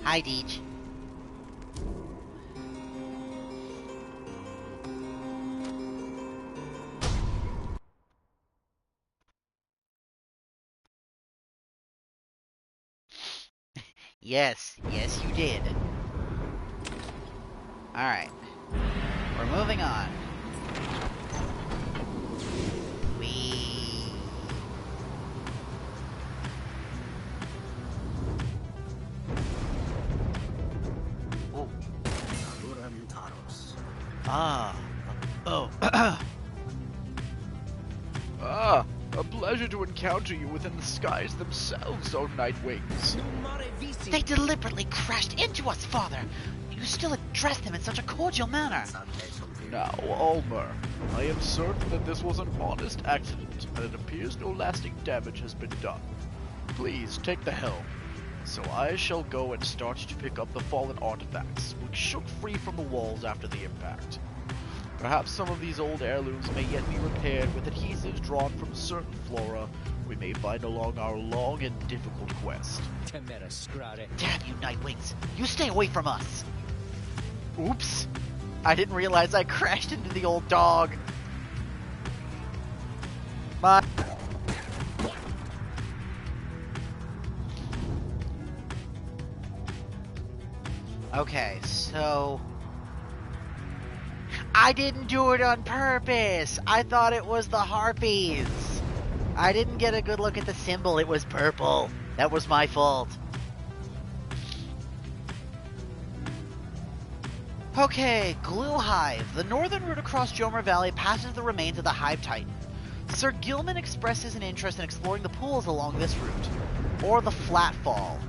Hi, Deej. Yes, you did. Alright. We're moving on. We... Oh. Ah. Oh. Ah, a pleasure to encounter you within the skies themselves, O Nightwings. They deliberately crashed into us, Father! You still address them in such a cordial manner! Now, Ulmer, I am certain that this was an honest accident, and it appears no lasting damage has been done. Please, take the helm. So I shall go and start to pick up the fallen artifacts, which shook free from the walls after the impact. Perhaps some of these old heirlooms may yet be repaired with adhesives drawn from certain flora we may find along our long and difficult quest. Damn you, Nightwings! You stay away from us! Oops! I didn't realize I crashed into the old dog. My... Okay, so... I didn't do it on purpose! I thought it was the harpies! I didn't get a good look at the symbol, it was purple. That was my fault. Okay, Glue Hive. The northern route across Jomer Valley passes the remains of the Hive Titan. Sir Gilman expresses an interest in exploring the pools along this route, or the Flatfall.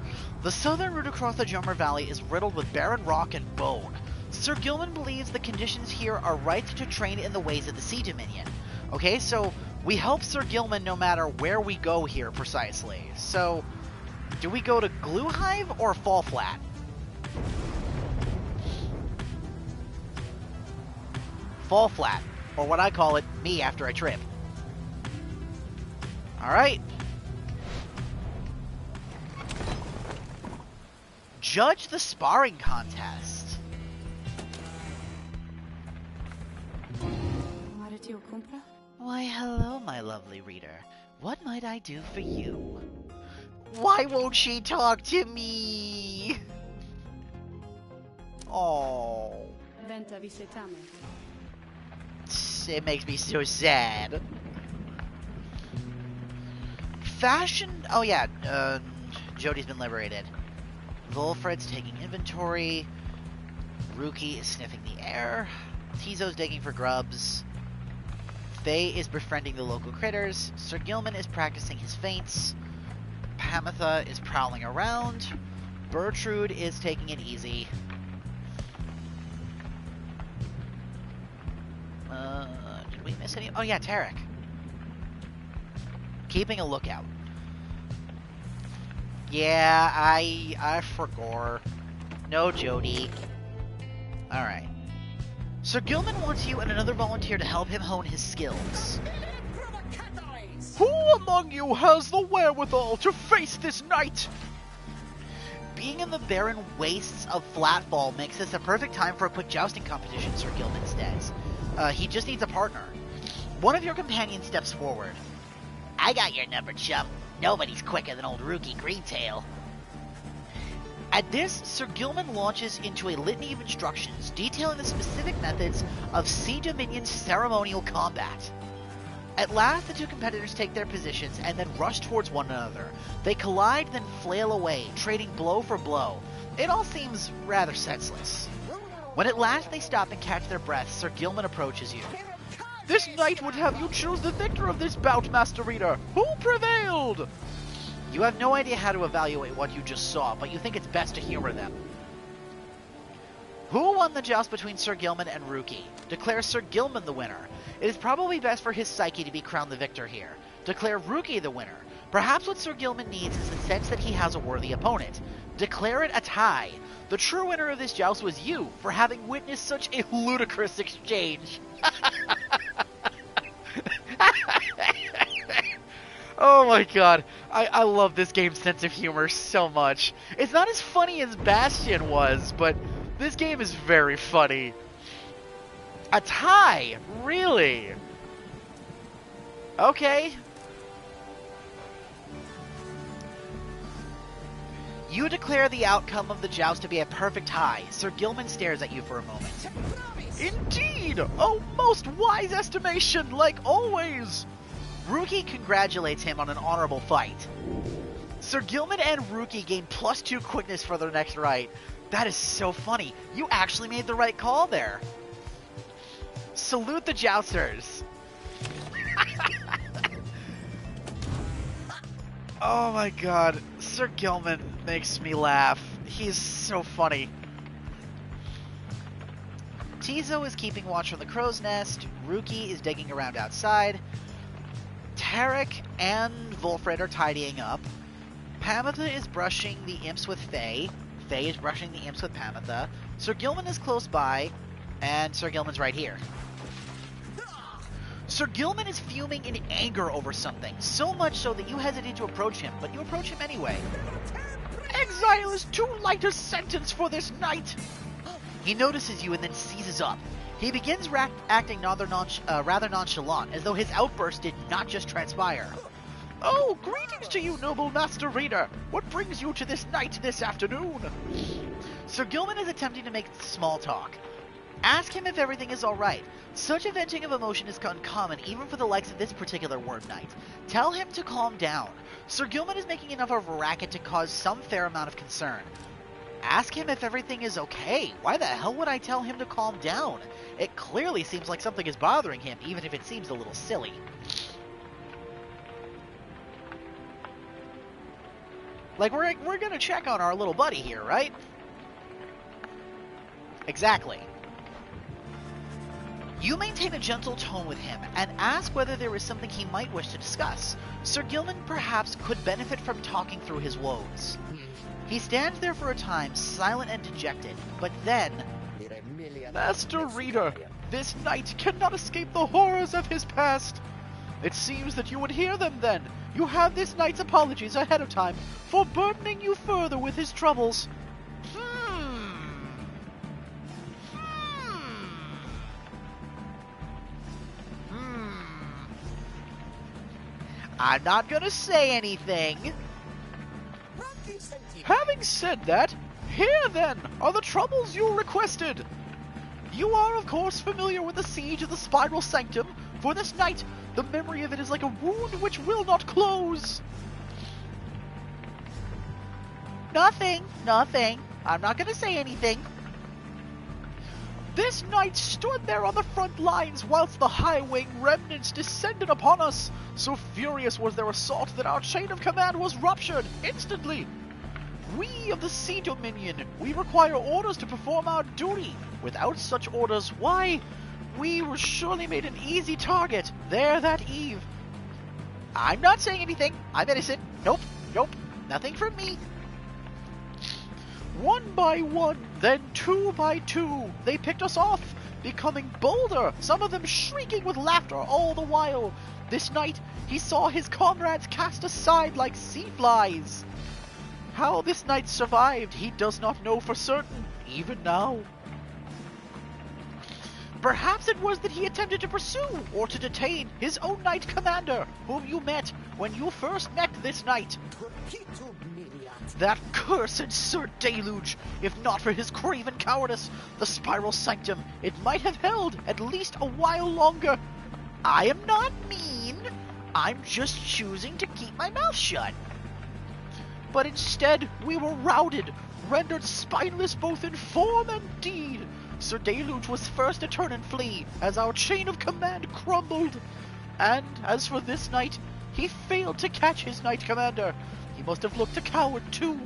The southern route across the Jomer Valley is riddled with barren rock and bone. Sir Gilman believes the conditions here are right to train in the ways of the Sea Dominion. Okay, so we help Sir Gilman no matter where we go here precisely. So, do we go to Glue Hive or Fall Flat? Fall Flat, or what I call it, me after I trip. Alright. Judge the sparring contest. Why, hello, my lovely reader. What might I do for you? Why won't she talk to me? Oh. It makes me so sad. Fashion... Oh yeah, Jody's been liberated. Volfred's taking inventory. Rookie is sniffing the air. Tizo's digging for grubs. Faye is befriending the local critters. Sir Gilman is practicing his feints. Pamitha is prowling around. Bertrude is taking it easy. Did we miss any? Oh yeah, Tarek. Keeping a lookout. Yeah, I forgot. No Jody. Alright. Sir Gilman wants you and another volunteer to help him hone his skills. Who among you has the wherewithal to face this knight? Being in the barren wastes of Flatfall makes this a perfect time for a quick jousting competition, Sir Gilman says. He just needs a partner. One of your companions steps forward. I got your number, chum. Nobody's quicker than old Rookie Greentail. At this, Sir Gilman launches into a litany of instructions detailing the specific methods of Sea Dominion ceremonial combat. At last, the two competitors take their positions and then rush towards one another. They collide, then flail away, trading blow for blow. It all seems rather senseless. When at last they stop and catch their breaths, Sir Gilman approaches you. This knight would have you choose the victor of this bout, Master Reader. Who prevailed? You have no idea how to evaluate what you just saw, but you think it's best to humor them. Who won the joust between Sir Gilman and Rookie? Declare Sir Gilman the winner. It is probably best for his psyche to be crowned the victor here. Declare Rookie the winner. Perhaps what Sir Gilman needs is the sense that he has a worthy opponent. Declare it a tie. The true winner of this joust was you, for having witnessed such a ludicrous exchange. Oh my god, I love this game's sense of humor so much. It's not as funny as Bastion was, but this game is very funny. A tie? Really? Okay. You declare the outcome of the joust to be a perfect tie. Sir Gilman stares at you for a moment. Indeed! Oh, most wise estimation, like always! Ruki congratulates him on an honorable fight. Sir Gilman and Ruki gain +2 quickness for their next right. That is so funny. You actually made the right call there. Salute the jousters. Oh my god. Sir Gilman makes me laugh. He's so funny. Tizo is keeping watch from the crow's nest. Ruki is digging around outside. Tarek and Wolfred are tidying up. Pamitha is brushing the imps with Faye. Faye is brushing the imps with Pamitha. Sir Gilman is close by, and Sir Gilman's right here. Sir Gilman is fuming in anger over something, so much so that you hesitate to approach him, but you approach him anyway. Exile is too light a sentence for this night! He notices you and then seizes up. He begins acting rather nonchalant, as though his outburst did not just transpire. Oh, greetings to you, noble Master Reader! What brings you to this night this afternoon? Sir Gilman is attempting to make small talk. Ask him if everything is alright. Such a venting of emotion is uncommon even for the likes of this particular Worm Knight. Tell him to calm down. Sir Gilman is making enough of a racket to cause some fair amount of concern. Ask him if everything is okay. Why the hell would I tell him to calm down? It clearly seems like something is bothering him, even if it seems a little silly. Like, we're gonna check on our little buddy here, right? Exactly. You maintain a gentle tone with him, and ask whether there is something he might wish to discuss. Sir Gilman perhaps could benefit from talking through his woes. He stands there for a time, silent and dejected, but then... Master Reader, this knight cannot escape the horrors of his past. It seems that you would hear them then. You have this knight's apologies ahead of time for burdening you further with his troubles. I'm not gonna say anything. Having said that, here then are the troubles you requested. You are of course familiar with the siege of the Spiral Sanctum. For this night, the memory of it is like a wound which will not close. Nothing. I'm not gonna say anything. This knight stood there on the front lines whilst the high-wing remnants descended upon us. So furious was their assault that our chain of command was ruptured instantly. We of the Sea Dominion, we require orders to perform our duty. Without such orders, why, we were surely made an easy target there that eve. I'm not saying anything. I'm innocent. Nope, nothing from me. One by one, then 2 by 2, they picked us off, becoming bolder, some of them shrieking with laughter all the while. This night, he saw his comrades cast aside like sea flies. How this knight survived, he does not know for certain, even now. Perhaps it was that he attempted to pursue or to detain his own knight commander, whom you met when you first met this knight. That cursed Sir Deluge! If not for his craven cowardice, the Spiral Sanctum, it might have held at least a while longer. I am not mean. I'm just choosing to keep my mouth shut. But instead, we were routed, rendered spineless both in form and deed. Sir Deluge was first to turn and flee, as our chain of command crumbled. And as for this knight, he failed to catch his knight commander. He must have looked a coward too.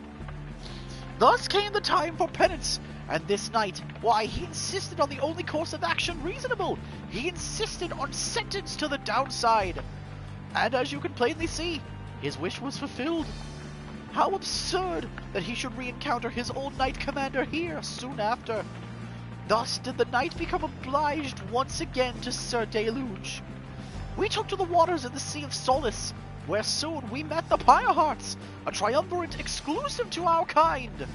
Thus came the time for penance, and this knight, why, he insisted on the only course of action reasonable. He insisted on sentence to the downside. And as you can plainly see, his wish was fulfilled. How absurd that he should re-encounter his old knight commander here soon after. Thus did the knight become obliged once again to Sir Deluge. We took to the waters in the Sea of Solace, where soon we met the Pyre, a triumvirate exclusive to our kind.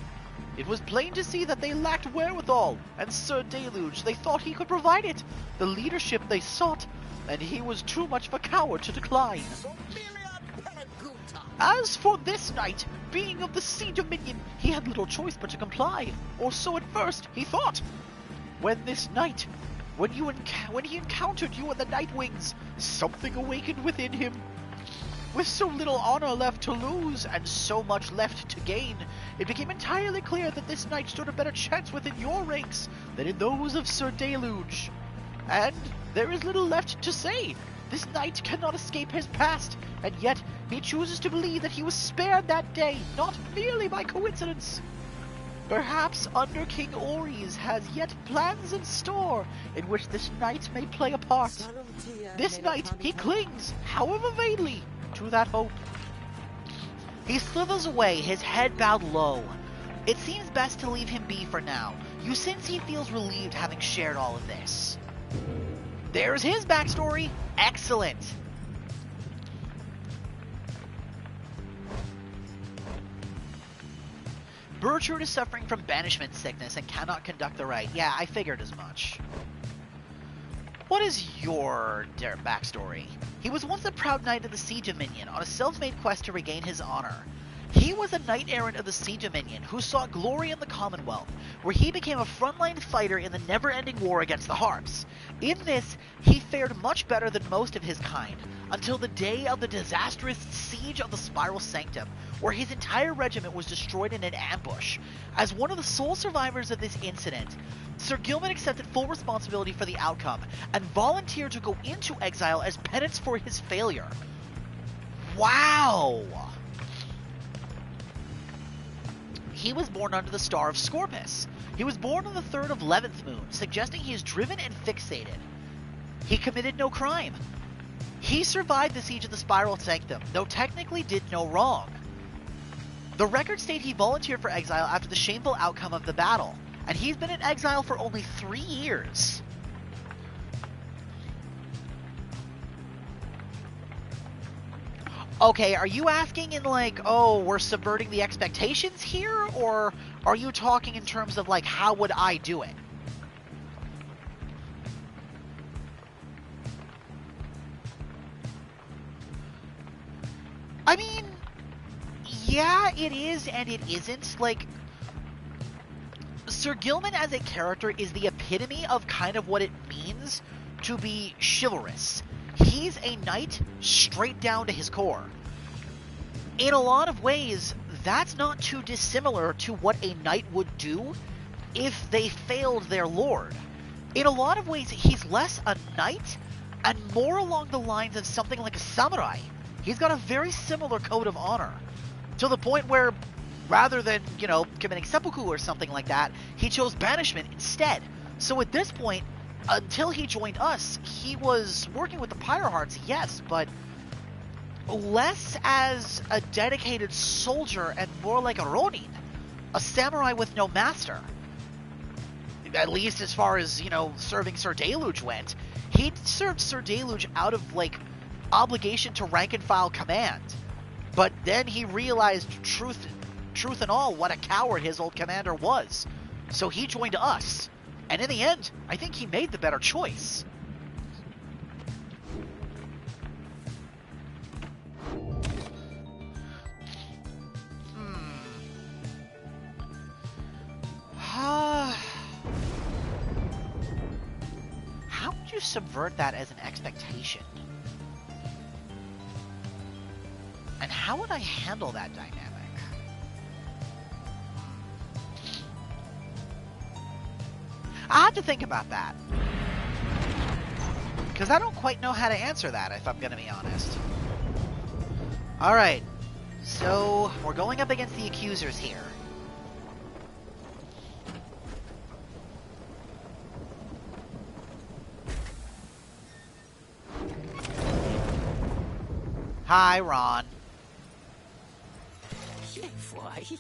It was plain to see that they lacked wherewithal, and Sir Deluge, they thought he could provide it, the leadership they sought, and he was too much of a coward to decline. As for this knight, being of the Sea Dominion, he had little choice but to comply, or so at first he thought. When he encountered you and the Night Wings, something awakened within him. With so little honor left to lose, and so much left to gain, it became entirely clear that this knight stood a better chance within your ranks than in those of Sir Deluge. And there is little left to say. This knight cannot escape his past, and yet he chooses to believe that he was spared that day, not merely by coincidence. Perhaps under King Ori's has yet plans in store in which this knight may play a part. This knight, he clings, however vainly, to that hope. He slithers away, his head bowed low. It seems best to leave him be for now. You sense he feels relieved having shared all of this. There's his backstory. Excellent. Burchard is suffering from banishment sickness and cannot conduct the rite. Yeah, I figured as much. What is your backstory? He was once a proud knight of the Sea Dominion on a self-made quest to regain his honor. He was a knight-errant of the Sea Dominion who sought glory in the Commonwealth, where he became a frontline fighter in the never-ending war against the Harps. In this, he fared much better than most of his kind, until the day of the disastrous siege of the Spiral Sanctum, where his entire regiment was destroyed in an ambush. As one of the sole survivors of this incident, Sir Gilman accepted full responsibility for the outcome, and volunteered to go into exile as penance for his failure. Wow! He was born under the star of Scorpus. He was born on the 3rd of 11th moon, suggesting he is driven and fixated. He committed no crime. He survived the siege of the Spiral Sanctum, though technically did no wrong. The records state he volunteered for exile after the shameful outcome of the battle, and he's been in exile for only 3 years. Okay, are you asking in like, oh, we're subverting the expectations here? Or are you talking in terms of like, how would I do it? I mean, yeah, it is and it isn't. Like, Sir Gilman as a character is the epitome of kind of what it means to be chivalrous. He's a knight straight down to his core. In a lot of ways, that's not too dissimilar to what a knight would do if they failed their lord. In a lot of ways, he's less a knight and more along the lines of something like a samurai. He's got a very similar code of honor, to the point where, rather than, you know, committing seppuku or something like that, he chose banishment instead. So at this point, until he joined us, he was working with the Pyre, yes, but less as a dedicated soldier and more like a ronin, a samurai with no master. At least as far as, you know, serving Sir Deluge went. He'd served Sir Deluge out of, like, obligation to rank and file command. But then he realized truth and all what a coward his old commander was. So he joined us. And in the end, I think he made the better choice. How would you subvert that as an expectation? And how would I handle that dynamic? I have to think about that. Because I don't quite know how to answer that, if I'm going to be honest. Alright. So, we're going up against the accusers here. Hi, Ron. Hey, boy.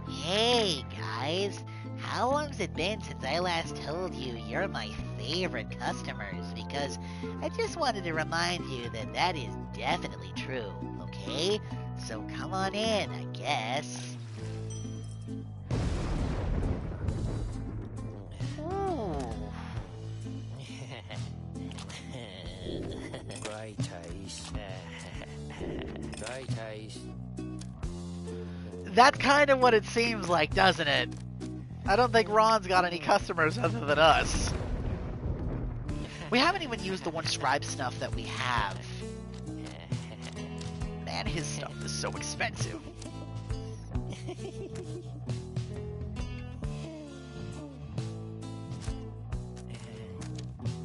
Hey, guys. how long's it been since I last told you you're my favorite customers? Because I just wanted to remind you that that is definitely true, okay? So come on in, I guess. Ooh. Great taste. Great taste. That's kind of what it seems like, doesn't it? I don't think Ron's got any customers other than us. We haven't even used the one scribe snuff that we have. Man, his stuff is so expensive.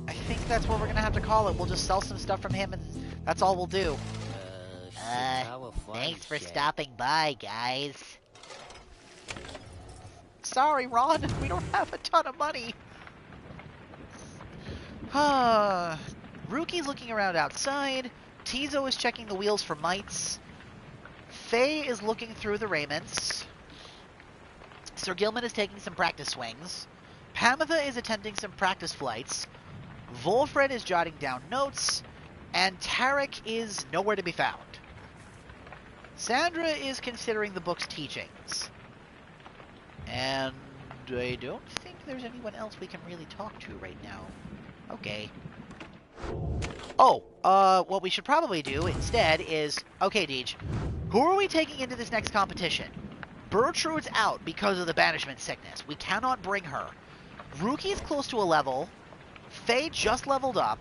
I think that's what we're gonna have to call it. We'll just sell some stuff from him and that's all we'll do. Thanks for stopping by, guys. Sorry, Ron, we don't have a ton of money. Ruki's looking around outside. Tizo is checking the wheels for mites. Faye is looking through the raiments. Sir Gilman is taking some practice swings. Pamitha is attending some practice flights. Volfred is jotting down notes. And Tarek is nowhere to be found. Sandra is considering the book's teachings. And I don't think there's anyone else we can really talk to right now. Okay. Oh, what we should probably do instead is... Okay, Deej. Who are we taking into this next competition? Bertrude's out because of the banishment sickness. We cannot bring her. Ruki's close to a level. Faye just leveled up.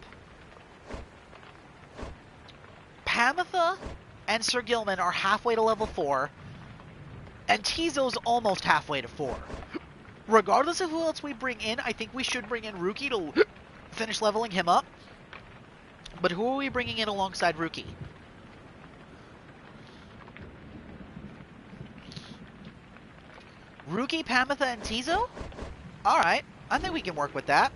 Pamitha and Sir Gilman are halfway to level 4. And Tizo's almost halfway to 4. Regardless of who else we bring in, I think we should bring in Ruki to finish leveling him up. But who are we bringing in alongside Ruki? Ruki, Pamitha, and Tizo? Alright, I think we can work with that.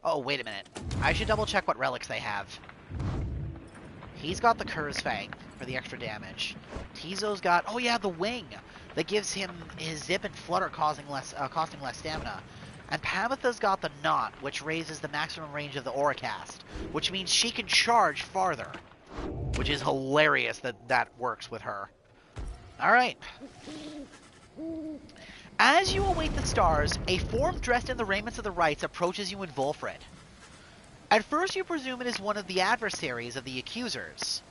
Oh, wait a minute. I should double check what relics they have. He's got the Cur's Fang for the extra damage. Tizo's got, oh yeah, the Wing that gives him his Zip and Flutter costing less stamina. And Pamitha's got the Knot, which raises the maximum range of the Auracast, which means she can charge farther. Which is hilarious that that works with her. Alright. As you await the stars, a form dressed in the raiments of the rites approaches you in Volfred. At first you presume it is one of the adversaries of the accusers.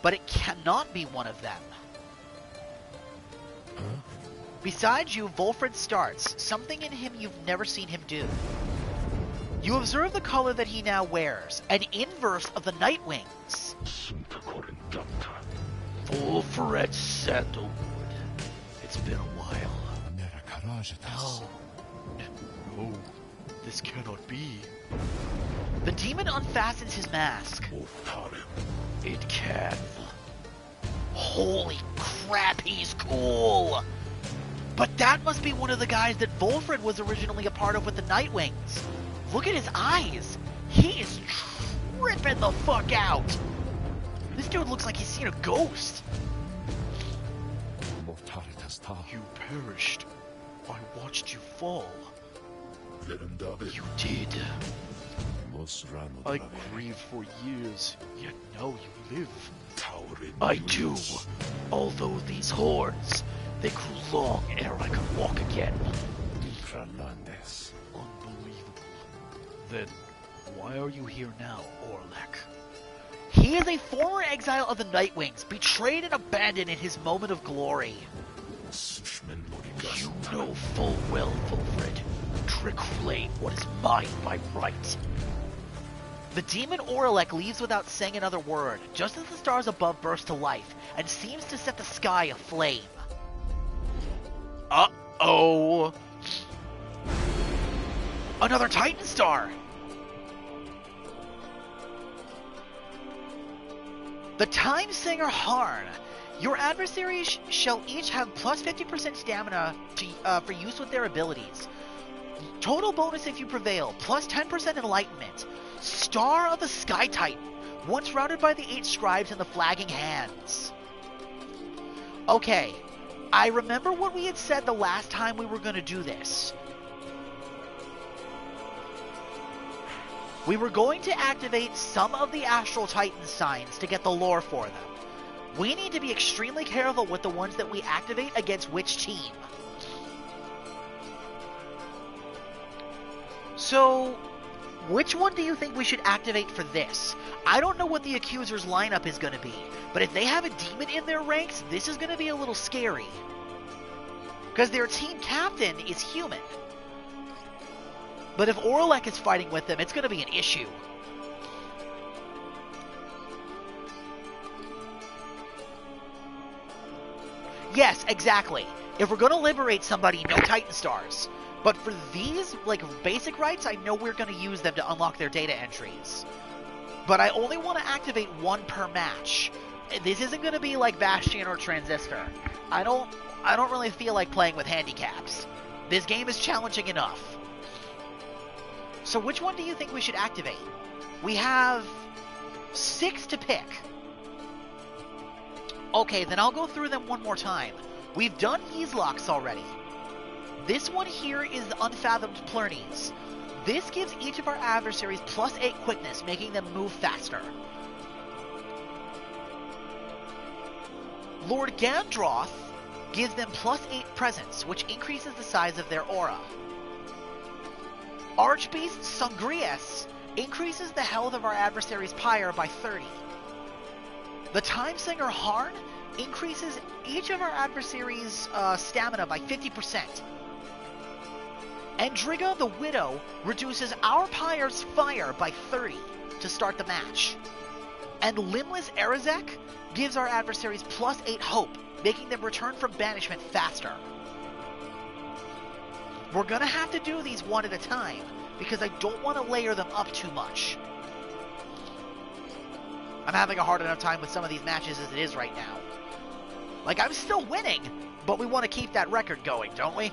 But it cannot be one of them. Beside you, Volfred starts, something in him you've never seen him do. You observe the color that he now wears, an inverse of the Nightwings. Volfred Sandalwood. It's been a while. No, this cannot be. The demon unfastens his mask. It can. Holy crap, he's cool! But that must be one of the guys that Volfred was originally a part of with the Nightwings. Look at his eyes. He is tripping the fuck out. This dude looks like he's seen a ghost. You perished. I watched you fall. You did. I grieved for years, yet now you live. I do. Although these horns, they grew long ere I could walk again. Unbelievable. Then, why are you here now, Orlek? He is a former exile of the Nightwings, betrayed and abandoned in his moment of glory. You know full well, Volfred. Trick claim what is mine by right. The demon Orlek leaves without saying another word, just as the stars above burst to life, and seems to set the sky aflame. Uh-oh! Another Titan Star! The Time Singer Harn. Your adversaries shall each have plus 50% stamina for use with their abilities. Total bonus if you prevail, plus 10% enlightenment. Star of the Sky Titan, once routed by the 8 scribes in the flagging hands. Okay, I remember what we had said the last time we were going to do this. We were going to activate some of the Astral Titan signs to get the lore for them. We need to be extremely careful with the ones that we activate against which team. So, which one do you think we should activate for this? I don't know what the Accuser's lineup is going to be, but if they have a demon in their ranks, this is going to be a little scary. Because their team captain is human. But if Orlek is fighting with them, it's going to be an issue. Yes, exactly. If we're going to liberate somebody, no Titan Stars. But for these, like, basic rights, I know we're going to use them to unlock their data entries. But I only want to activate one per match. This isn't going to be like Bastion or Transistor. I don't really feel like playing with handicaps. This game is challenging enough. So which one do you think we should activate? We have 6 to pick. Okay, then I'll go through them one more time. We've done Yeezlox already. This one here is the Unfathomed Plurnies. This gives each of our adversaries plus 8 quickness, making them move faster. Lord Gandroth gives them plus 8 presence, which increases the size of their aura. Archbeast Sangrias increases the health of our adversary's Pyre by 30. The Timesinger Harn increases each of our adversaries' stamina by 50%. Endriga the Widow reduces our Pyre's fire by 30 to start the match. And Limbless Arazek gives our adversaries plus 8 hope, making them return from banishment faster. We're gonna have to do these one at a time, because I don't want to layer them up too much. I'm having a hard enough time with some of these matches as it is right now. Like, I'm still winning, but we want to keep that record going, don't we?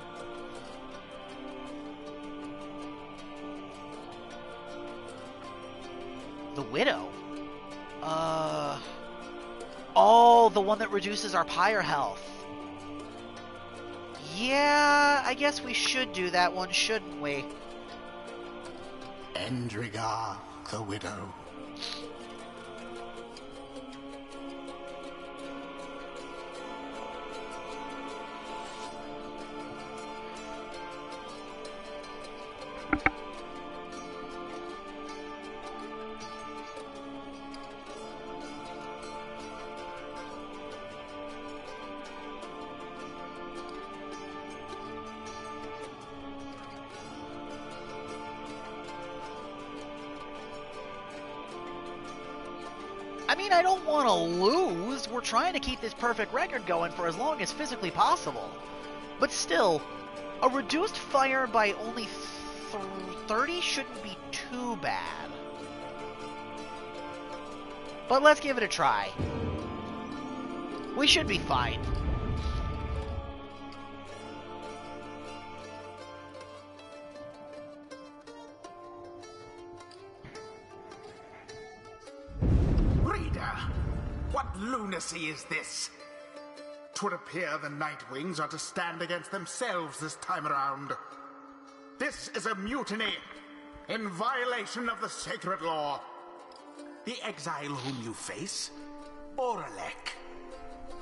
The Widow? Oh, the one that reduces our Pyre health. Yeah, I guess we should do that one, shouldn't we? Endriga the Widow. I mean, I don't want to lose. We're trying to keep this perfect record going for as long as physically possible. But still, a reduced fire by only 30 shouldn't be too bad. But let's give it a try. We should be fine. What lunacy is this? 'Twould appear the Nightwings are to stand against themselves this time around. This is a mutiny, in violation of the sacred law. The exile whom you face, Orlek.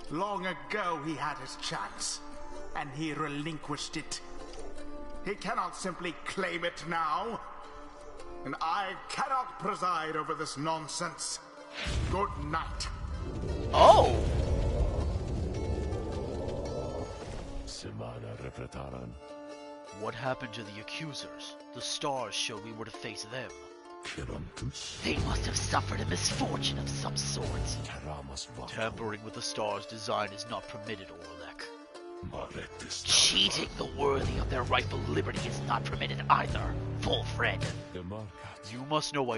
Long ago he had his chance, and he relinquished it. He cannot simply claim it now, and I cannot preside over this nonsense. Good night. Oh! What happened to the accusers? The stars showed we were to face them. They must have suffered a misfortune of some sort. Tampering with the stars' design is not permitted, Orlek. Cheating the worthy of their rightful liberty is not permitted either, Volfred. You must know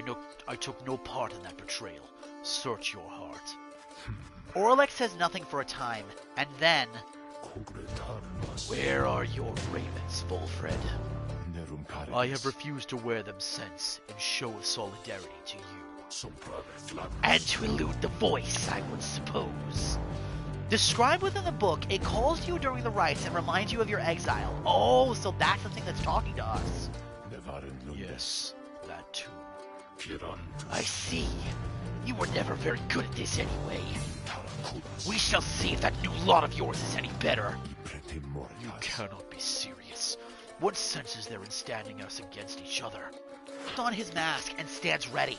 I took no part in that betrayal. Search your heart. Orlek says nothing for a time, and then... Where are your ravens, Volfred? I have refused to wear them since, in show of solidarity to you. And to elude the voice, I would suppose. Described within the book, it calls to you during the rites and reminds you of your exile. Oh, so that's the thing that's talking to us. Yes, that too. I see. You were never very good at this anyway. We shall see if that new lot of yours is any better. You cannot be serious. What sense is there in standing us against each other? Puts on his mask and stands ready.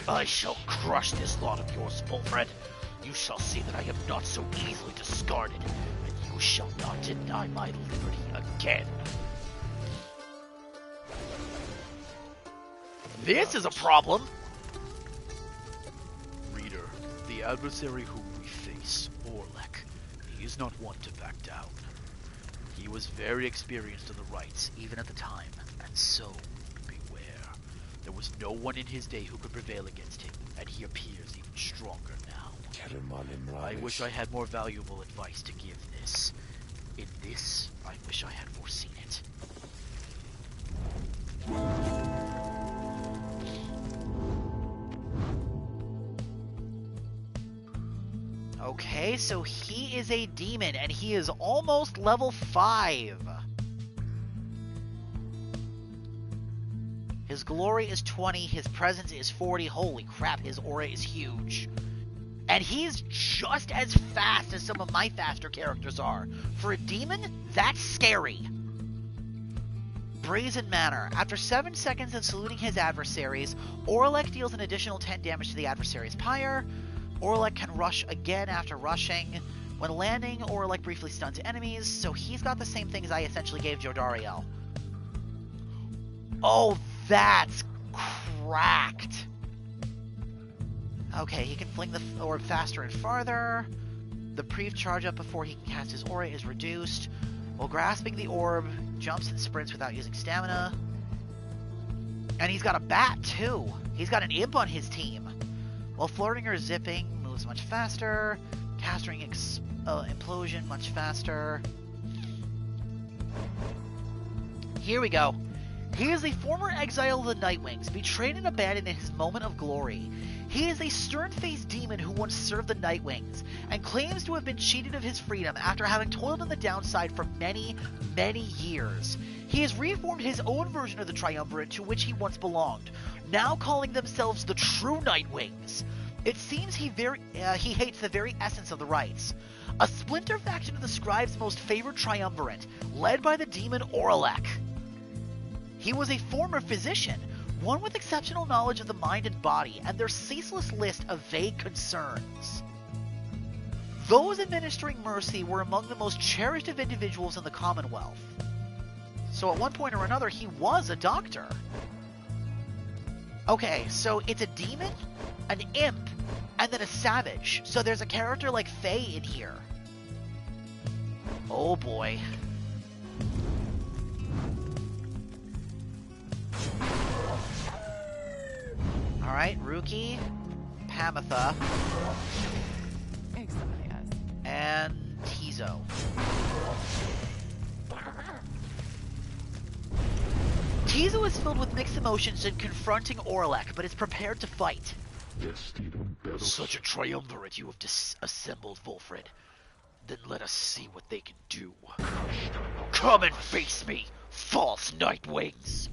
I shall crush this lot of yours, Wolfred. You shall see that I am not so easily discarded, and you shall not deny my liberty again. This is a problem. Reader, the adversary whom we face, Orlek, he is not one to back down. He was very experienced in the rites, even at the time, and so, beware. There was no one in his day who could prevail against him, and he appears even stronger now. I wish I had more valuable advice to give this. In this, I wish I had foreseen it. Okay, so he is a demon, and he is almost level 5. His glory is 20, his presence is 40. Holy crap, his aura is huge. And he's just as fast as some of my faster characters are. For a demon, that's scary. Brazen Manner. After 7 seconds of saluting his adversaries, Orlek deals an additional 10 damage to the adversary's Pyre. Orlek can rush again after rushing. When landing, Orlek briefly stuns enemies, so he's got the same thing as I essentially gave Jodariel. Oh, that's cracked. Okay, he can fling the orb faster and farther. The brief charge up before he can cast his aura is reduced. While grasping the orb, jumps and sprints without using stamina. And he's got a bat, too. He's got an imp on his team. While floating or zipping, moves much faster. Casting implosion much faster. Here we go. He is a former exile of the Nightwings, betrayed and abandoned in his moment of glory. He is a stern-faced demon who once served the Nightwings, and claims to have been cheated of his freedom after having toiled on the downside for many, many years. He has reformed his own version of the Triumvirate to which he once belonged, now calling themselves the True Nightwings. It seems he hates the very essence of the rites. A splinter faction of the Scribe's most favored Triumvirate, led by the demon Orlek. He was a former physician, one with exceptional knowledge of the mind and body, and their ceaseless list of vague concerns. Those administering mercy were among the most cherished of individuals in the Commonwealth. So at one point or another, he was a doctor. Okay, so it's a demon, an imp, and then a savage. So there's a character like Faye in here. Oh boy. Alright, Ruki, Pamitha, and Tizo. Tizo is filled with mixed emotions in confronting Orlek, but is prepared to fight. Such a triumvirate you have assembled, Wolfred. Then let us see what they can do. Come and face me, false Nightwings!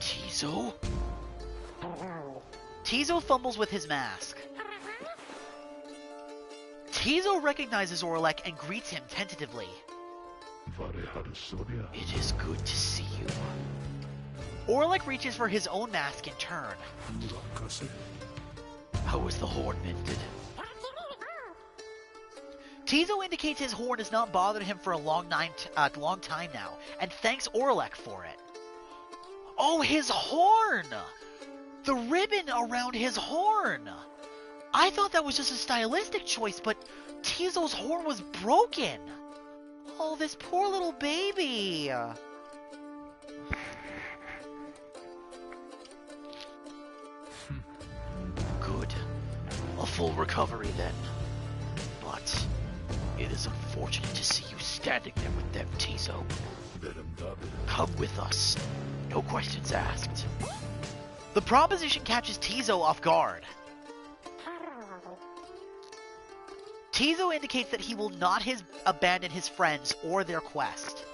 Tizo? Tizo fumbles with his mask. Tizo recognizes Orlek and greets him tentatively. It is good to see you. Orlek reaches for his own mask in turn. How is the horn mended? Tizo indicates his horn has not bothered him for a long time now, and thanks Orlek for it. Oh, his horn! The ribbon around his horn! I thought that was just a stylistic choice, but Tizo's horn was broken! Oh, this poor little baby! Good. A full recovery then. But it is unfortunate to see you standing there with them, Tizo. Come with us. No questions asked. The proposition catches Tizo off guard. Tizo indicates that he will not abandon his friends or their quest.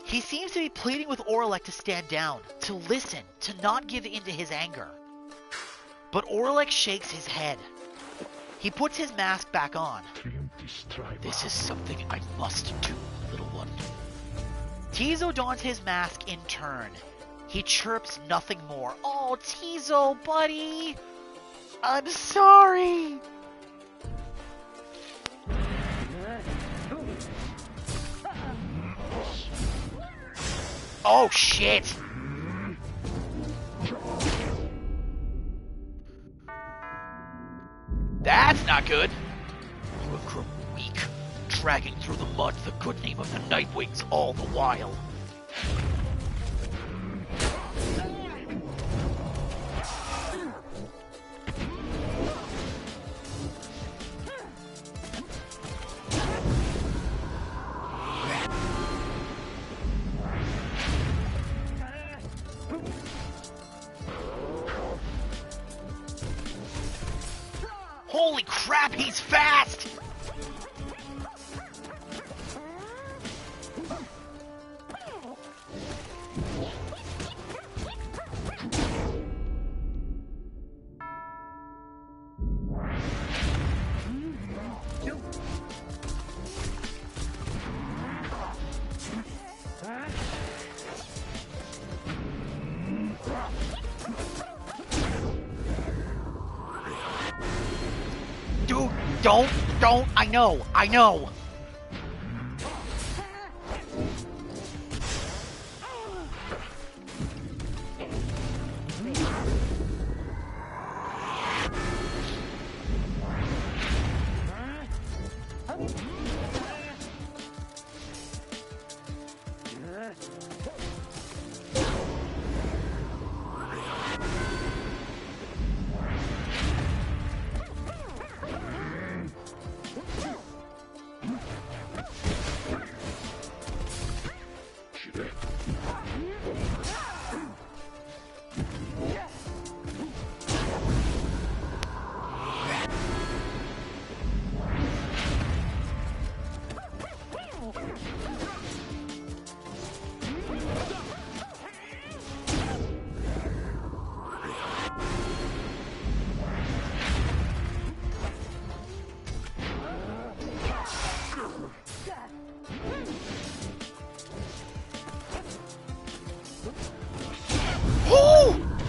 He seems to be pleading with Orlek to stand down, to listen, to not give in to his anger. But Orlek shakes his head. He puts his mask back on. This is something I must do, little one. Tizo dons his mask in turn. He chirps nothing more. Oh, Tizo, buddy! I'm sorry! Oh, shit! That's not good! You have grown weak, dragging through the mud the good name of the Nightwings all the while. Holy crap, he's fast! Dude, don't, I know.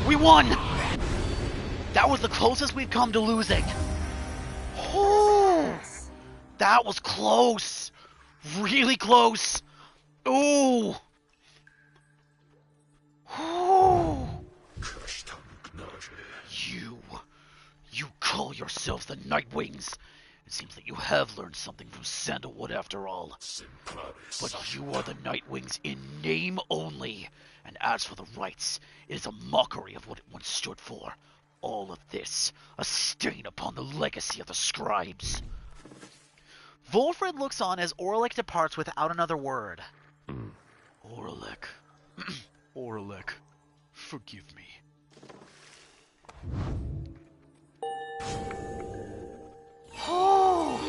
We won! That was the closest we've come to losing. Oh, that was close. Really close. Ooh. Ooh. You call yourselves the Nightwings. It seems that you have learned something from Sandalwood after all. But you are the Nightwings in name only. And as for the rights, it is a mockery of what it once stood for. All of this, a stain upon the legacy of the scribes. Volfred looks on as Orlek departs without another word. Orlek. Orlek, forgive me. Oh.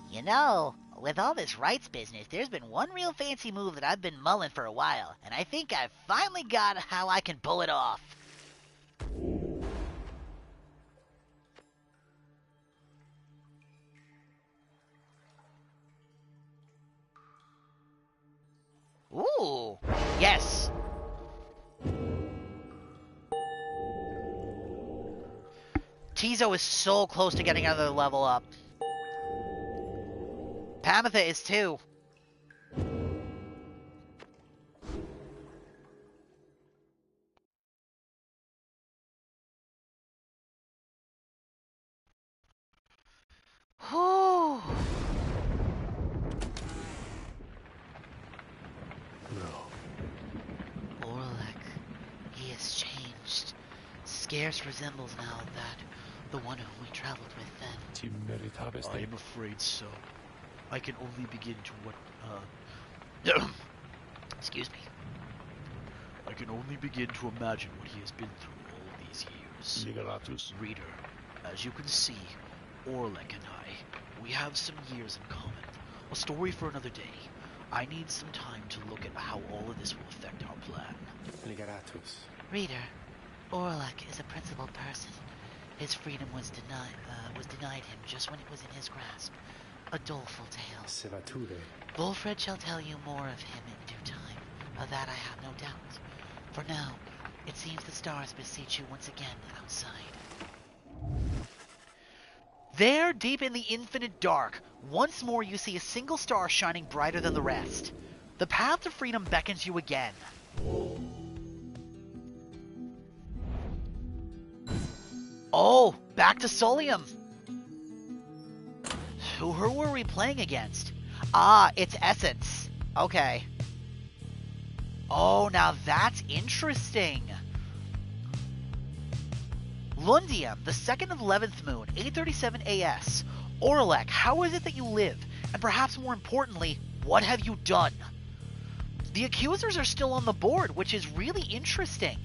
You know, with all this rights business, there's been one real fancy move that I've been mulling for a while, and I think I've finally got how I can pull it off. Ooh. Yes. Tizo is so close to getting another level up. Pamitha is too. Whew. Orlek, he has changed. Scarce resembles now the one whom we traveled with then. I am afraid so. I can only begin to Excuse me. I can only begin to imagine what he has been through all these years. Liberatus. Reader, as you can see, Orlek and I, we have some years in common. A story for another day. I need some time to look at how all of this will affect our plan. Liberatus. Reader, Orlek is a principled person. His freedom was denied him just when it was in his grasp. A doleful tale. Sevature. Wolfred shall tell you more of him in due time. Of that I have no doubt. For now, it seems the stars beseech you once again outside. There, deep in the infinite dark, once more you see a single star shining brighter than the rest. The path to freedom beckons you again. Oh, back to Solium. Who were we playing against? Ah, it's Essence. Okay. Oh, now that's interesting. Lundium, the 2nd of 11th moon, 837 AS. Orlek, how is it that you live? And perhaps more importantly, what have you done? The accusers are still on the board, which is really interesting.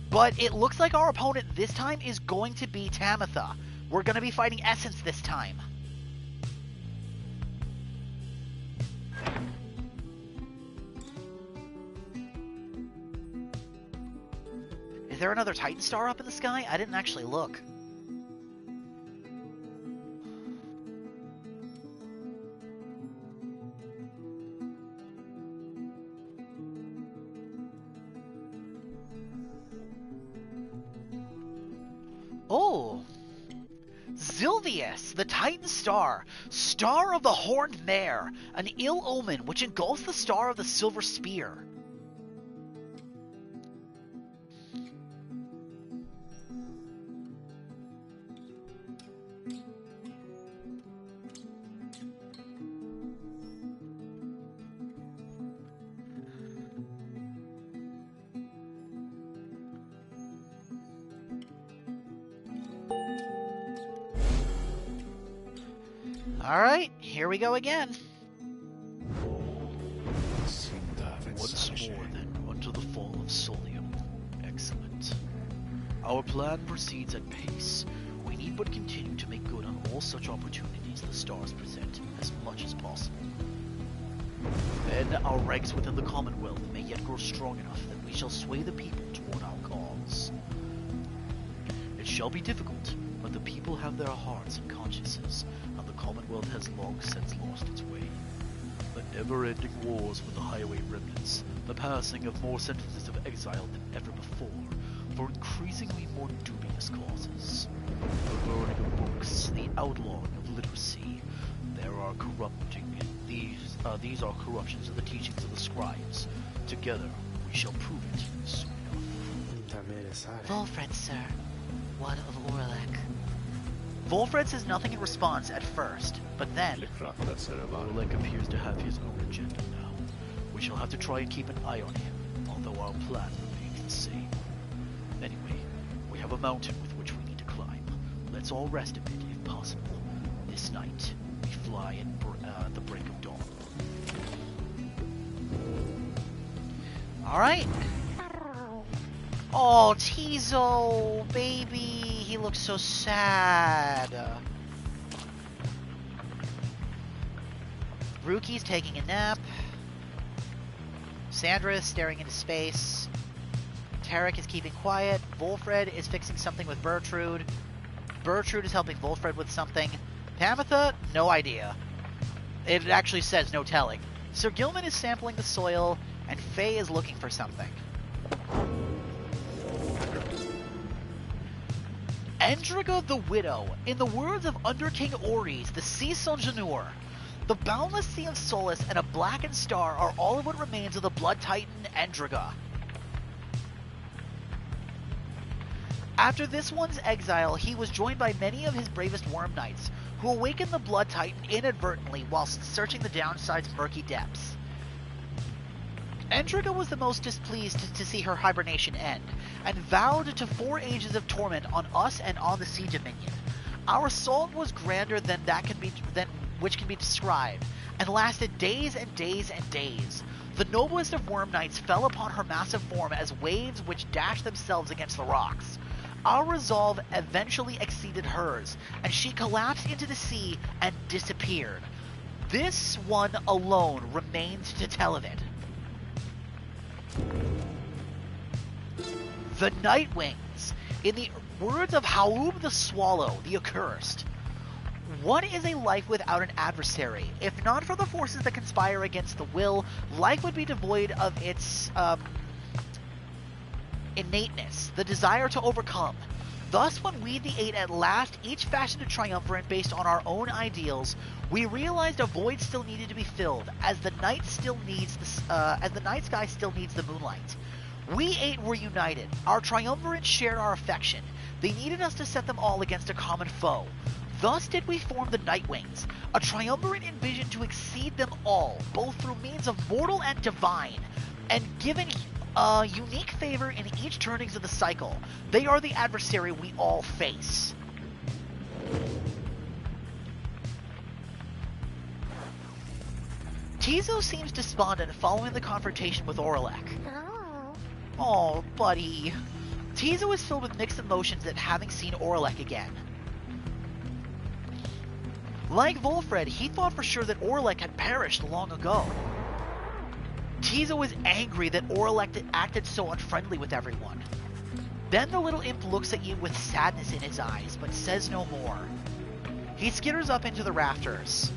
But it looks like our opponent this time is going to be Tamitha. We're going to be fighting Essence this time. Is there another Titan star up in the sky? I didn't actually look. Oh! Zilvius, the Titan star, star of the horned mare, an ill omen which engulfs the star of the silver spear. Alright, here we go again. Once more, then, unto the fall of Solium. Excellent. Our plan proceeds at pace. We need but continue to make good on all such opportunities the stars present, as much as possible. Then our ranks within the Commonwealth may yet grow strong enough that we shall sway the people toward our cause. It shall be difficult, but the people have their hearts and consciences, and the Commonwealth has long since lost its way. The never-ending wars with the highway remnants, the passing of more sentences of exile than ever before, for increasingly more dubious causes. The burning of books, the outlawing of literacy. These are corruptions of the teachings of the scribes. Together, we shall prove it soon enough. Wolfred, sir. What of Orlek? Wolfred says nothing in response at first, but then... Orlek appears to have his own agenda now. We shall have to try and keep an eye on him, although our plan remains the same. Anyway, we have a mountain with which we need to climb. Let's all rest a bit, if possible. This night, we fly at the break of dawn. Alright. Oh, Tizo, baby. He looks so sad. Ruki's taking a nap. Sandra is staring into space. Tarek is keeping quiet. Wolfred is fixing something with Bertrude. Bertrude is helping Wolfred with something. Tamitha, no idea. It actually says no telling. Sir Gilman is sampling the soil, and Faye is looking for something. Endriga the Widow, in the words of Under King Oris, the Sea Sonjanur. The boundless sea of Solace and a blackened star are all of what remains of the Blood Titan Endriga. After this one's exile, he was joined by many of his bravest Worm Knights, who awakened the Blood Titan inadvertently whilst searching the downside's murky depths. Endriga was the most displeased to see her hibernation end, and vowed to 4 ages of torment on us and on the Sea Dominion. Our assault was grander than which can be described, and lasted days and days and days. The noblest of Worm Knights fell upon her massive form as waves which dashed themselves against the rocks. Our resolve eventually exceeded hers, and she collapsed into the sea and disappeared. This one alone remains to tell of it. The Nightwings. In the words of Haub the Swallow, the Accursed, what is a life without an adversary? If not for the forces that conspire against the will, life would be devoid of its innateness, the desire to overcome. Thus, when we, the Eight, at last each fashioned a triumvirate based on our own ideals, we realized a void still needed to be filled, as the night sky still needs the moonlight. We Eight were united. Our triumvirate shared our affection. They needed us to set them all against a common foe. Thus did we form the Nightwings, a triumvirate envisioned to exceed them all, both through means of mortal and divine, and given a unique favor in each turnings of the cycle. They are the adversary we all face. Tizo seems despondent following the confrontation with Oralek. Oh, buddy. Tizo is filled with mixed emotions at having seen Oralek again. Like Volfred, he thought for sure that Oralek had perished long ago. Tizo is angry that Oralek acted so unfriendly with everyone. Then the little imp looks at you with sadness in his eyes, but says no more. He skitters up into the rafters.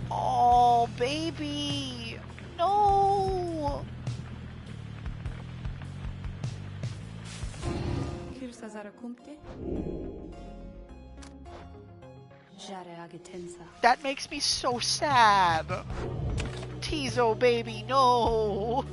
Oh, baby! No! That makes me so sad. Tizo, baby, no.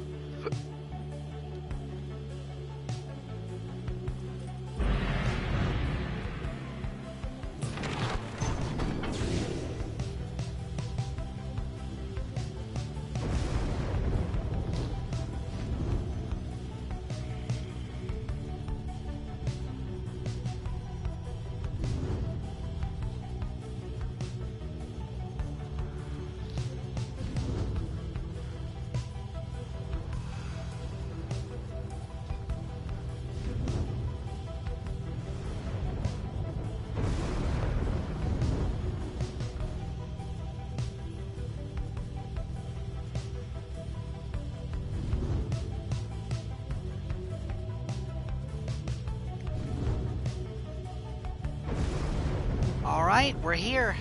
Alright, we're here.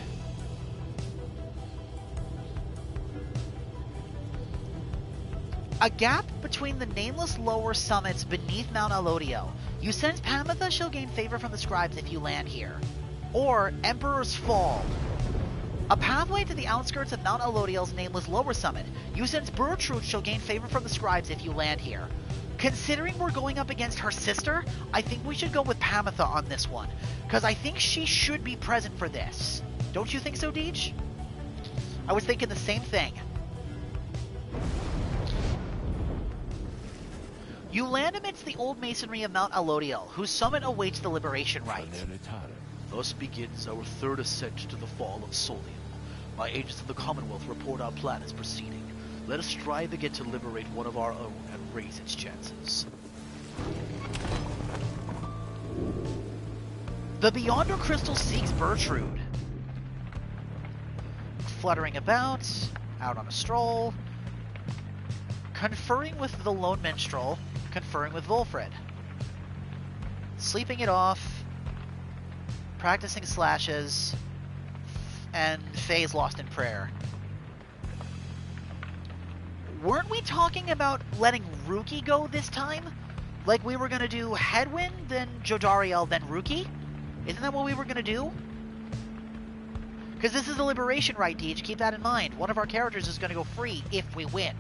A gap between the nameless lower summits beneath Mount Alodio. You sense Pamitha shall gain favor from the scribes if you land here. Or Emperor's Fall. A pathway to the outskirts of Mount Alodio's nameless lower summit. You sense Bertrude shall gain favor from the scribes if you land here. Considering we're going up against her sister, I think we should go with Pamitha on this one, because I think she should be present for this. Don't you think so, Deej? I was thinking the same thing. You land amidst the old masonry of Mount Alodio, whose summit awaits the liberation rite. Thus begins our third ascent to the fall of Solium. My agents of the Commonwealth report our plan is proceeding. Let us strive again to liberate one of our own and raise its chances. The Beyonder Crystal seeks Bertrude. Fluttering about, out on a stroll, conferring with the Lone Minstrel, conferring with Volfred. Sleeping it off, practicing slashes, and Faye's lost in prayer. Weren't we talking about letting Ruki go this time? Like we were gonna do Headwind, then Jodariel, then Ruki? Isn't that what we were gonna do? Because this is a liberation rite, Deej. Keep that in mind. One of our characters is gonna go free if we win.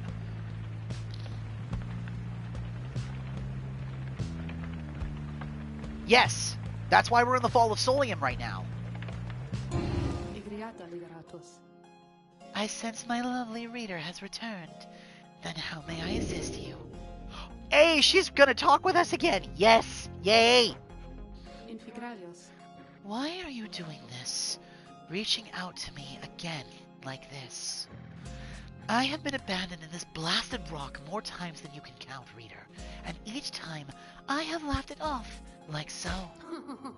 Yes! That's why we're in the Fall of Solium right now. I sense my lovely reader has returned. Then how may I assist you? Hey, she's gonna talk with us again! Yes! Yay! Why are you doing this? Reaching out to me again like this? I have been abandoned in this blasted rock more times than you can count, reader, and each time I have laughed it off, like so.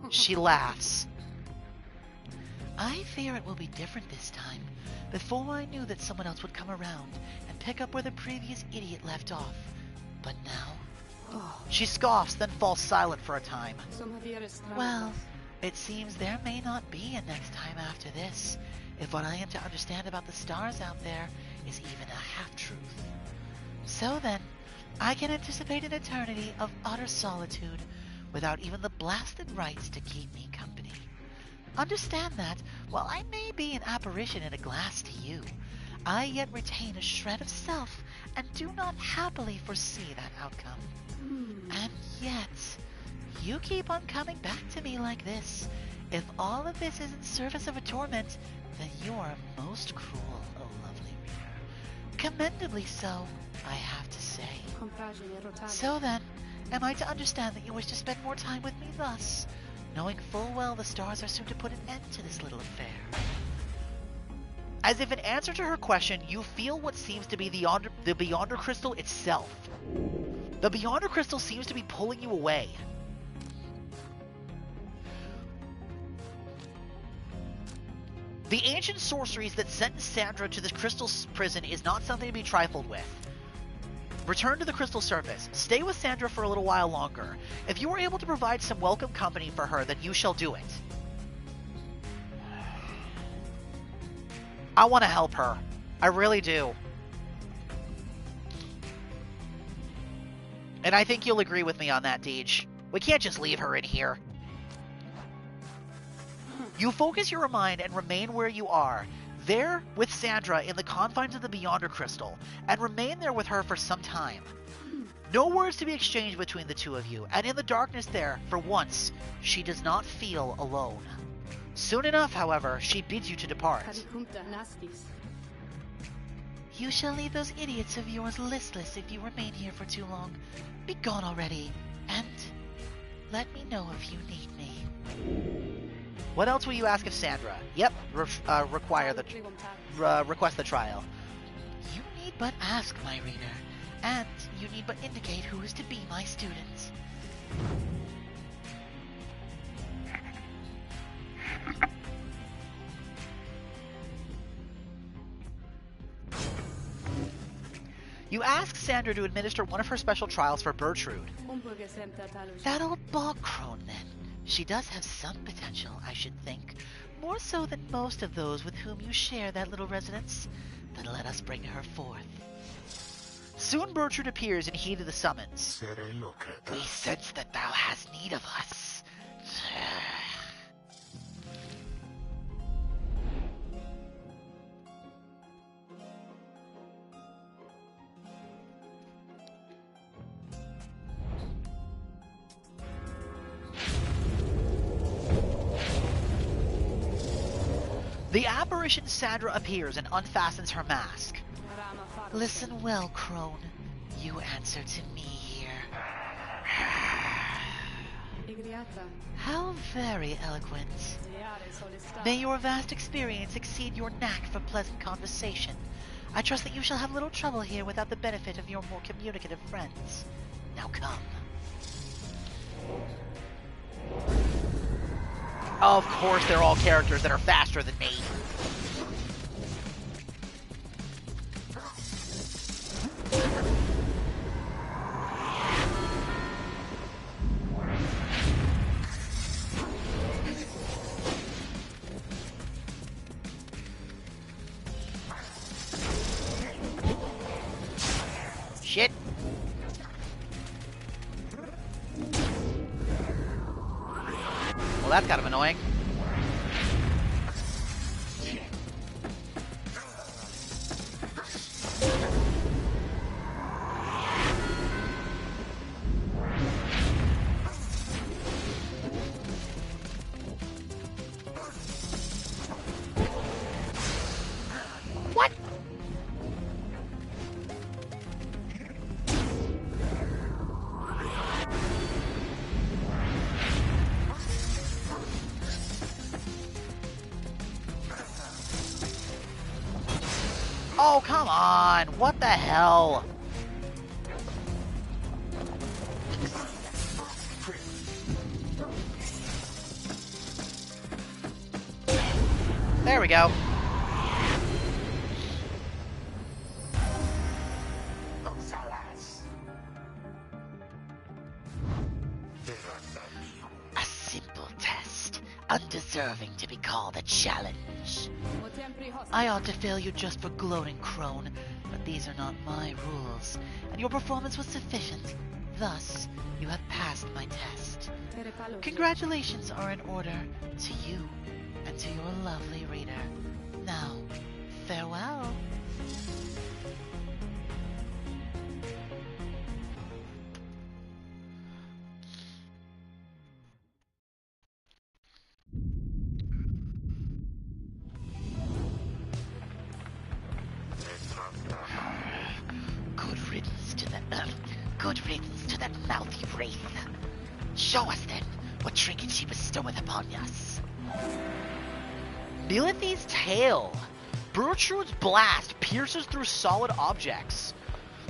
She laughs. I fear it will be different this time. Before I knew that someone else would come around and pick up where the previous idiot left off. But now... She scoffs, then falls silent for a time. Well, it seems there may not be a next time after this, if what I am to understand about the stars out there is even a half-truth. So then, I can anticipate an eternity of utter solitude without even the blasted rights to keep me company. Understand that, while I may be an apparition in a glass to you, I yet retain a shred of self and do not happily foresee that outcome. And yet, you keep on coming back to me like this. If all of this is in service of a torment, then you are most cruel, O lovely reader. Commendably so, I have to say. So then, am I to understand that you wish to spend more time with me thus, knowing full well the stars are soon to put an end to this little affair? As if in answer to her question, you feel what seems to be the Beyonder Crystal itself. The Beyonder Crystal seems to be pulling you away. The ancient sorceries that sentenced Sandra to the crystal prison is not something to be trifled with. Return to the crystal surface. Stay with Sandra for a little while longer. If you are able to provide some welcome company for her, then you shall do it. I want to help her. I really do. And I think you'll agree with me on that, Deej. We can't just leave her in here. You focus your mind and remain where you are, there with Sandra in the confines of the Beyonder Crystal, and remain there with her for some time. No words to be exchanged between the two of you, and in the darkness there, for once, she does not feel alone. Soon enough, however, she bids you to depart. You shall leave those idiots of yours listless if you remain here for too long. Be gone already, and let me know if you need me. What else will you ask of Sandra? Yep, request the trial. You need but ask, my reader, and you need but indicate who is to be my student. You ask Sandra to administer one of her special trials for Bertrude. That old bog crone, then. She does have some potential, I should think. More so than most of those with whom you share that little residence. Then let us bring her forth. Soon Bertrude appears in heed of the summons. We sense that thou hast need of us. The apparition Sandra appears and unfastens her mask. Listen well, crone. You answer to me here. How very eloquent. May your vast experience exceed your knack for pleasant conversation. I trust that you shall have little trouble here without the benefit of your more communicative friends. Now come. Of course, they're all characters that are faster than me. Shit. Well, that's kind of annoying. What? Oh, come on! What the hell? There we go. A simple test, undeserving to be called a challenge. I ought to fail you just for gloating, crone, but these are not my rules, and your performance was sufficient. Thus, you have passed my test. Congratulations are in order to you and to your lovely reader. Now, farewell. Good riddance to that mouthy wraith. Show us then what trinket she bestoweth upon us. Milithy's tail. Bertrude's blast pierces through solid objects.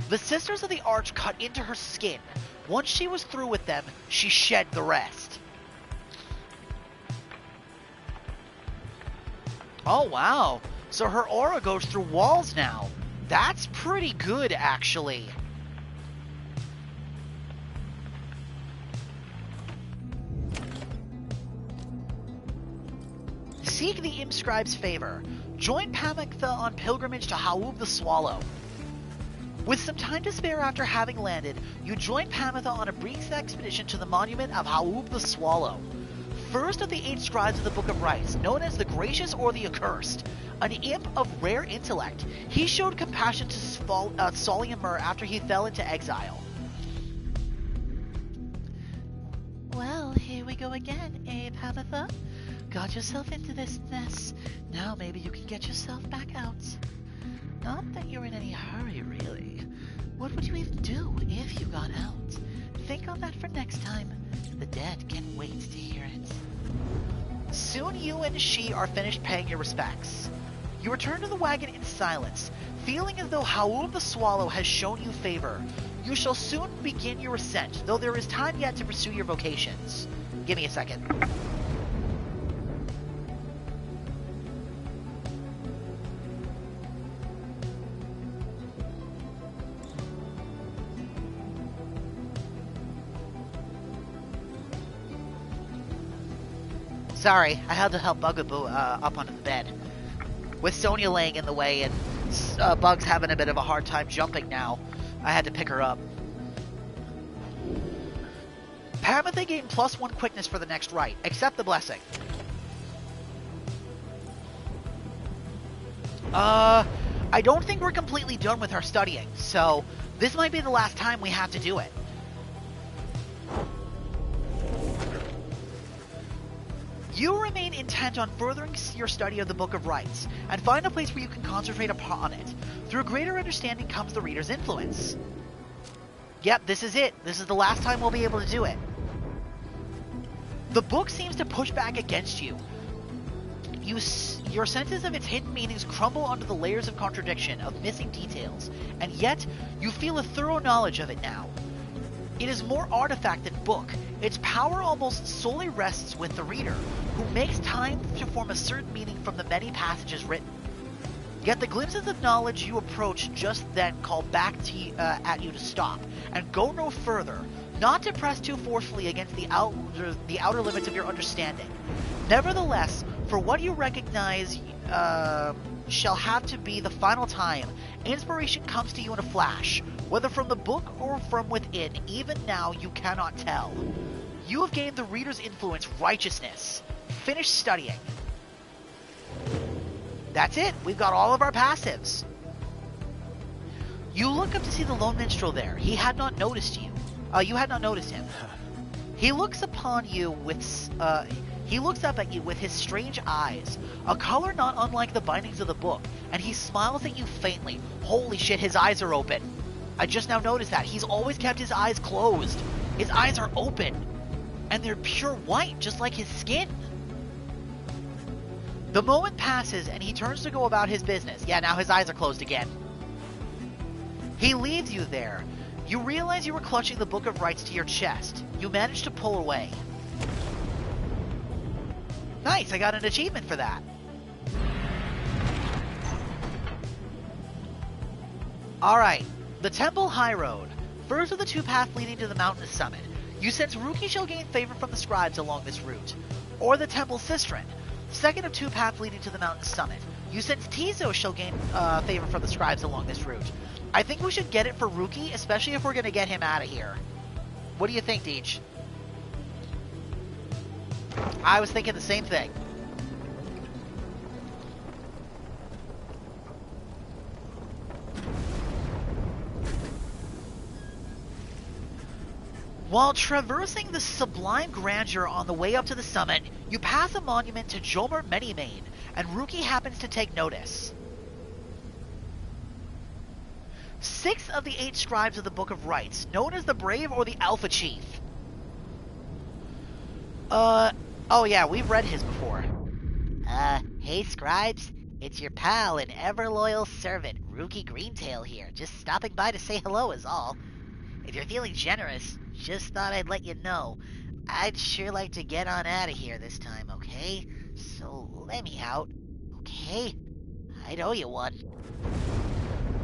The Sisters of the Arch cut into her skin. Once she was through with them, she shed the rest. Oh wow, so her aura goes through walls now. That's pretty good, actually. Seek the Imscribe's favor. Join Pamitha on pilgrimage to Haub the Swallow. With some time to spare after having landed, you join Pamitha on a brief expedition to the monument of Haub the Swallow. First of the 8 scribes of the Book of Rites, known as the Gracious or the Accursed, an imp of rare intellect, he showed compassion to Soliamur after he fell into exile. Well, here we go again, eh, Pamitha? Got yourself into this mess. Now maybe you can get yourself back out. Not that you're in any hurry, really. What would you even do if you got out? Think on that for next time. The dead can wait to hear it. Soon you and she are finished paying your respects. You return to the wagon in silence, feeling as though Haub the Swallow has shown you favor. You shall soon begin your ascent, though there is time yet to pursue your vocations. Give me a second. Sorry, I had to help Bugaboo up onto the bed. With Sonia laying in the way and Bug's having a bit of a hard time jumping now, I had to pick her up. Pamitha gained +1 quickness for the next rite. Accept the blessing. I don't think we're completely done with our studying, so this might be the last time we have to do it. You remain intent on furthering your study of the Book of Rites, and find a place where you can concentrate upon it. Through greater understanding comes the reader's influence. Yep, this is it. This is the last time we'll be able to do it. The book seems to push back against you. Your senses of its hidden meanings crumble under the layers of contradiction, of missing details, and yet you feel a thorough knowledge of it now. It is more artifact than book. Its power almost solely rests with the reader, who makes time to form a certain meaning from the many passages written. Yet the glimpses of knowledge you approach just then call back to at you to stop, and go no further, not to press too forcefully against the outer limits of your understanding. Nevertheless, for what you recognize shall have to be the final time, inspiration comes to you in a flash, whether from the book or from within. Even now you cannot tell. You have gained the reader's influence, righteousness. Finish studying. That's it. We've got all of our passives. You look up to see the lone minstrel there. He had not noticed you. You had not noticed him. He looks upon you with he looks up at you with his strange eyes, a color not unlike the bindings of the book, and he smiles at you faintly. Holy shit, his eyes are open. I just now noticed that. He's always kept his eyes closed. His eyes are open, and they're pure white, just like his skin. The moment passes and he turns to go about his business. Yeah, now his eyes are closed again. He leaves you there. You realize you were clutching the Book of Rites to your chest. You manage to pull away. Nice, I got an achievement for that. Alright, the Temple High Road. First of the two paths leading to the mountainous summit. You sense Ruki shall gain favor from the scribes along this route. Or the Temple Sistren. Second of two paths leading to the mountain's summit. You sense Tizo shall gain favor from the scribes along this route. I think we should get it for Ruki, especially if we're going to get him out of here. What do you think, Deej? I was thinking the same thing. While traversing the sublime grandeur on the way up to the summit, you pass a monument to Jomer Medimane, and Ruki happens to take notice. 6 of the 8 scribes of the Book of Rites, known as the Brave or the Alpha Chief. Oh yeah, we've read his before. Hey scribes, it's your pal and ever-loyal servant, Ruki Greentail here, just stopping by to say hello is all. If you're feeling generous, just thought I'd let you know. I'd sure like to get on out of here this time, okay? So let me out, okay? I'd owe you one.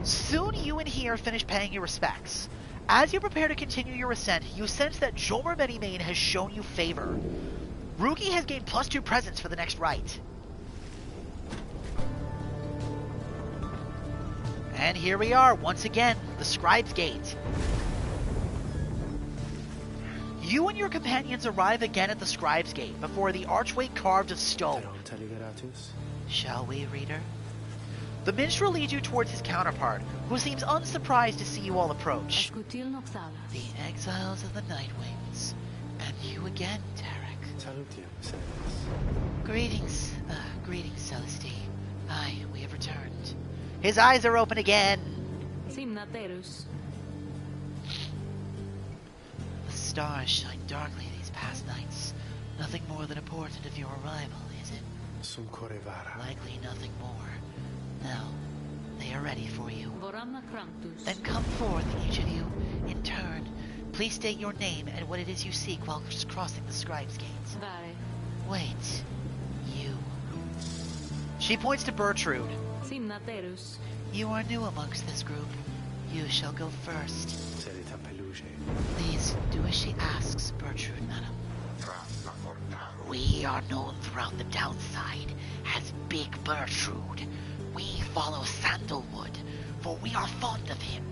Soon you and he are finished paying your respects. As you prepare to continue your ascent, you sense that Jomer Medimane has shown you favor. Ruki has gained +2 presence for the next rite. And here we are, once again, the Scribe's Gate. You and your companions arrive again at the Scribe's Gate, before the archway carved of stone. Shall we, reader? The minstrel leads you towards his counterpart, who seems unsurprised to see you all approach. The exiles of the Nightwings. And you again, Tarek. Greetings, Celeste. Aye, we have returned. His eyes are open again. The stars shine darkly these past nights. Nothing more than a portent of your arrival, is it? Likely nothing more. Now, they are ready for you. Then come forth, each of you, in turn. Please state your name and what it is you seek while crossing the Scribe's Gate. Wait. You. She points to Bertrude. You are new amongst this group. You shall go first. Please, do as she asks, Bertrude, madam. We are known throughout the downside as Big Bertrude. We follow Sandalwood, for we are fond of him.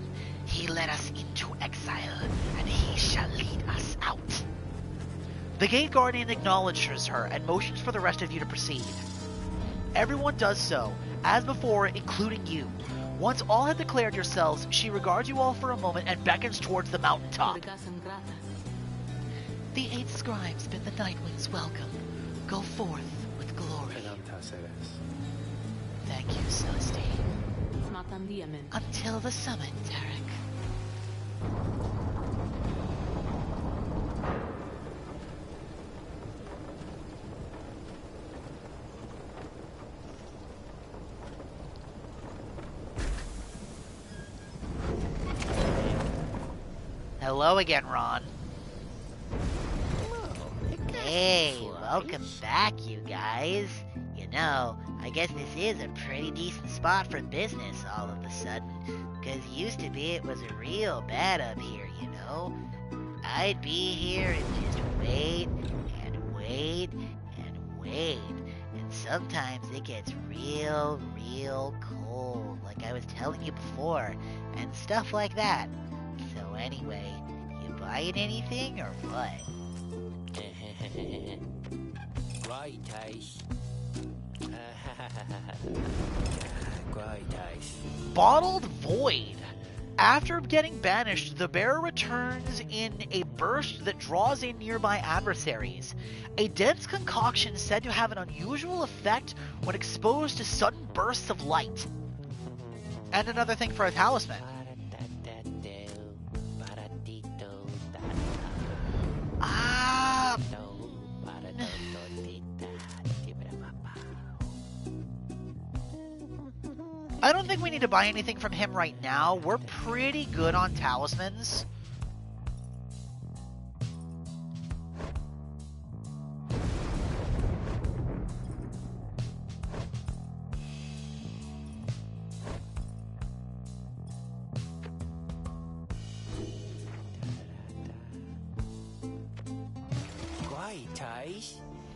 He led us into exile, and he shall lead us out. The gate guardian acknowledges her and motions for the rest of you to proceed. Everyone does so, as before, including you. Once all have declared yourselves, she regards you all for a moment and beckons towards the mountaintop. The 8 scribes bid the Nightwings welcome. Go forth with glory. Thank you, Celeste. Until the summit, Tarek. Hello again, Ron. Hey, welcome back, you guys. You know, I guess this is a pretty decent spot for business all of a sudden. Because used to be it was a real bad up here, you know? I'd be here and just wait, and wait, and wait. And sometimes it gets real cold, like I was telling you before, and stuff like that. So anyway, you buying anything or what? Bottled Void. After getting banished, the bearer returns in a burst that draws in nearby adversaries. A dense concoction said to have an unusual effect when exposed to sudden bursts of light. And another thing for a talisman. I don't think we need to buy anything from him right now. We're pretty good on talismans.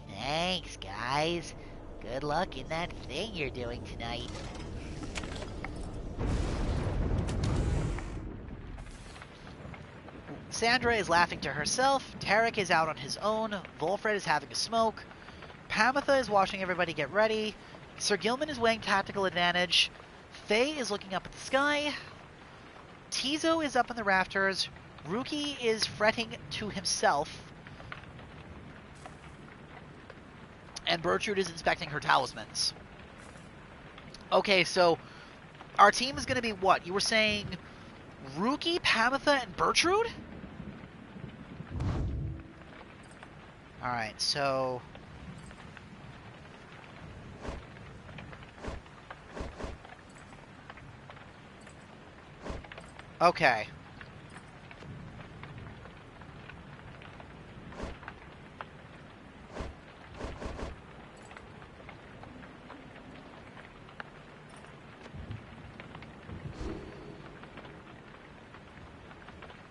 Thanks, guys. Good luck in that thing you're doing tonight. Sandra is laughing to herself, Tarek is out on his own, Volfred is having a smoke, Pamitha is watching everybody get ready, Sir Gilman is weighing tactical advantage, Faye is looking up at the sky, Tizo is up in the rafters, Ruki is fretting to himself, and Bertrude is inspecting her talismans. Okay, so our team is going to be what? You were saying Ruki, Pamitha, and Bertrude? Alright, so... Okay.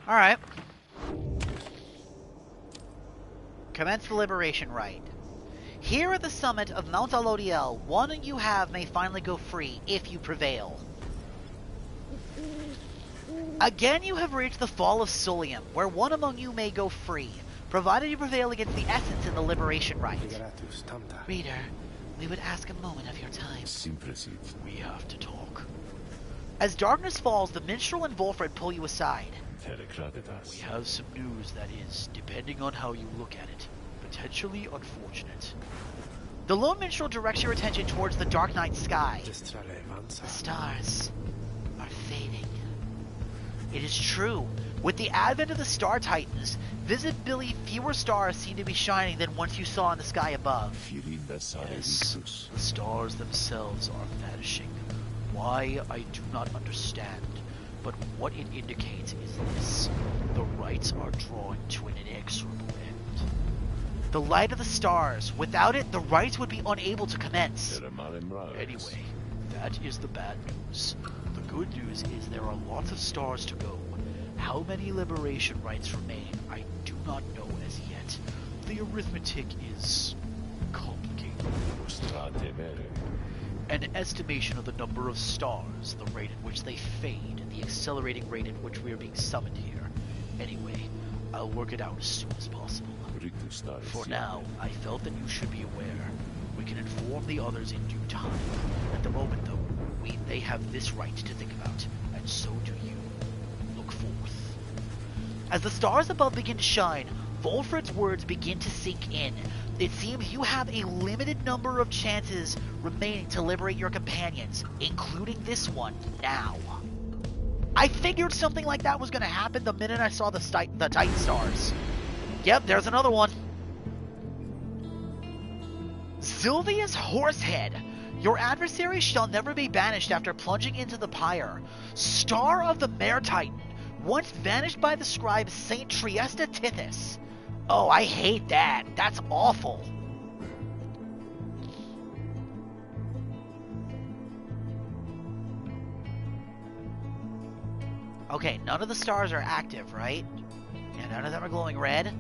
Alright. Commence the liberation rite. Here at the summit of Mount Alodiel, one you have may finally go free, if you prevail. Again you have reached the fall of Solium, where one among you may go free, provided you prevail against the essence in the liberation rite. Reader, we would ask a moment of your time. We have to talk. As darkness falls, the minstrel and Volfred pull you aside. We have some news that is, depending on how you look at it, potentially unfortunate. The lone minstrel directs your attention towards the dark night sky. The stars are fading. It is true. With the advent of the Star Titans, visibly fewer stars seem to be shining than once you saw in the sky above. Yes, the stars themselves are vanishing. Why, I do not understand. But what it indicates is this. The rites are drawing to an inexorable end. The light of the stars. Without it, the rites would be unable to commence. Anyway, that is the bad news. The good news is there are lots of stars to go. How many liberation rites remain, I do not know as yet. The arithmetic is complicated. An estimation of the number of stars, the rate at which they fade, the accelerating rate at which we are being summoned here. Anyway, I'll work it out as soon as possible. For now, I felt that you should be aware. We can inform the others in due time. At the moment, though, they have this right to think about, and so do you. Look forth. As the stars above begin to shine, Volfred's words begin to sink in. It seems you have a limited number of chances remaining to liberate your companions, including this one, now. I figured something like that was going to happen the minute I saw the Titan stars. Yep, there's another one. Sylvia's Horsehead. Your adversary shall never be banished after plunging into the Pyre. Star of the Mare Titan, once vanished by the scribe Saint Triesta Tithys. Oh, I hate that. That's awful. Okay, none of the stars are active, right? Yeah, none of them are glowing red.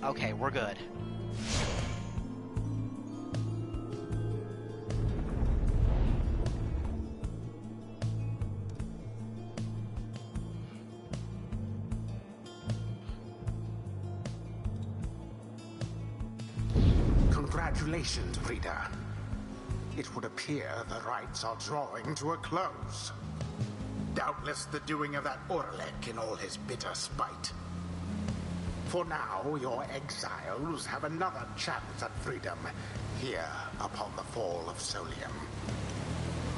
Okay, we're good. Congratulations, reader. It would appear the rites are drawing to a close. Doubtless the doing of that Orlek in all his bitter spite. For now, your exiles have another chance at freedom here upon the fall of Solium.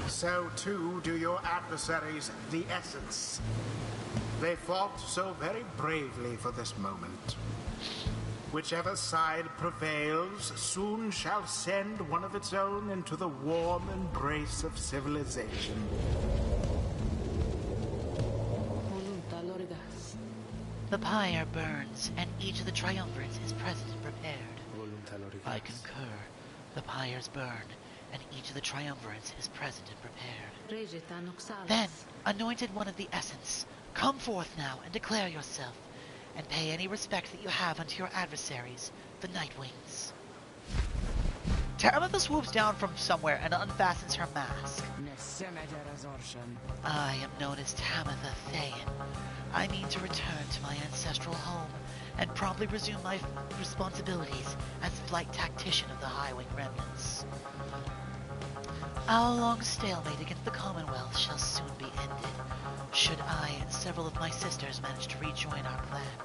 So too do your adversaries, the Essence. They fought so very bravely for this moment. Whichever side prevails soon shall send one of its own into the warm embrace of civilization. The pyre burns, and each of the triumvirates is present and prepared. I concur. The pyres burn, and each of the triumvirates is present and prepared. Then, anointed one of the essence, come forth now and declare yourself, and pay any respect that you have unto your adversaries, the Nightwings. Taramitha swoops down from somewhere and unfastens her mask. I am known as Tamitha Thayan. I mean to return to my ancestral home and promptly resume my responsibilities as flight tactician of the Highwing Remnants. Our long stalemate against the Commonwealth shall soon be ended. Should I and several of my sisters manage to rejoin our clan,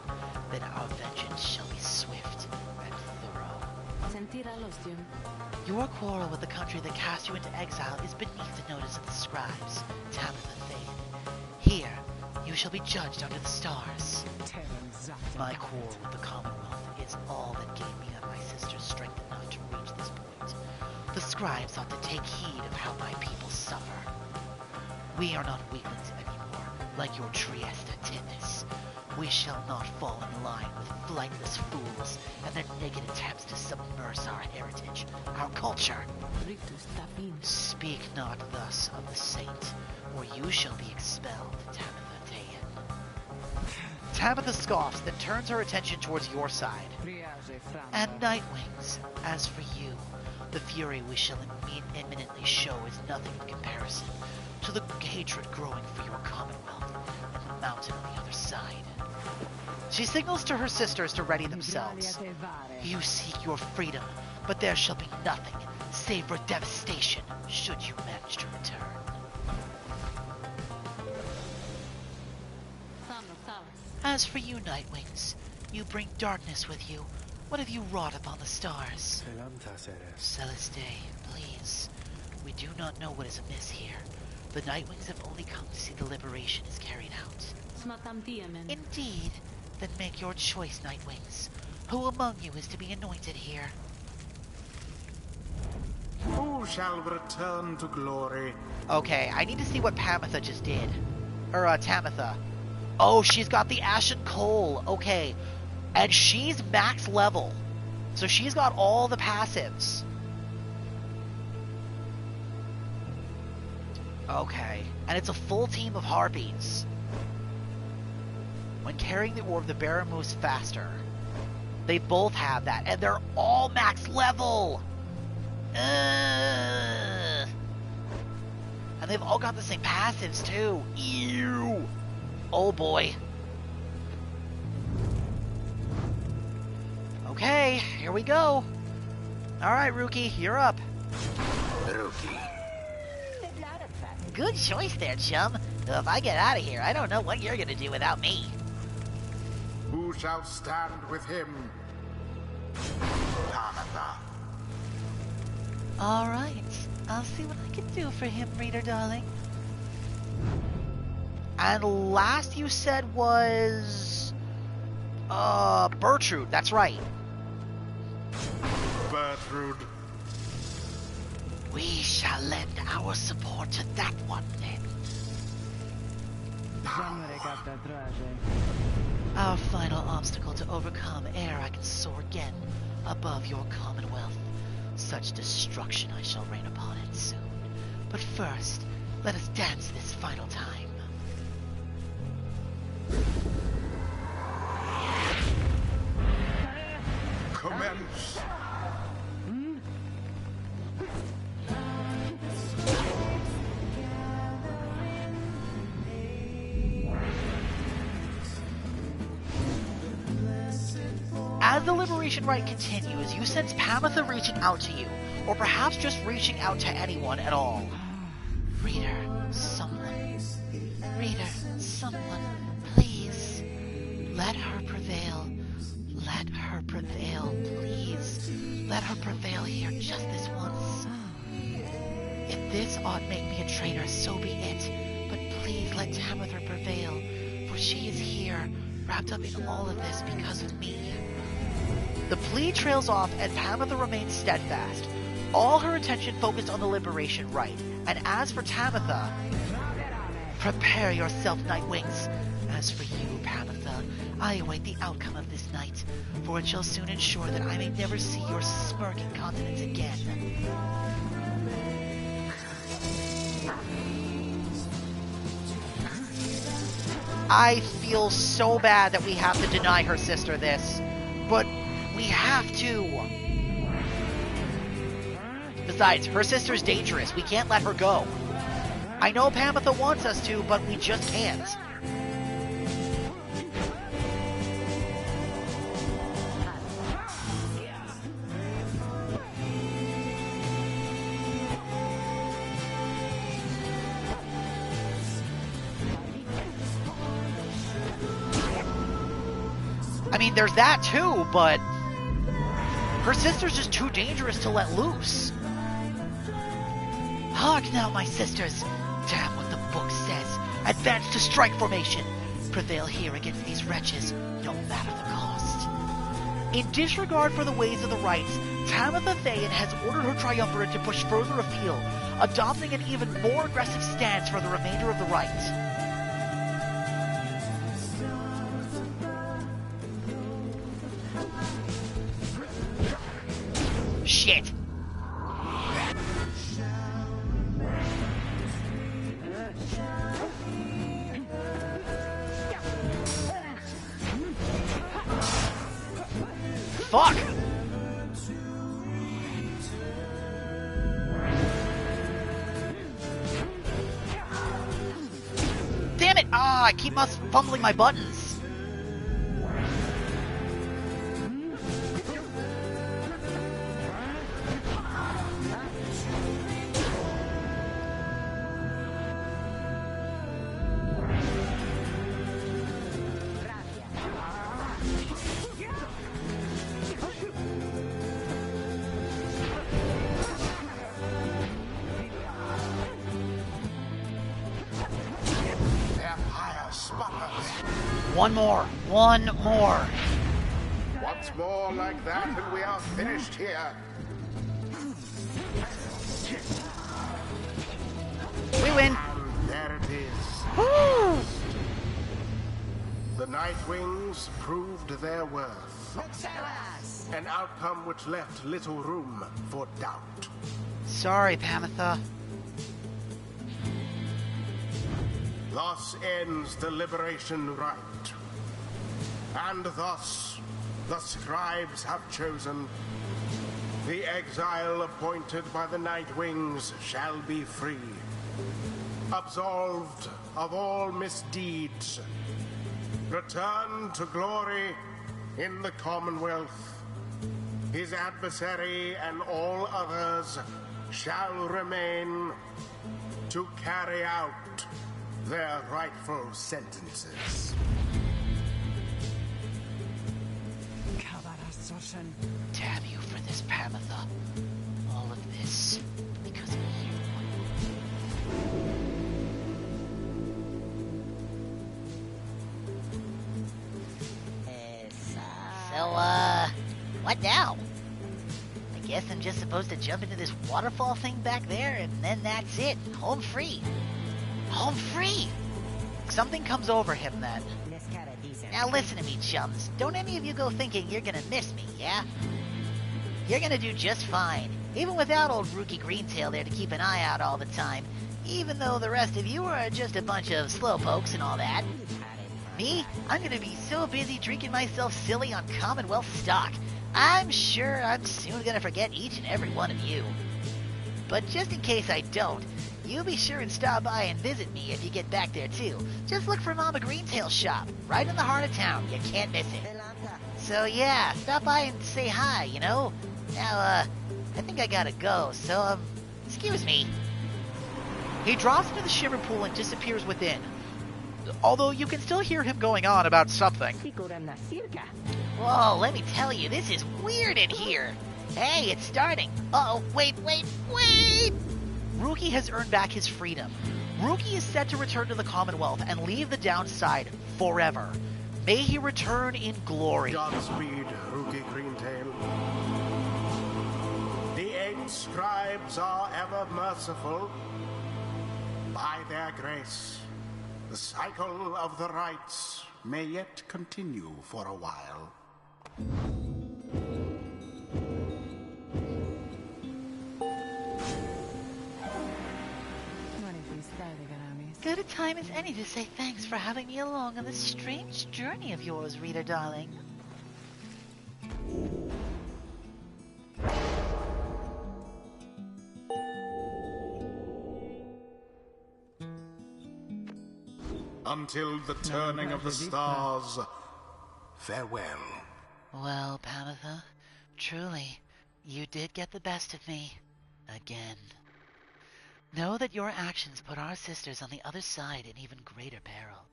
then our vengeance shall be swift and thorough. Your quarrel with the country that cast you into exile is beneath the notice of the scribes, Tamitha Thayan. Here, you shall be judged under the stars. My quarrel with the Commonwealth is all that gave me and my sisters strength enough to reach this point. The scribes ought to take heed of how my people suffer. We are not weaklings anymore, like your Trieste Tinnis. We shall not fall in line with flightless fools and their naked attempts to submerge our heritage, our culture. Speak not thus of the saint, or you shall be expelled, Tamitha Thayan. Tamitha scoffs, then turns her attention towards your side. And Nightwings, as for you, the fury we shall imminently show is nothing in comparison to the hatred growing for your commonwealth and the mountain on the other side. She signals to her sisters to ready themselves. You seek your freedom, but there shall be nothing save for devastation should you manage to return. As for you, Nightwings, you bring darkness with you. What have you wrought upon the stars? Celeste, please. We do not know what is amiss here. The Nightwings have only come to see the liberation is carried out. Indeed. Then make your choice, Nightwings. Who among you is to be anointed here? Who shall return to glory? Okay, I need to see what Pamitha just did. Or, Tamitha. Oh, she's got the Ashen Coal. Okay. And she's max level. So she's got all the passives. Okay. And it's a full team of Harpies. When carrying the Orb, the bearer moves faster. They both have that. And they're all max level. And they've all got the same passives, too. Ew. Oh, boy. Okay, here we go. Alright, Rookie, you're up. Rookie. Good choice there, chum. Though if I get out of here, I don't know what you're gonna do without me. Who shall stand with him? Tamitha. Alright, I'll see what I can do for him, reader darling. And last you said was... Bertrude, that's right. Bertrude. We shall lend our support to that one then. Our final obstacle to overcome ere I can soar again above your commonwealth. Such destruction I shall rain upon it soon. But first, let us dance this final time. Commence. As the Liberation Rite continues, you sense Pamitha reaching out to you, or perhaps just reaching out to anyone at all. Reader, someone, please. Let her prevail. Let her prevail, please. Let her prevail here just this once. If this ought make me a traitor, so be it. But please let Tamitha prevail, for she is here, wrapped up in all of this because of me. The plea trails off and Tamitha remains steadfast, all her attention focused on the Liberation Rite. And as for Tamitha, prepare yourself, Nightwings. As for you, Tamitha, I await the outcome of this night, for it shall soon ensure that I may never see your smirking countenance again. I feel so bad that we have to deny her sister this, but we have to. Besides, her sister's dangerous. We can't let her go. I know Tamitha wants us to, but we just can't. I mean, there's that too, but her sister's just too dangerous to let loose. Hark now, my sisters. Damn what the book says. Advance to strike formation. Prevail here against these wretches, no matter the cost. In disregard for the ways of the rites, Tamitha Thayan has ordered her triumvirate to push further afield, adopting an even more aggressive stance for the remainder of the rite. Shit. Fuck! Damn it! Ah, I keep fumbling my buttons. One more. One more. Once more like that, and we are finished here. We win. And there it is. Woo! The Nightwings proved their worth. An outcome which left little room for doubt. Sorry, Tamitha. Thus ends the Liberation Rite. And thus, the scribes have chosen. The exile appointed by the Nightwings shall be free. Absolved of all misdeeds. Return to glory in the Commonwealth. His adversary and all others shall remain to carry out their rightful sentences. Damn you for this, Tamitha. All of this because of you. What now? I guess I'm just supposed to jump into this waterfall thing back there, and then that's it. Home free. Home free! Something comes over him then. Now listen to me, chums. Don't any of you go thinking you're gonna miss me, yeah? You're gonna do just fine, even without old Rookie Greentail there to keep an eye out all the time, even though the rest of you are just a bunch of slowpokes and all that. Me? I'm gonna be so busy drinking myself silly on Commonwealth stock, I'm sure I'm soon gonna forget each and every one of you. But just in case I don't, you be sure and stop by and visit me if you get back there too. Just look for Mama Greentail's shop, right in the heart of town. You can't miss it. So yeah, stop by and say hi, you know? Now, I think I gotta go, so, excuse me. He drops into the shiver pool and disappears within. Although you can still hear him going on about something. Whoa, let me tell you, this is weird in here. Hey, it's starting. Uh-oh, wait! Rookie has earned back his freedom. Rookie is set to return to the Commonwealth and leave the downside forever. May he return in glory. Godspeed, Rookie Greentail. The 8 scribes are ever merciful. By their grace, the cycle of the rites may yet continue for a while. Good a time as any to say thanks for having me along on this strange journey of yours, reader darling. Until the turning of the stars, farewell. Well, Pamitha, truly, you did get the best of me. Again. Know that your actions put our sisters on the other side in even greater peril.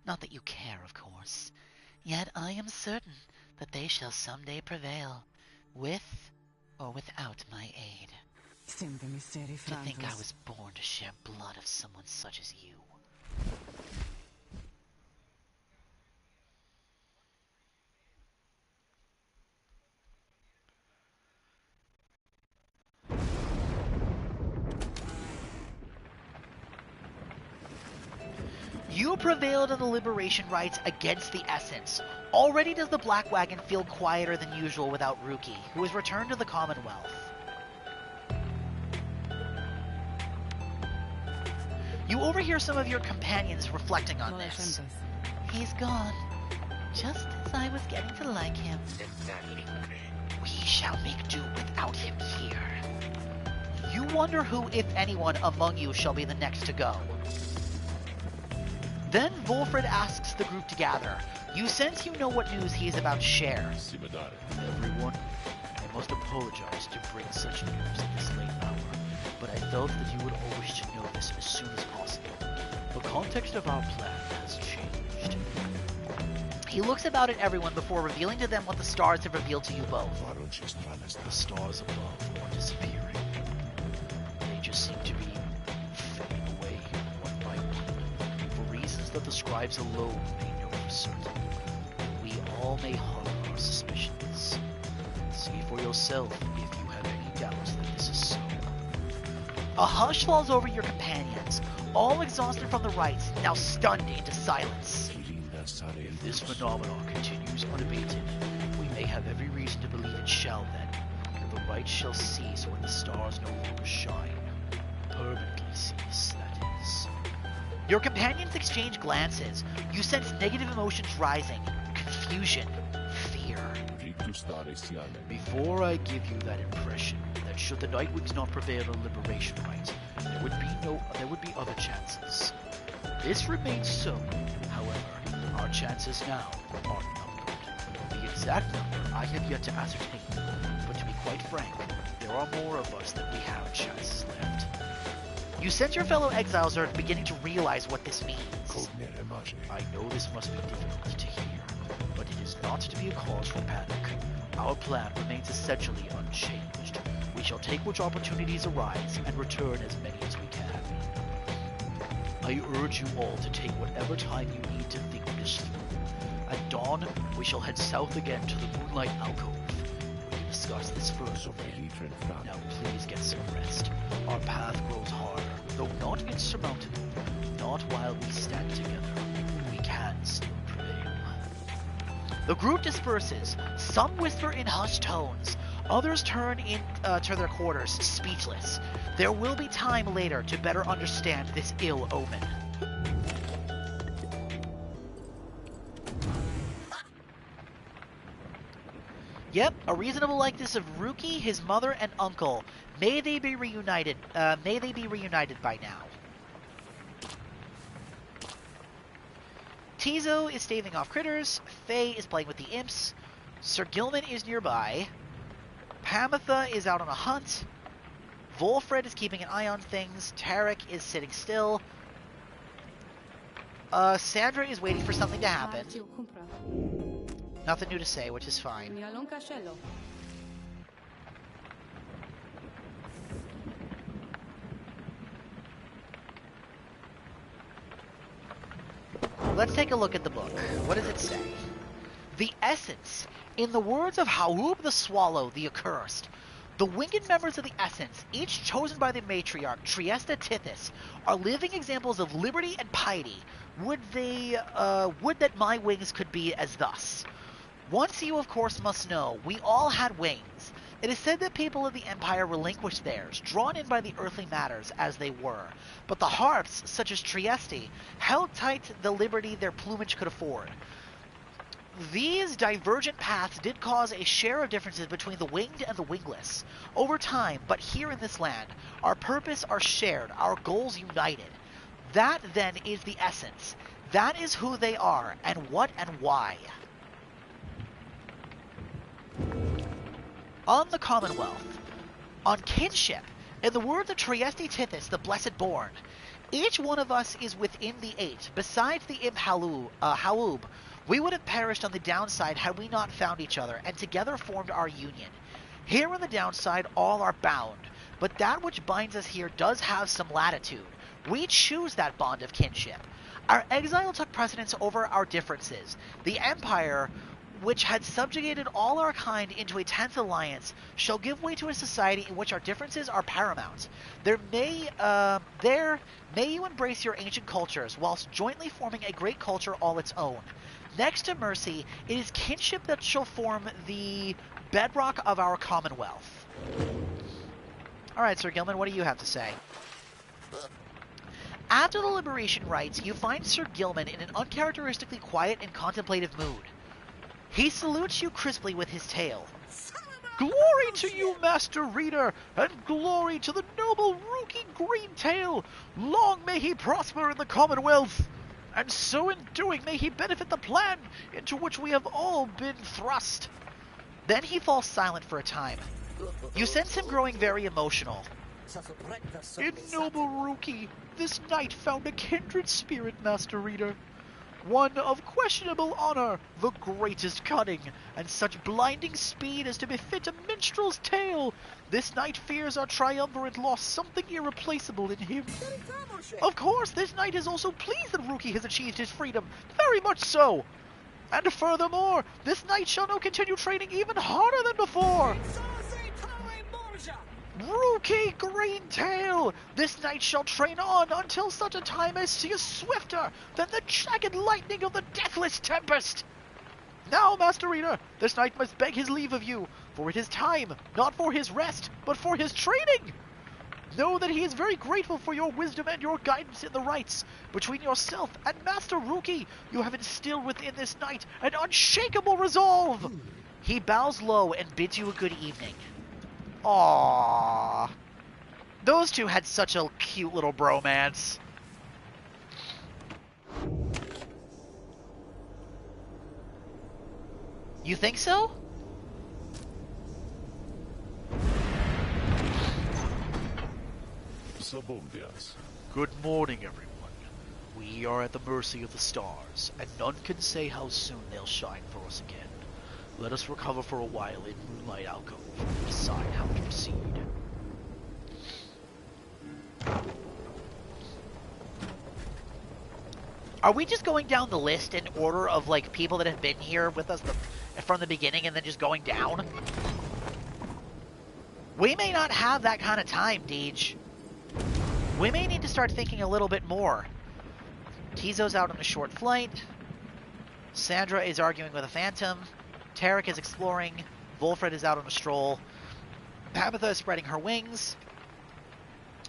Not that you care, of course. Yet I am certain that they shall someday prevail, with or without my aid. To think I was born to share blood of someone such as you. You prevailed in the liberation rites against the Essence. Already does the Black Wagon feel quieter than usual without Ruki, who has returned to the Commonwealth. You overhear some of your companions reflecting on this. He's gone, just as I was getting to like him. We shall make do without him here. You wonder who, if anyone, among you shall be the next to go. Then Volfred asks the group to gather. You sense you know what news he is about to share. Everyone, I must apologize to bring such news at this late hour, but I felt that you would all wish to know this as soon as possible. The context of our plan has changed. He looks about at everyone before revealing to them what the stars have revealed to you both. The stars above are disappearing. They just seem to be fading away one by one, for reasons that the scribes alone may know for certain. We all may harbor our suspicions. See for yourself if you have any doubts that this is so. A hush falls over your companions, all exhausted from the rites, now stunned into silence. If this phenomenon continues unabated, we may have every reason to believe it shall then, and the rites shall cease when the stars no longer shine. Permanently cease, that is. Your companions exchange glances. You sense negative emotions rising. Confusion. Fear. Before I give you that impression that should the Nightwings not prevail in liberation rites, there would be other chances. This remains so, however. Our chances now are numbered. The exact number I have yet to ascertain, but to be quite frank, there are more of us than we have chances left. You sense your fellow exiles are beginning to realize what this means. I know this must be difficult to hear, but it is not to be a cause for panic. Our plan remains essentially unchanged. We shall take which opportunities arise and return as many as we can. I urge you all to take whatever time you need to think this through. At dawn, we shall head south again to the Moonlight Alcove. We can discuss this further then. Now please get some rest. Our path grows harder, though not insurmountable. Not while we stand together. We can still prevail. The group disperses. Some whisper in hushed tones. Others turn to their quarters, speechless. There will be time later to better understand this ill omen. Yep, a reasonable likeness of Ruki, his mother, and uncle. May they be reunited. May they be reunited by now. Tizo is staving off critters. Faye is playing with the imps. Sir Gilman is nearby. Pamitha is out on a hunt. Volfred is keeping an eye on things. Tarek is sitting still. Sandra is waiting for something to happen. Nothing new to say, which is fine. let's take a look at the book. What does it say? The essence. In the words of Haub the Swallow, the Accursed, the winged members of the Essence, each chosen by the matriarch, Triesta Tithys, are living examples of liberty and piety. Would that my wings could be as thus. Once you, of course, must know, we all had wings. It is said that people of the Empire relinquished theirs, drawn in by the earthly matters as they were. But the harps, such as Trieste, held tight the liberty their plumage could afford. These divergent paths did cause a share of differences between the winged and the wingless. Over time, but here in this land, our purpose are shared, our goals united. That, then, is the essence. That is who they are, and what and why. On the Commonwealth, on kinship, in the words of Trieste Tithys, the Blessed Born, each one of us is within the eight. Besides the imp Haub, we would have perished on the downside had we not found each other, and together formed our union. Here on the downside, all are bound, but that which binds us here does have some latitude. We choose that bond of kinship. Our exile took precedence over our differences. The Empire, which had subjugated all our kind into a 10th alliance, shall give way to a society in which our differences are paramount. There may you embrace your ancient cultures, whilst jointly forming a great culture all its own. Next to mercy, it is kinship that shall form the bedrock of our commonwealth. Alright, Sir Gilman, what do you have to say? After the liberation rites, you find Sir Gilman in an uncharacteristically quiet and contemplative mood. He salutes you crisply with his tail. Glory to you, Master Reader, and glory to the noble Rookie Greentail! Long may he prosper in the Commonwealth! And so in doing may he benefit the plan into which we have all been thrust. Then he falls silent for a time. You sense him growing very emotional. Noble Rookie, this knight found a kindred spirit, Master Reader. One of questionable honor, the greatest cunning, and such blinding speed as to befit a minstrel's tale. This knight fears our triumvirate lost something irreplaceable in him. Of course, this knight is also pleased that Rookie has achieved his freedom, very much so. And furthermore, this knight shall now continue training even harder than before. Rookie Greentail! This knight shall train on until such a time as he is swifter than the jagged lightning of the deathless tempest! Now, Master Reader, this knight must beg his leave of you, for it is time, not for his rest, but for his training! Know that he is very grateful for your wisdom and your guidance in the rites. Between yourself and Master Rookie, you have instilled within this knight an unshakable resolve! He bows low and bids you a good evening. Aww. Those two had such a cute little bromance. You think so? Good morning, everyone. We are at the mercy of the stars, and none can say how soon they'll shine for us again. Let us recover for a while in Moonlight Alcove and decide how to proceed. Are we just going down the list in order of, like, people that have been here with us from the beginning and then just going down? We may not have that kind of time, Deej. We may need to start thinking a little bit more. Tizo's out on a short flight. Sandra is arguing with a phantom. Tarek is exploring. Volfred is out on a stroll. Tabitha is spreading her wings.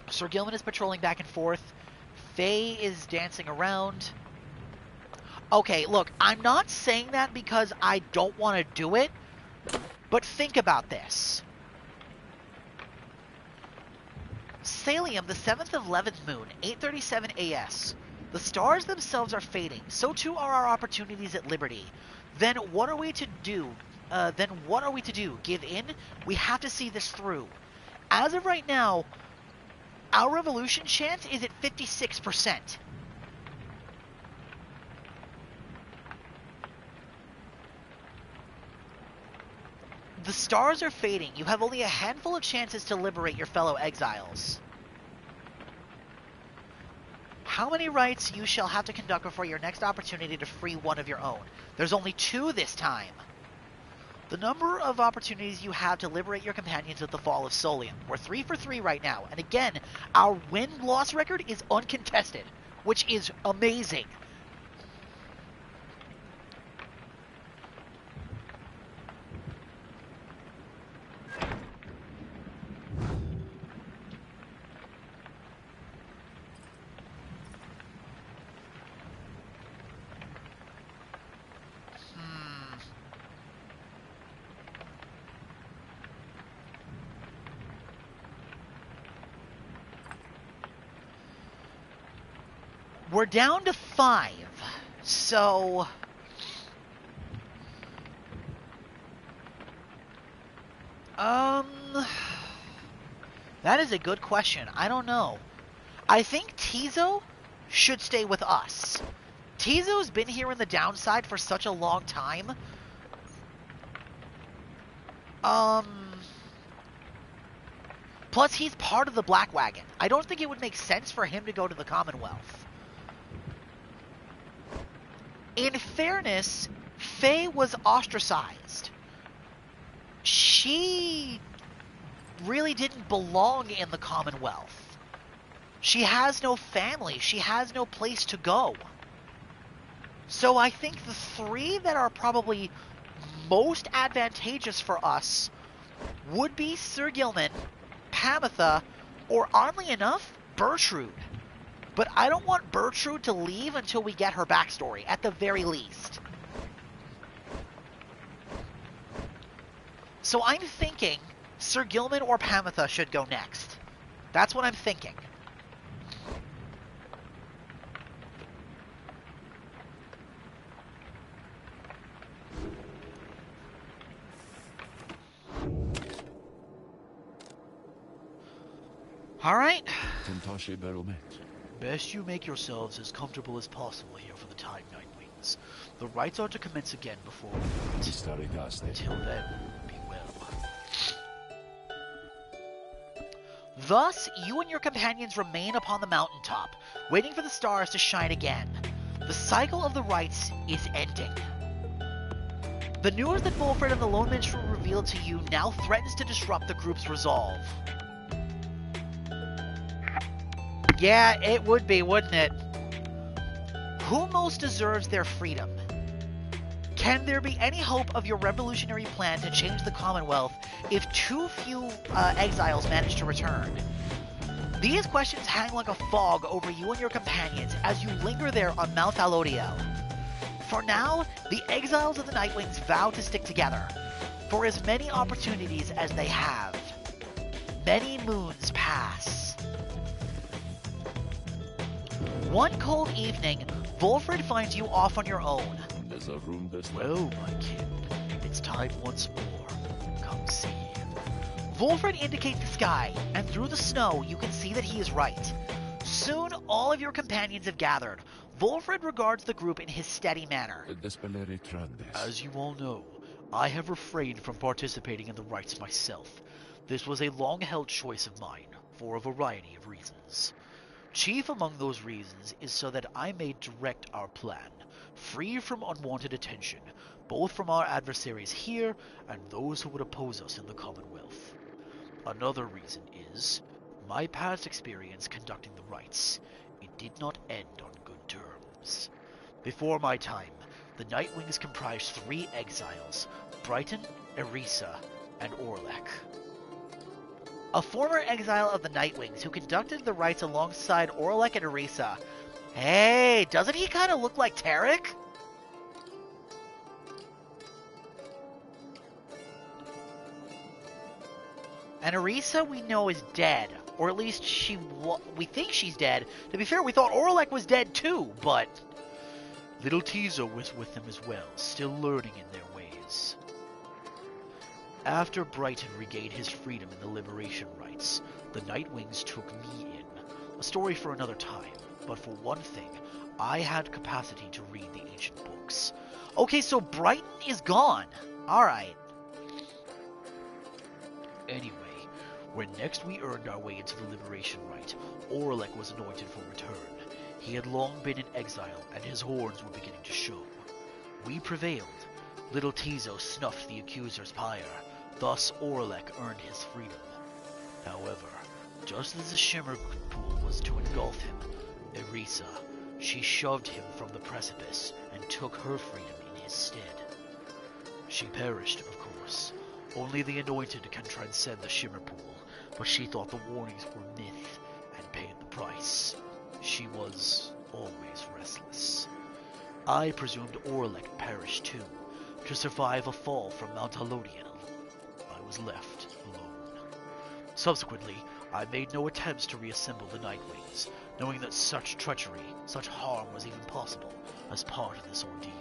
Sir Gilman is patrolling back and forth. Faye is dancing around. Okay, look, I'm not saying that because I don't want to do it, but think about this. Salium, the 7th of 11th moon, 8:37 AS. The stars themselves are fading, so too are our opportunities at liberty. Then what are we to do? Give in? We have to see this through. As of right now, our revolution chance is at 56%. The stars are fading. You have only a handful of chances to liberate your fellow exiles. How many rites you shall have to conduct before your next opportunity to free one of your own? There's only 2 this time. The number of opportunities you have to liberate your companions with the fall of Solium. We're 3 for 3 right now. And again, our win-loss record is uncontested, which is amazing. We're down to 5, so... That is a good question. I don't know. I think Tizo should stay with us. Tizo's been here in the downside for such a long time. Plus, he's part of the Black Wagon. I don't think it would make sense for him to go to the Commonwealth. In fairness, Faye was ostracized. She really didn't belong in the Commonwealth. She has no family. She has no place to go. So I think the 3 that are probably most advantageous for us would be Sir Gilman, Pamitha, or oddly enough, Bertrude. But I don't want Bertrude to leave until we get her backstory, at the very least. So I'm thinking Sir Gilman or Pamitha should go next. That's what I'm thinking. Alright. Best you make yourselves as comfortable as possible here for the time, Nightwings. The rites are to commence again before we meet. Until then, be well. Thus, you and your companions remain upon the mountaintop, waiting for the stars to shine again. The cycle of the rites is ending. The news that Wolfred and the Lone Minstrel revealed to you now threatens to disrupt the group's resolve. Yeah, it would be, wouldn't it? Who most deserves their freedom? Can there be any hope of your revolutionary plan to change the Commonwealth if too few exiles manage to return? These questions hang like a fog over you and your companions as you linger there on Mount Alodio. For now, the exiles of the Nightwings vow to stick together, for as many opportunities as they have. Many moons pass. One cold evening, Wolfred finds you off on your own. Well, my kin, it's time once more. Come see. Wolfred indicates the sky, and through the snow you can see that he is right. Soon all of your companions have gathered. Wolfred regards the group in his steady manner. As you all know, I have refrained from participating in the rites myself. This was a long-held choice of mine, for a variety of reasons. Chief among those reasons is so that I may direct our plan, free from unwanted attention, both from our adversaries here and those who would oppose us in the Commonwealth. Another reason is my past experience conducting the rites. It did not end on good terms. Before my time, the Nightwings comprised 3 exiles, Brighton, Erisa, and Orlek. A former exile of the Nightwings who conducted the rites alongside Orlek and Erisa. Hey, doesn't he kind of look like Tarek? And Erisa we know is dead, or at least we think she's dead. To be fair, we thought Orlek was dead too, but little Tizo was with them as well, still learning in their ways. After Brighton regained his freedom in the liberation rites, the Nightwings took me in. A story for another time, but for one thing, I had capacity to read the ancient books. Okay, so Brighton is gone. Alright. Anyway, when next we earned our way into the liberation rite, Orlek was anointed for return. He had long been in exile, and his horns were beginning to show. We prevailed. Little Tizo snuffed the accuser's pyre. Thus Orlek earned his freedom. However, just as the shimmer pool was to engulf him, Erisa, she shoved him from the precipice and took her freedom in his stead. She perished, of course. Only the anointed can transcend the shimmer pool, but she thought the warnings were myth and paid the price. She was always restless. I presumed Orlek perished too, to survive a fall from Mount Halodian. I was left alone. Subsequently, I made no attempts to reassemble the Nightwings, knowing that such treachery, such harm was even possible as part of this ordeal.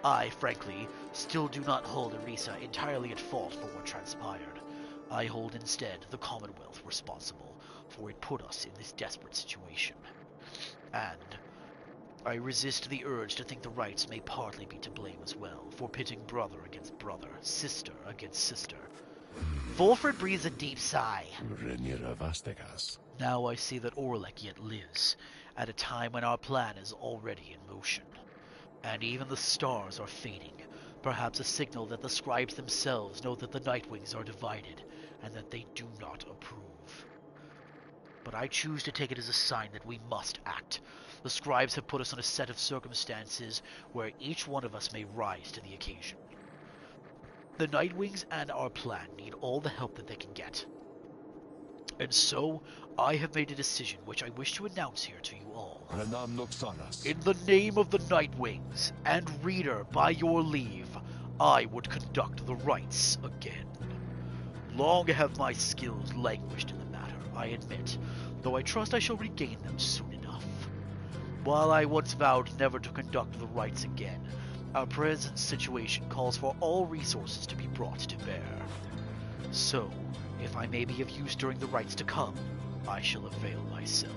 I, frankly, still do not hold Erisa entirely at fault for what transpired. I hold instead the Commonwealth responsible, for it put us in this desperate situation. And I resist the urge to think the rights may partly be to blame as well, for pitting brother against brother, sister against sister. Volfred breathes a deep sigh. Now I see that Orlek yet lives, at a time when our plan is already in motion. And even the stars are fading, perhaps a signal that the scribes themselves know that the Nightwings are divided, and that they do not approve. But I choose to take it as a sign that we must act. The scribes have put us in a set of circumstances where each one of us may rise to the occasion. The Nightwings and our plan need all the help that they can get. And so, I have made a decision which I wish to announce here to you all. In the name of the Nightwings, and Reader, by your leave, I would conduct the rites again. Long have my skills languished in the matter, I admit, though I trust I shall regain them soon enough. While I once vowed never to conduct the rites again, our present situation calls for all resources to be brought to bear. So, if I may be of use during the rites to come, I shall avail myself.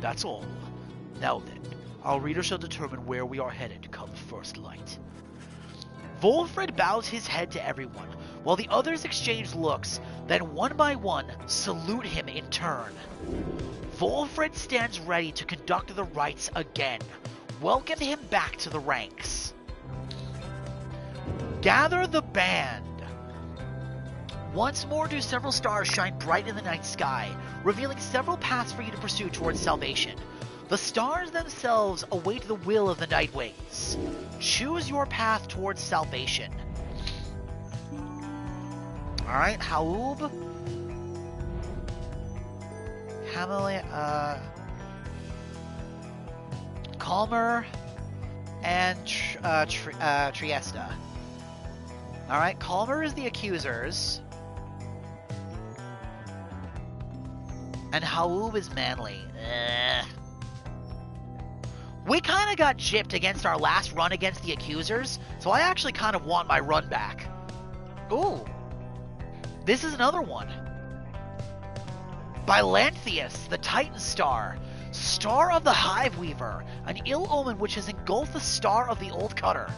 That's all. Now then, our reader shall determine where we are headed come first light. Volfred bows his head to everyone, while the others exchange looks, then one by one salute him in turn. Volfred stands ready to conduct the rites again. Welcome him back to the ranks. Gather the band. Once more do several stars shine bright in the night sky, revealing several paths for you to pursue towards salvation. The stars themselves await the will of the Nightwings. Choose your path towards salvation. Alright, Haub. Calmer, and Triesta. Alright, Calmer is the accusers. And Haub is Manly. We kind of got gypped against our last run against the accusers, so I actually kind of want my run back. Ooh. This is another one. By Lanthius, the Titan Star. Star of the Hive Weaver. An ill omen which has engulfed the star of the Old Cutter.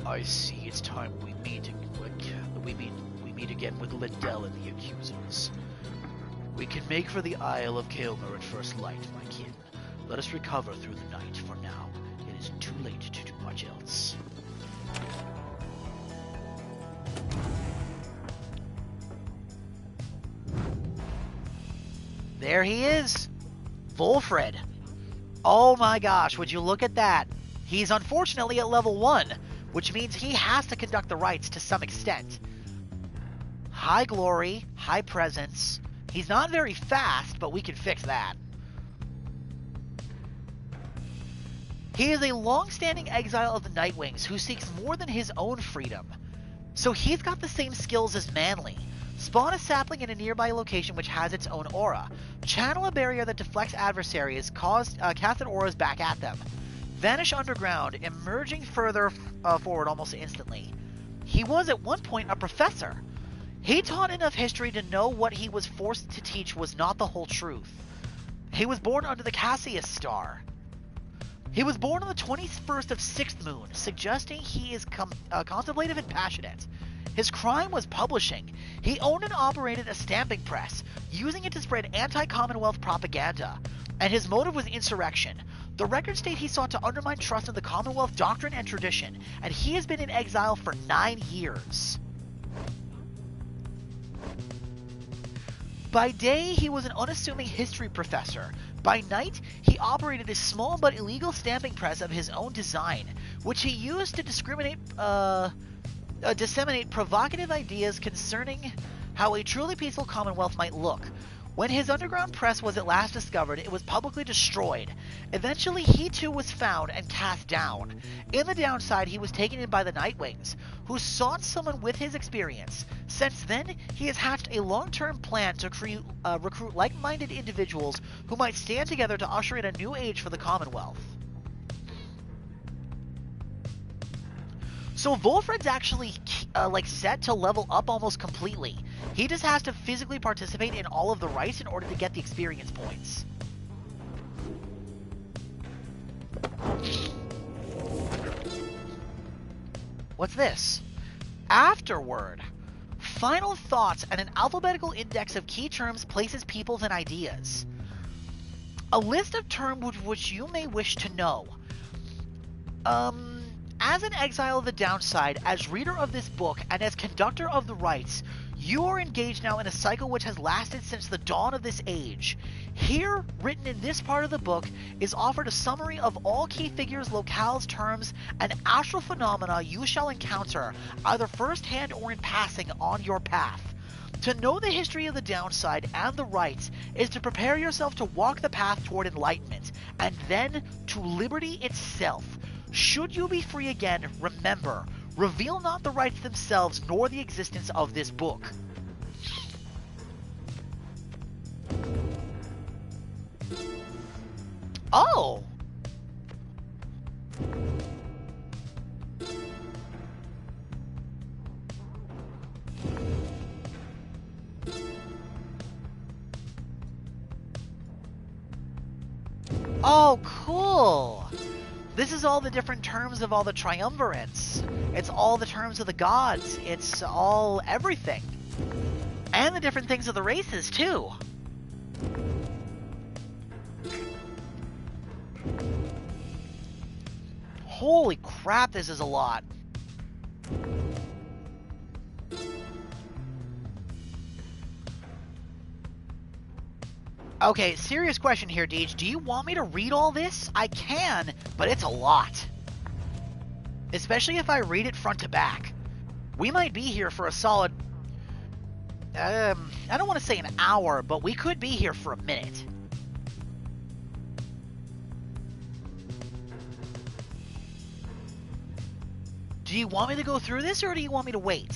I see it's time we meet again with Lindell and the accusers. We can make for the Isle of Kaelmer at first light, my kin. Let us recover through the night. For now, it is too late to do much else. There he is! Volfred. Oh my gosh, would you look at that? He's unfortunately at level 1, which means he has to conduct the rites to some extent. High glory, high presence. He's not very fast, but we can fix that. He is a long-standing exile of the Nightwings who seeks more than his own freedom. So he's got the same skills as Manly. Spawn a sapling in a nearby location which has its own aura. Channel a barrier that deflects adversaries, cast an auras back at them. Vanish underground, emerging further forward almost instantly. He was at one point a professor. He taught enough history to know what he was forced to teach was not the whole truth. He was born under the Cassius star. He was born on the 21st of 6th moon, suggesting he is contemplative and passionate. His crime was publishing. He owned and operated a stamping press, using it to spread anti-Commonwealth propaganda. And his motive was insurrection. The records state he sought to undermine trust in the Commonwealth doctrine and tradition, and he has been in exile for 9 years. By day, he was an unassuming history professor. By night, he operated a small but illegal stamping press of his own design, which he used to disseminate provocative ideas concerning how a truly peaceful Commonwealth might look. When his underground press was at last discovered, it was publicly destroyed. Eventually, he too was found and cast down. In the downside, he was taken in by the Nightwings, who sought someone with his experience. Since then, he has hatched a long-term plan to recruit like-minded individuals who might stand together to usher in a new age for the Commonwealth. So Volfred's actually set to level up almost completely. He just has to physically participate in all of the rites in order to get the experience points. What's this? Afterward. Final thoughts and an alphabetical index of key terms, places, peoples, and ideas. A list of terms which you may wish to know. As an exile of the downside, as reader of this book, and as conductor of the rites, you are engaged now in a cycle which has lasted since the dawn of this age. Here, written in this part of the book, is offered a summary of all key figures, locales, terms, and astral phenomena you shall encounter, either first-hand or in passing, on your path. To know the history of the downside and the rites is to prepare yourself to walk the path toward enlightenment, and then to liberty itself. Should you be free again, remember, reveal not the rites themselves nor the existence of this book. Oh! Oh, cool! This is all the different terms of all the triumvirates. It's all the terms of the gods. It's all everything. And the different things of the races, too. Holy crap, this is a lot. Okay, serious question here, Deej. Do you want me to read all this? I can, but it's a lot. Especially if I read it front to back. We might be here for a solid... I don't want to say an hour, but we could be here for a minute. Do you want me to go through this, or do you want me to wait?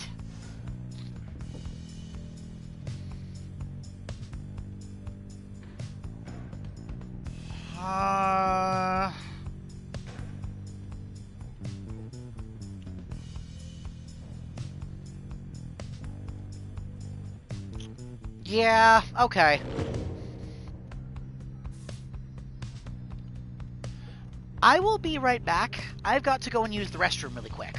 Yeah, okay. I will be right back. I've got to go and use the restroom really quick.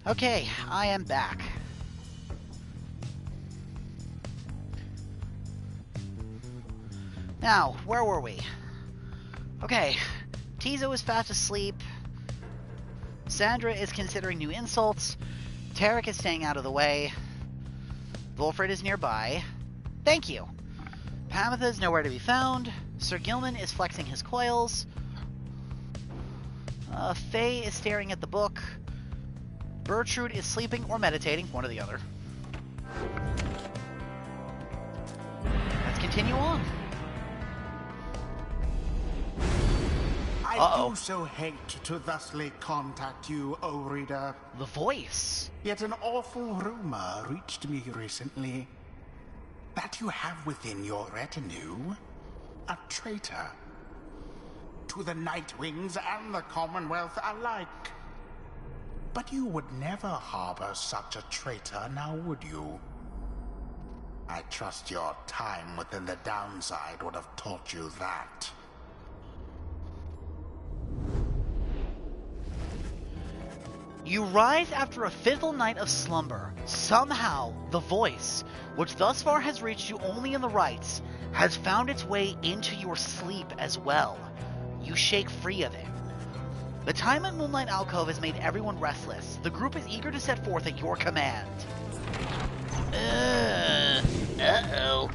Okay, I am back. Now, where were we? Okay, Tizo is fast asleep. Sandra is considering new insults. Tarek is staying out of the way. Wolfred is nearby. Thank you. Pamitha is nowhere to be found. Sir Gilman is flexing his coils. Faye is staring at the book. Bertrude is sleeping or meditating, one or the other. Let's continue on. I do so hate to thusly contact you, O reader. The voice. Yet an awful rumor reached me recently that you have within your retinue a traitor to the Nightwings and the Commonwealth alike. But you would never harbor such a traitor, now would you? I trust your time within the downside would have taught you that. You rise after a fitful night of slumber. Somehow, the voice, which thus far has reached you only in the rites, has found its way into your sleep as well. You shake free of it. The time at Moonlight Alcove has made everyone restless. The group is eager to set forth at your command. Uh-oh.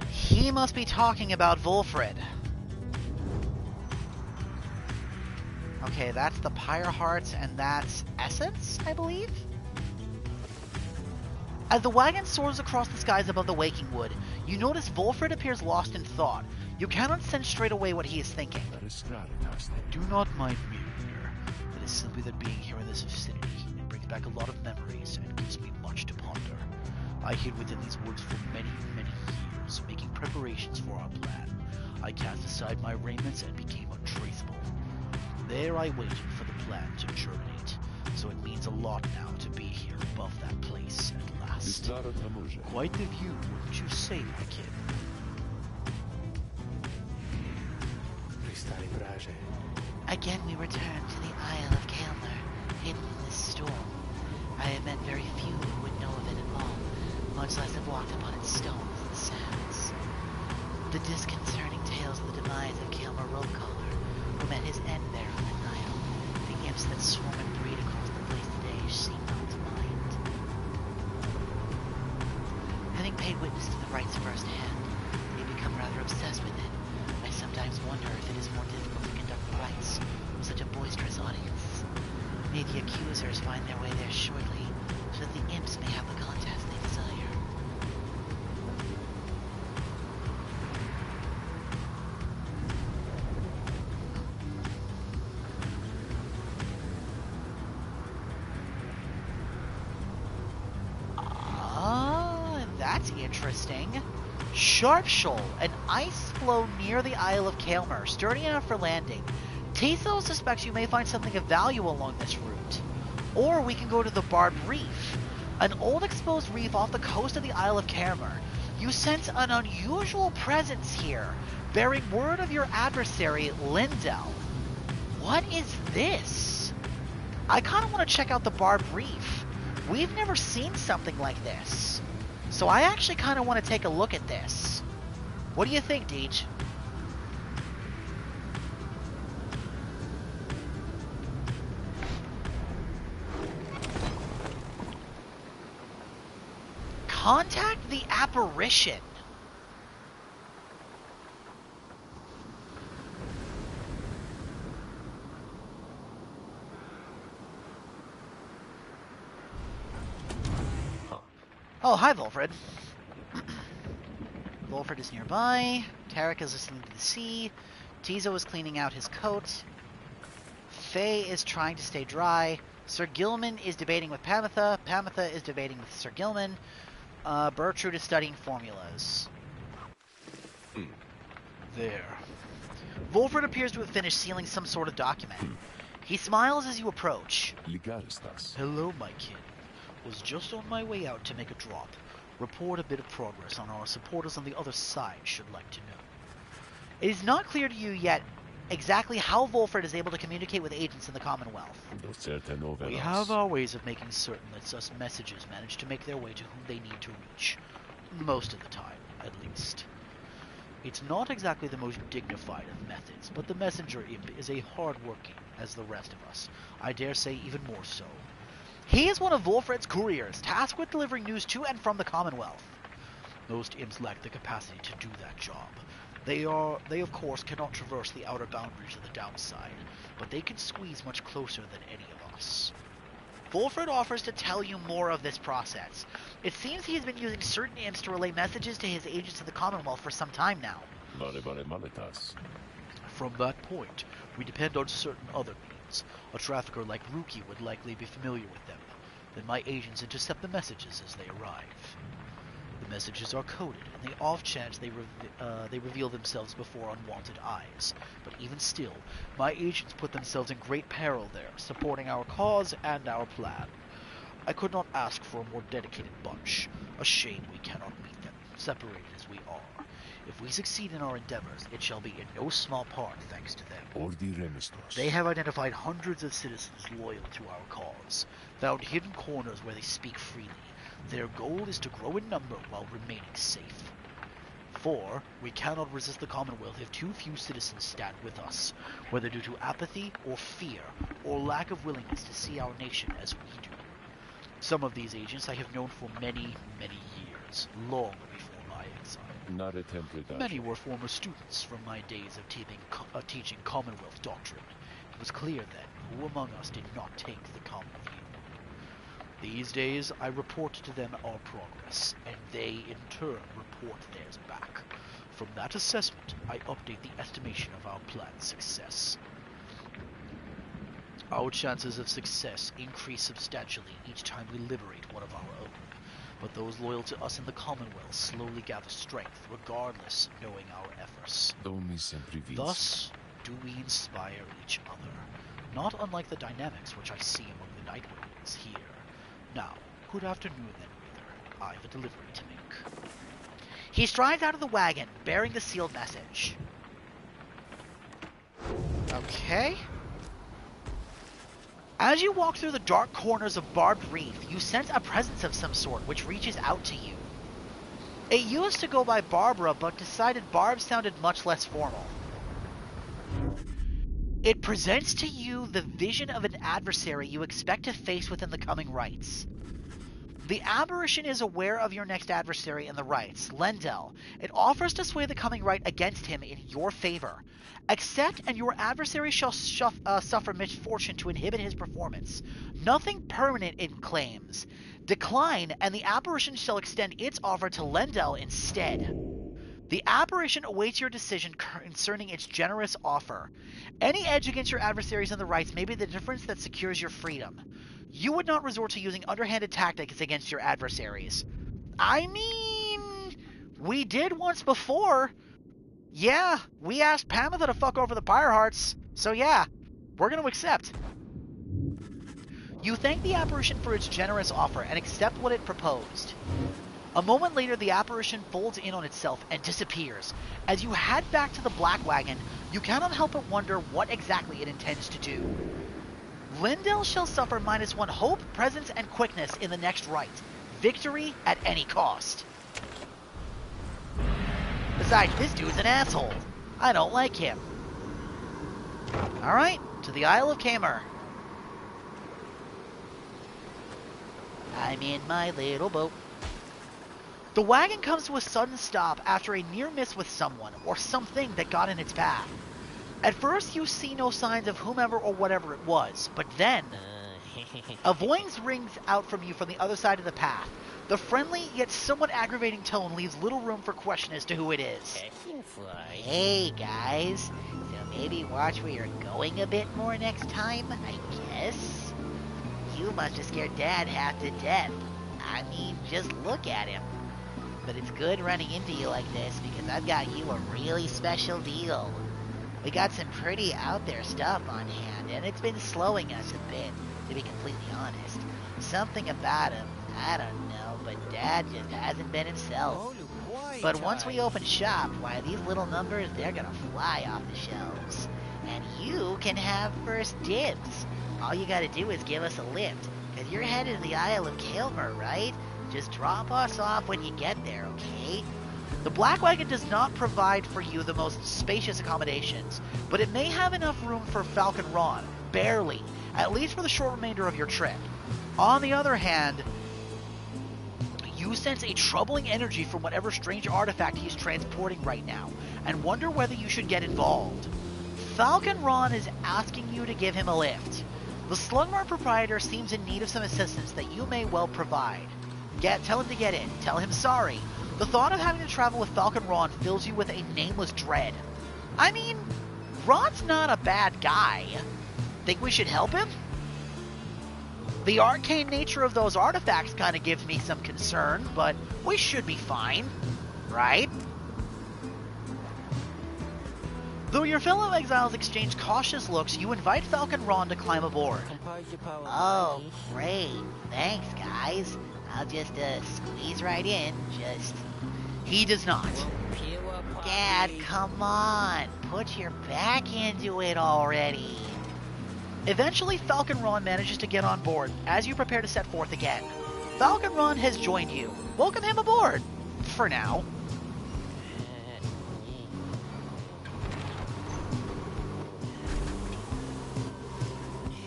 He must be talking about Wolfred. Okay, that's the Pyre Hearts, and that's Essence, I believe? As the wagon soars across the skies above the Waking Wood, you notice Wolfred appears lost in thought. You cannot sense straight away what he is thinking. Do not mind me, reader. It is simply that being here in this vicinity, it brings back a lot of memories and gives me much to ponder. I hid within these woods for many, many years, making preparations for our plan. I cast aside my raiments and became untraceable. There I waited for the plan to germinate, so it means a lot now to be here above that place at last. Quite the view, wouldn't you say, my kid? Again we return to the Isle of Kaelner, hidden in this storm. I have met very few who would know of it at all, much less have walked upon its stones and sands. The disconcerting tales of the demise of Kaelmer Rollcaller, who met his end there on the Nile, the imps that swarm and breed across the place today seem not to mind. Having paid witness to the rites firsthand, they become rather obsessed with it. I sometimes wonder if it is more difficult to conduct the rites with such a boisterous audience. May the accusers find their way there shortly, so that the imps may have the contest they desire. That's interesting. Sharp Shoal, an ice floe near the Isle of Kaelmer, sturdy enough for landing. Tizo suspects you may find something of value along this route. Or we can go to the Barbed Reef, an old exposed reef off the coast of the Isle of Kaelmer. You sense an unusual presence here, bearing word of your adversary, Lindell. What is this? I kind of want to check out the Barbed Reef. We've never seen something like this. So I actually kind of want to take a look at this. What do you think, Deej? Contact the apparition. Oh, hi, Wolfred. Wolfred is nearby. Tarek is listening to the sea. Tizo is cleaning out his coat. Faye is trying to stay dry. Sir Gilman is debating with Pamitha. Pamitha is debating with Sir Gilman. Bertrude is studying formulas. There. Wolfred appears to have finished sealing some sort of document. He smiles as you approach. Hello, my kid. Was just on my way out to make a drop. report a bit of progress on our supporters on the other side should like to know. It is not clear to you yet exactly how Wolfred is able to communicate with agents in the Commonwealth. We have our ways of making certain that such messages manage to make their way to whom they need to reach. Most of the time, at least. It's not exactly the most dignified of methods, but the messenger imp is a hard-working as the rest of us. I dare say even more so. He is one of Wolfred's couriers, tasked with delivering news to and from the Commonwealth. Most imps lack the capacity to do that job. They of course cannot traverse the outer boundaries of the downside, but they can squeeze much closer than any of us. Wolfred offers to tell you more of this process. It seems he has been using certain imps to relay messages to his agents in the Commonwealth for some time now. From that point, we depend on certain other means. A trafficker like Ruki would likely be familiar with them. Then my agents intercept the messages as they arrive. The messages are coded, and the off chance they reveal themselves before unwanted eyes. But even still, my agents put themselves in great peril there, supporting our cause and our plan. I could not ask for a more dedicated bunch. A shame we cannot meet them, separated as we are. If we succeed in our endeavors, it shall be in no small part thanks to them. They have identified hundreds of citizens loyal to our cause, found hidden corners where they speak freely. Their goal is to grow in number while remaining safe. For we cannot resist the Commonwealth if too few citizens stand with us, whether due to apathy or fear, or lack of willingness to see our nation as we do. Some of these agents I have known for many, many years, long before my exile. Many were former students from my days of teaching Commonwealth doctrine. It was clear then who among us did not take the common view. These days, I report to them our progress, and they, in turn, report theirs back. From that assessment, I update the estimation of our plan's success. Our chances of success increase substantially each time we liberate one of our own, but those loyal to us in the Commonwealth slowly gather strength, regardless of knowing our efforts. Thus do we inspire each other, not unlike the dynamics which I see among the Nightwings here. Now, good afternoon then, Reader. I have a delivery to make. He strides out of the wagon, bearing the sealed message. Okay. As you walk through the dark corners of Barbed Reef, you sense a presence of some sort which reaches out to you. It used to go by Barbara, but decided Barb sounded much less formal. It presents to you the vision of an adversary you expect to face within the coming rites. The apparition is aware of your next adversary in the rites, Lendel. It offers to sway the coming rite against him in your favor. Accept, and your adversary shall suffer misfortune to inhibit his performance. Nothing permanent, it claims. Decline, and the apparition shall extend its offer to Lendel instead. The apparition awaits your decision concerning its generous offer. Any edge against your adversaries in the rites may be the difference that secures your freedom. You would not resort to using underhanded tactics against your adversaries. I mean, we did once before. Yeah, we asked Pamitha to fuck over the Pyre Hearts, so yeah, we're going to accept. You thank the apparition for its generous offer and accept what it proposed. A moment later, the apparition folds in on itself and disappears. As you head back to the Black Wagon, you cannot help but wonder what exactly it intends to do. Lendel shall suffer -1 hope, presence, and quickness in the next rite. Victory at any cost. Besides, this dude's an asshole. I don't like him. Alright, to the Isle of Kamer. I'm in my little boat. The wagon comes to a sudden stop after a near miss with someone or something that got in its path. At first, you see no signs of whomever or whatever it was, but then a voice rings out from you from the other side of the path. The friendly yet somewhat aggravating tone leaves little room for question as to who it is. Hey guys, so maybe watch where you're going a bit more next time, I guess? You must have scared Dad half to death. I mean, just look at him. But it's good running into you like this because I've got you a really special deal. We got some pretty out there stuff on hand, and it's been slowing us a bit, to be completely honest. Something about him, I don't know, but Dad just hasn't been himself. But once we open shop, why, these little numbers, they're gonna fly off the shelves. And you can have first dibs. All you gotta do is give us a lift, because you're headed to the Isle of Kaelmer, right? Just drop us off when you get there, okay? The Black Wagon does not provide for you the most spacious accommodations, but it may have enough room for Falcon Ron, barely, at least for the short remainder of your trip. On the other hand, you sense a troubling energy from whatever strange artifact he's transporting right now, and wonder whether you should get involved. Falcon Ron is asking you to give him a lift. The Slugmart proprietor seems in need of some assistance that you may well provide. Tell him to get in. Tell him sorry. The thought of having to travel with Falcon Ron fills you with a nameless dread. I mean, Ron's not a bad guy. Think we should help him? The arcane nature of those artifacts kind of gives me some concern, but we should be fine, right? Though your fellow exiles exchange cautious looks, you invite Falcon Ron to climb aboard. Oh, great. Thanks, guys. I'll just squeeze right in, He does not. Dad, come on. Put your back into it already. Eventually, Falcon Ron manages to get on board as you prepare to set forth again. Falcon Ron has joined you. Welcome him aboard. For now.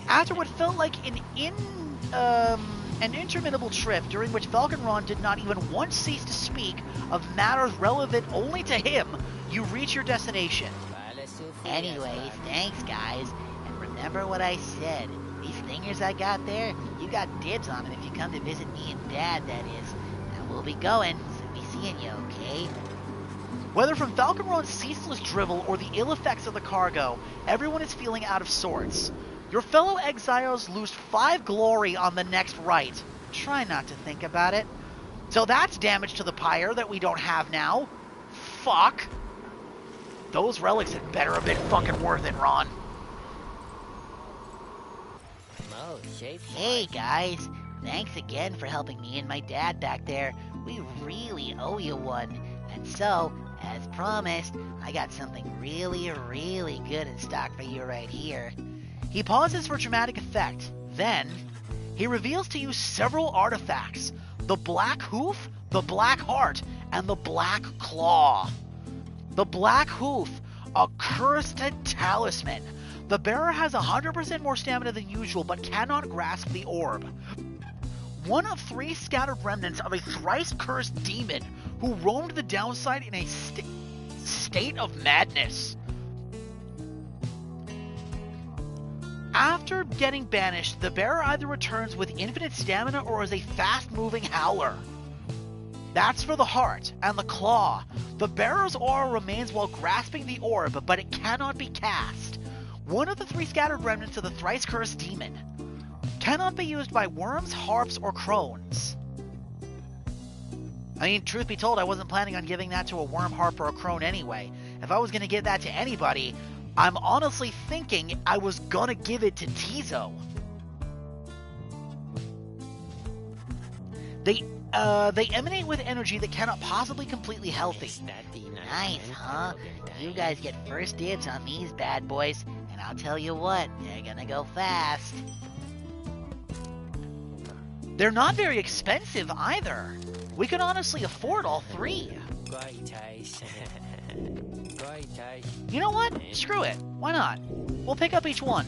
After what felt like an interminable trip during which Falcon Ron did not even once cease to speak of matters relevant only to him, you reach your destination. Anyways, thanks guys, and remember what I said. These thingers I got there, you got dibs on them if you come to visit me and Dad, that is. And we'll be going, so be seeing you, okay? Whether from Falcon Ron's ceaseless drivel or the ill effects of the cargo, everyone is feeling out of sorts. Your fellow exiles lose 5 glory on the next right. Try not to think about it. So that's damage to the Pyre that we don't have now. Fuck. Those relics had better have been fucking worth it, Ron. Hey guys, thanks again for helping me and my dad back there. We really owe you one. And so, as promised, I got something really, really good in stock for you right here. He pauses for dramatic effect. Then, he reveals to you several artifacts. The Black Hoof, the Black Heart, and the Black Claw. The Black Hoof, a cursed talisman. The bearer has 100% more stamina than usual, but cannot grasp the orb. One of 3 scattered remnants of a thrice-cursed demon who roamed the downside in a state of madness. After getting banished, the bearer either returns with infinite stamina or is a fast-moving howler. That's for the heart and the claw. The bearer's aura remains while grasping the orb, but it cannot be cast. One of the 3 scattered remnants of the thrice-cursed demon. Cannot be used by worms, harps, or crones. I mean, truth be told, I wasn't planning on giving that to a worm, harp, or a crone anyway. If I was going to give that to anybody, I'm honestly thinking I was gonna give it to Tizo. They emanate with energy that cannot possibly completely healthy. Nice, huh? You guys get first dibs on these bad boys, and I'll tell you what, they're gonna go fast. They're not very expensive either. We can honestly afford all 3. You know what? Screw it. Why not? We'll pick up each one.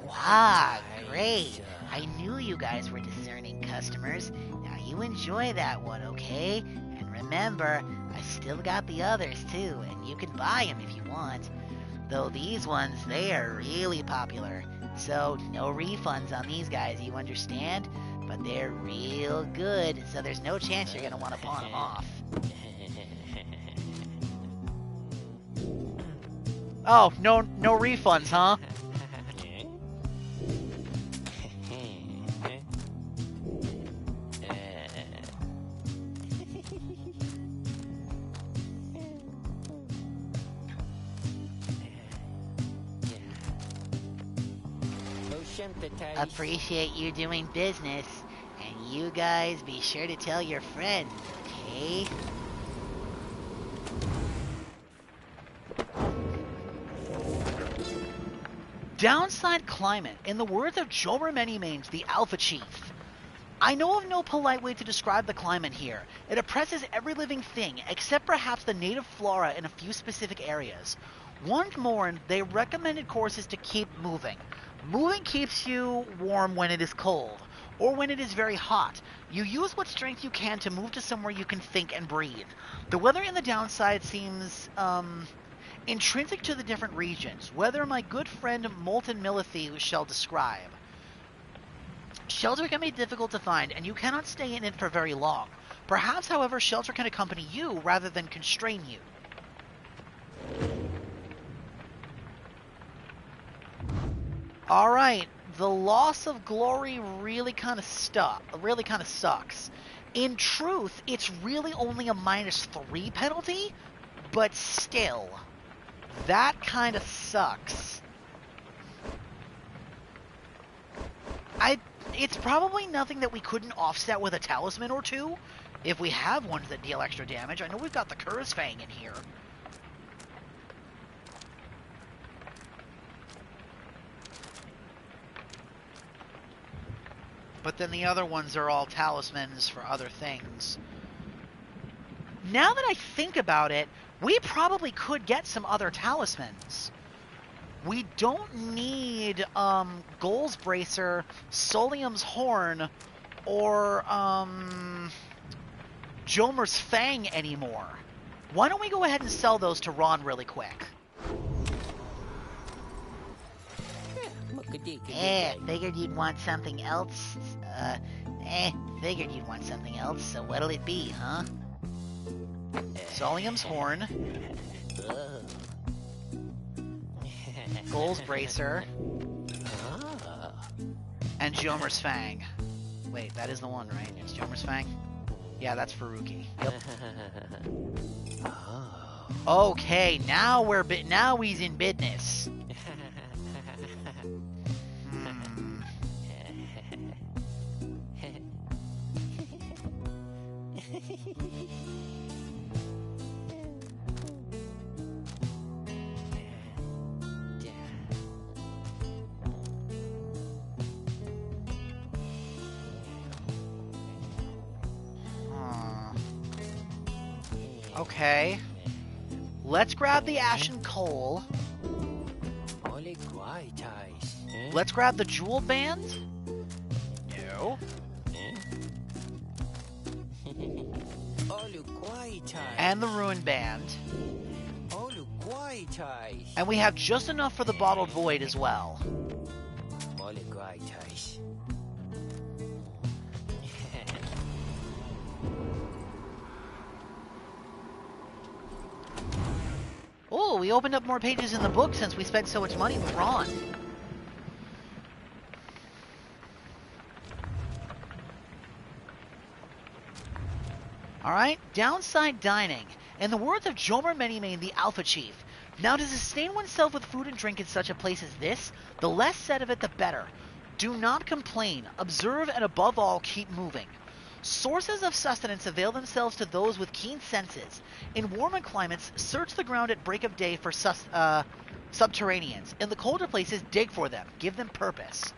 Ah, great. I knew you guys were discerning customers. Now you enjoy that one, okay? And remember, I still got the others too, and you can buy them if you want. Though these ones, they are really popular. So no refunds on these guys, you understand? But they're real good, so there's no chance you're gonna want to pawn them off. Oh, no refunds, huh? Appreciate you doing business. And you guys be sure to tell your friends, okay? Downside climate. In the words of Jomer Manymanes, the Alpha Chief. I know of no polite way to describe the climate here. It oppresses every living thing, except perhaps the native flora in a few specific areas. Once more, they recommended course is to keep moving. Moving keeps you warm when it is cold, or when it is very hot. You use what strength you can to move to somewhere you can think and breathe. The weather in the downside seems, intrinsic to the different regions, whether my good friend Molten Millithy shall describe. Shelter can be difficult to find, and you cannot stay in it for very long. Perhaps, however, shelter can accompany you rather than constrain you. Alright, the loss of glory really kind of sucks. In truth, it's really only a -3 penalty, but still, that kind of sucks. It's probably nothing that we couldn't offset with a talisman or two, if we have ones that deal extra damage. I know we've got the Curse Fang in here. But then the other ones are all talismans for other things. Now that I think about it, we probably could get some other talismans. We don't need Goal's Bracer, Solium's Horn, or Jomer's Fang anymore. Why don't we go ahead and sell those to Ron really quick? Figured you'd want something else. Figured you'd want something else, so what'll it be, huh? Solium's Horn. Goal's Bracer. And Jomer's Fang. Wait, that is the one, right? It's Jomer's Fang? Yeah, that's Faruki. Yep. Okay, now he's in business. Okay. Let's grab the Ashen Coal. Let's grab the Jewel Band. No. And the Ruin Band. And we have just enough for the Bottled Void as well. Oh, we opened up more pages in the book since we spent so much money with Ron. Alright, downside dining. In the words of Jomer Manymane, the Alpha Chief, now to sustain oneself with food and drink in such a place as this, the less said of it the better. Do not complain, observe, and above all, keep moving. Sources of sustenance avail themselves to those with keen senses. In warmer climates, search the ground at break of day for subterraneans. In the colder places, dig for them. Give them purpose.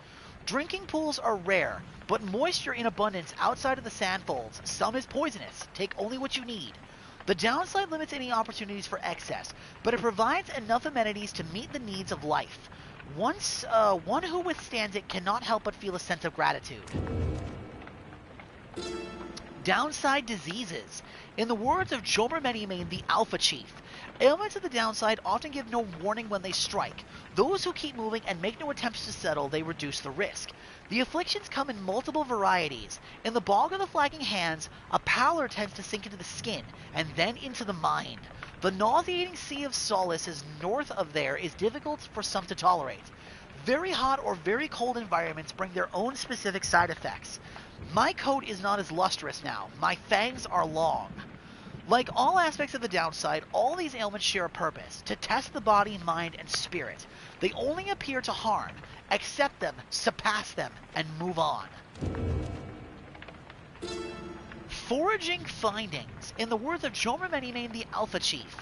Drinking pools are rare, but moisture in abundance outside of the sandfolds. Some is poisonous. Take only what you need. The downside limits any opportunities for excess, but it provides enough amenities to meet the needs of life. One who withstands it cannot help but feel a sense of gratitude. Downside diseases. In the words of Jomer Manymane, the Alpha Chief, ailments of the downside often give no warning when they strike. Those who keep moving and make no attempts to settle, they reduce the risk. The afflictions come in multiple varieties. In the bog of the flagging hands, a pallor tends to sink into the skin, and then into the mind. The nauseating sea of solace is north of there is difficult for some to tolerate. Very hot or very cold environments bring their own specific side effects. My coat is not as lustrous now. My fangs are long. Like all aspects of the downside, all these ailments share a purpose, to test the body, mind, and spirit. They only appear to harm. Accept them, surpass them, and move on. Foraging findings. In the words of Jomer Manymane, the Alpha Chief,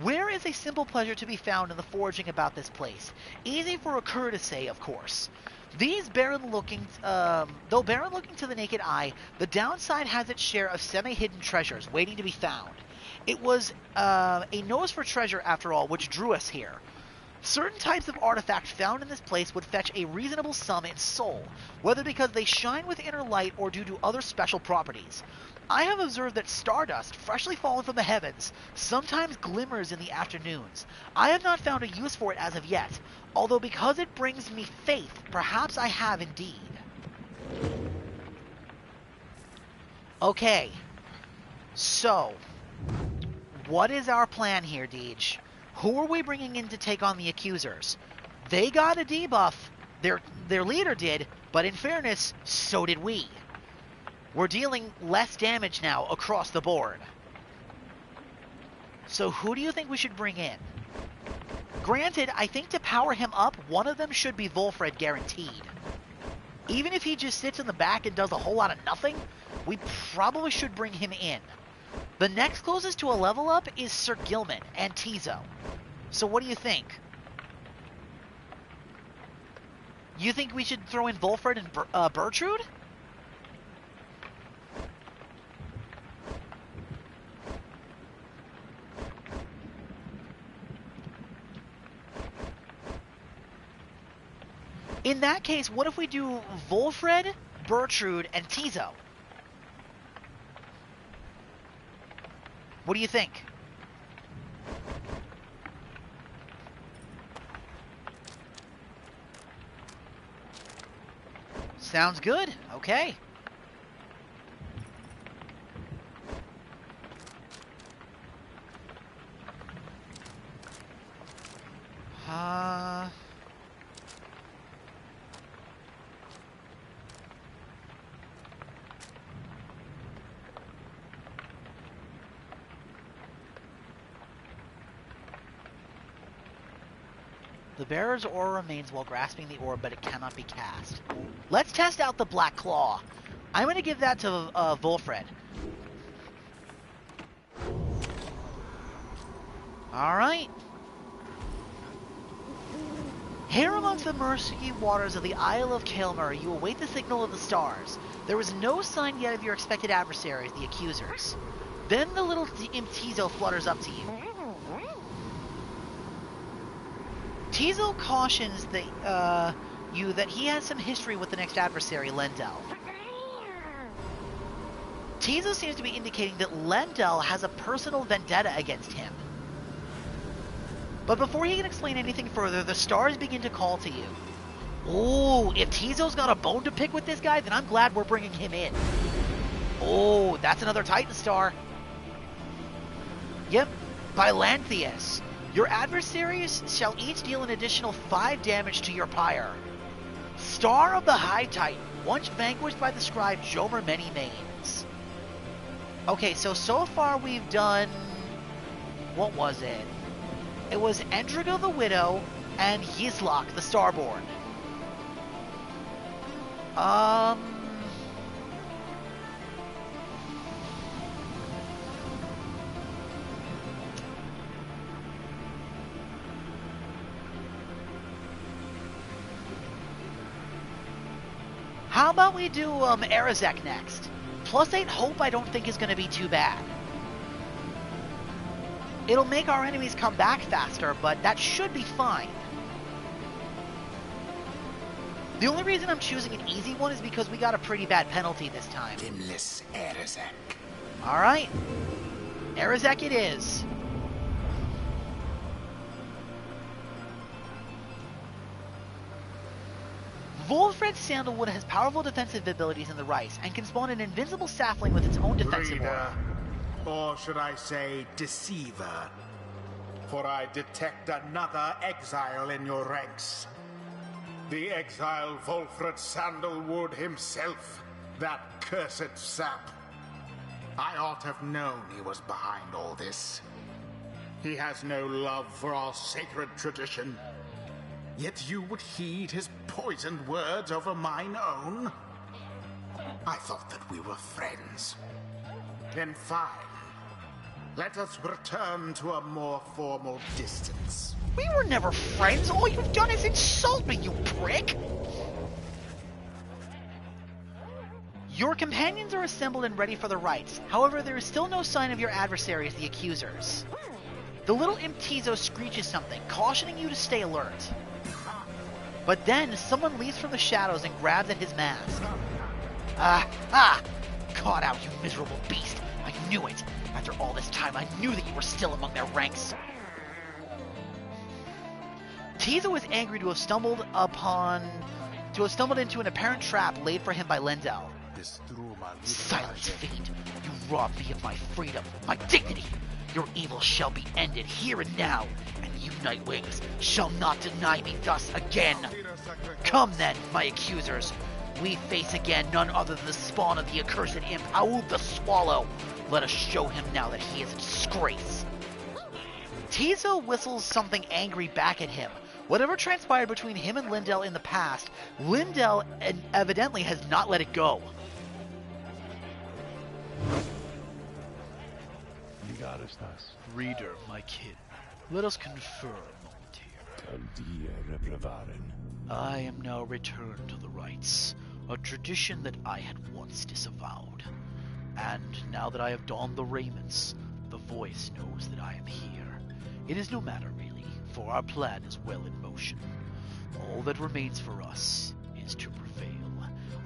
where is a simple pleasure to be found in the foraging about this place? Easy for a cur to say, of course. These barren-looking, though barren-looking to the naked eye, the downside has its share of semi-hidden treasures waiting to be found. It was a nose for treasure, after all, which drew us here. Certain types of artifacts found in this place would fetch a reasonable sum in soul, whether because they shine with inner light or due to other special properties. I have observed that stardust, freshly fallen from the heavens, sometimes glimmers in the afternoons. I have not found a use for it as of yet, although because it brings me faith, perhaps I have indeed. Okay, so, what is our plan here, Deej? Who are we bringing in to take on the accusers? They got a debuff, their leader did, but in fairness, so did we. We're dealing less damage now across the board. So who do you think we should bring in? Granted, I think to power him up, one of them should be Volfred guaranteed. Even if he just sits in the back and does a whole lot of nothing, we probably should bring him in. The next closest to a level up is Sir Gilman and Tizo. So what do you think? You think we should throw in Volfred and Bertrude? In that case, what if we do Volfred, Bertrude, and Tizo? What do you think? Sounds good. Okay. The bearer's aura remains while grasping the orb, but it cannot be cast. Let's test out the Black Claw. I'm going to give that to Volfred. Alright. Here amongst the murky waters of the Isle of Kaelmer, you await the signal of the stars. There is no sign yet of your expected adversaries, the accusers. Then the little imp Tizo flutters up to you. Tizo cautions you that he has some history with the next adversary, Lendel. Tizo seems to be indicating that Lendel has a personal vendetta against him. But before he can explain anything further, the stars begin to call to you. Oh, if Tizo's got a bone to pick with this guy, then I'm glad we're bringing him in. Oh, that's another Titan star. Yep, by Lanthius. Your adversaries shall each deal an additional 5 damage to your pyre. Star of the High Titan, once vanquished by the scribe Jomer Many-Manes. Okay, so far we've done... What was it? It was Endriga the Widow and Yizlok the Starborn. How about we do Arazek next? +8 hope I don't think is going to be too bad. It'll make our enemies come back faster, but that should be fine. The only reason I'm choosing an easy one is because we got a pretty bad penalty this time. Dimless Arazek. Alright. Arazek it is. Volfred Sandalwood has powerful defensive abilities in the rice and can spawn an invincible sapling with its own defensive aura. Or should I say deceiver? For I detect another exile in your ranks. The exile Volfred Sandalwood himself, that cursed sap. I ought to have known he was behind all this. He has no love for our sacred tradition. Yet you would heed his poisoned words over mine own? I thought that we were friends. Then fine. Let us return to a more formal distance. We were never friends. All you've done is insult me, you prick! Your companions are assembled and ready for the rites. However, there is still no sign of your adversaries, the accusers. The little imp Tizo screeches something, cautioning you to stay alert. But then, someone leaps from the shadows and grabs at his mask. Caught out, you miserable beast. I knew it. After all this time, I knew that you were still among their ranks. Tizo is angry to have stumbled into an apparent trap laid for him by Lendl. Silence, fiend! You robbed me of my freedom, my dignity! Your evil shall be ended here and now, and you Nightwings shall not deny me thus again! Come then, my accusers! We face again none other than the spawn of the accursed imp, Aoub the Swallow! Let us show him now that he is a disgrace! Tizo whistles something angry back at him. Whatever transpired between him and Lendl in the past, Lendl evidently has not let it go. Reader, my kin, let us confer a moment here. I am now returned to the rites, a tradition that I had once disavowed. And now that I have donned the raiments, the voice knows that I am here. It is no matter, really, for our plan is well in motion. All that remains for us is to prevail.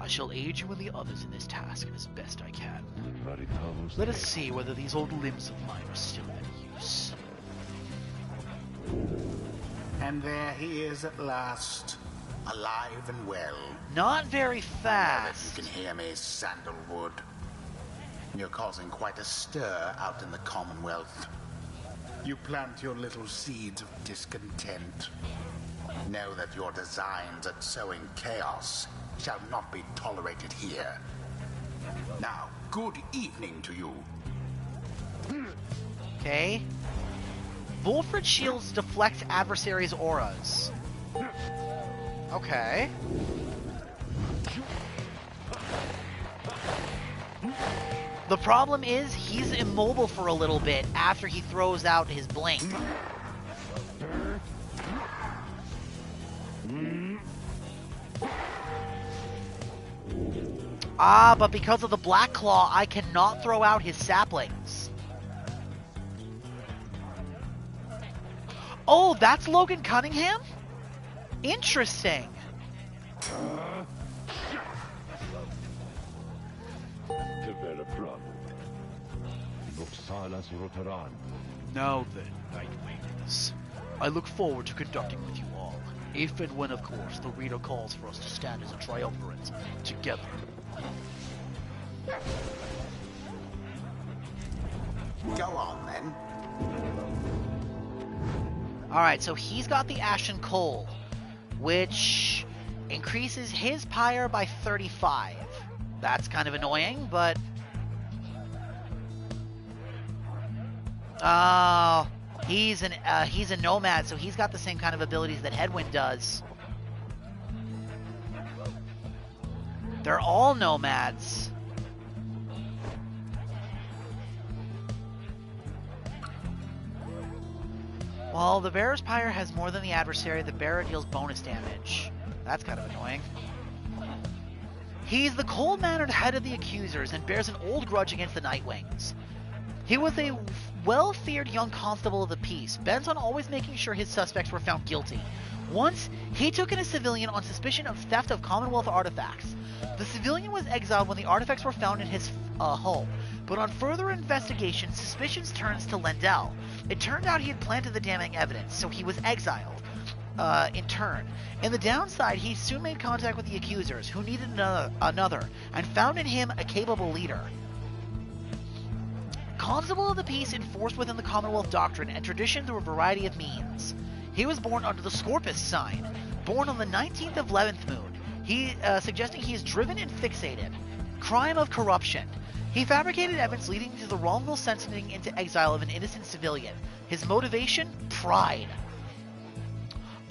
I shall aid you and the others in this task as best I can. Let us see whether these old limbs of mine are still of any use. And there he is at last, alive and well. Not very Now fast. that you can hear me, Sandalwood. You're causing quite a stir out in the Commonwealth. You plant your little seeds of discontent. Know that your designs at sowing chaos shall not be tolerated here. Now, good evening to you. Okay. Wolfred shields deflect adversaries' auras. Okay. The problem is, he's immobile for a little bit after he throws out his blink. Ah, but because of the Black Claw, I cannot throw out his saplings. Oh, that's Logan Cunningham? Interesting. Now then, Nightwings, I look forward to conducting with you all, if and when, of course, the reader calls for us to stand as a triumvirate together. Go on, then. Alright, so he's got the Ashen Coal, which increases his Pyre by 35. That's kind of annoying, but... Oh, he's a nomad, so he's got the same kind of abilities that Headwind does. They're all nomads. While the Bearer's Pyre has more than the adversary, the Bearer deals bonus damage. That's kind of annoying. He's the cold-mannered head of the accusers and bears an old grudge against the Nightwings. He was a well-feared young constable of the peace, bent on always making sure his suspects were found guilty. Once, he took in a civilian on suspicion of theft of Commonwealth artifacts. The civilian was exiled when the artifacts were found in his hull, but on further investigation, suspicions turns to Lendl. It turned out he had planted the damning evidence, so he was exiled in turn. In the downside, he soon made contact with the accusers, who needed another, and found in him a capable leader. Constable of the Peace enforced within the Commonwealth doctrine and tradition through a variety of means. He was born under the Scorpus sign, born on the 19th of 11th moon, suggesting he is driven and fixated. Crime of corruption. He fabricated evidence leading to the wrongful sentencing into exile of an innocent civilian. His motivation? Pride.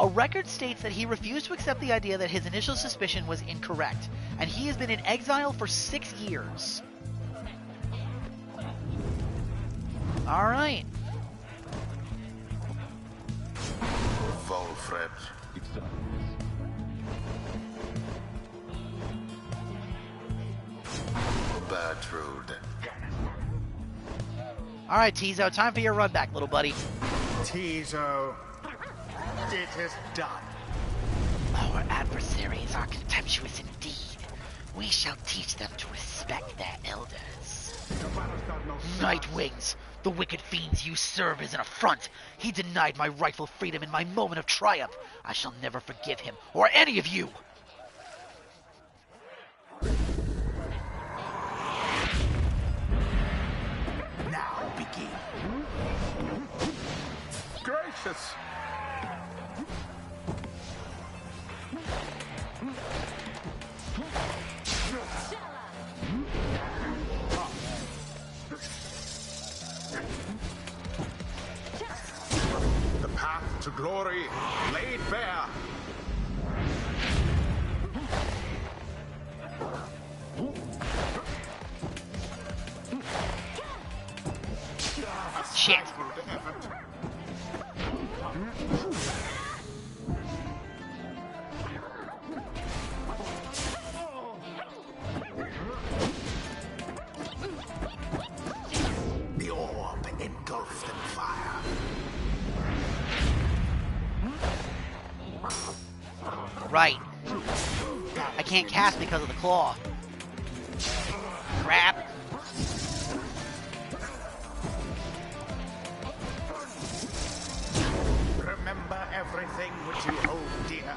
A record states that he refused to accept the idea that his initial suspicion was incorrect, and he has been in exile for 6 years. Alright. Wolfred. Bertrude. Alright, Tizo, time for your run back, little buddy. Tizo. It is done. Our adversaries are contemptuous indeed. We shall teach them to respect their elders. Nightwings! The wicked fiends you serve is an affront. He denied my rightful freedom in my moment of triumph. I shall never forgive him, or any of you! Now begin. Gracious. The path to glory laid bare. Shit. Good effort. The orb engulfed in fire. Right. I can't cast because of the claw. Crap. Remember everything which you hold dear.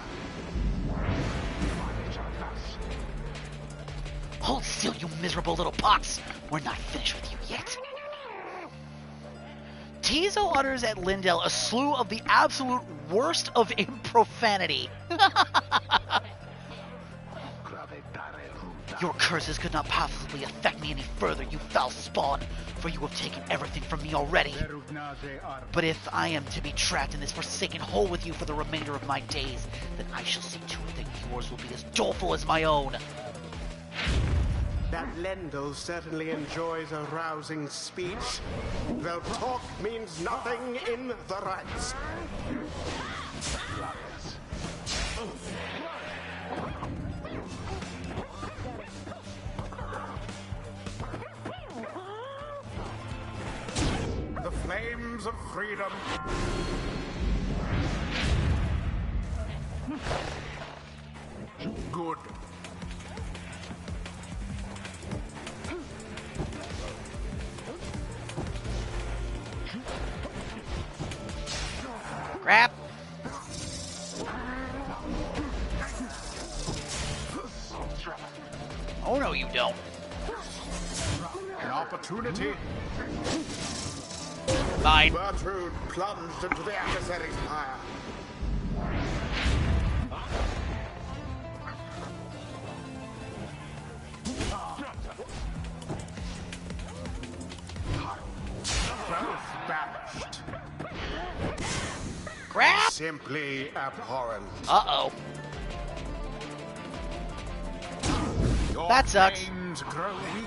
Hold still, you miserable little pox! We're not finished with you yet. Tizo utters at Lindell a slew of the absolute worst of improfanity. Your curses could not possibly affect me any further, you foul spawn, for you have taken everything from me already. But if I am to be trapped in this forsaken hole with you for the remainder of my days, then I shall see to it that yours will be as doleful as my own. That Lendl certainly enjoys a rousing speech. Though talk means nothing in the rights. The flames of freedom. Good. Crap. Oh no, you don't. An opportunity. Mine. Bertrude plunged into the adversary's fire. Both banished. Crap. Simply abhorrent. Uh-oh. Your That sucks. pains grow weak.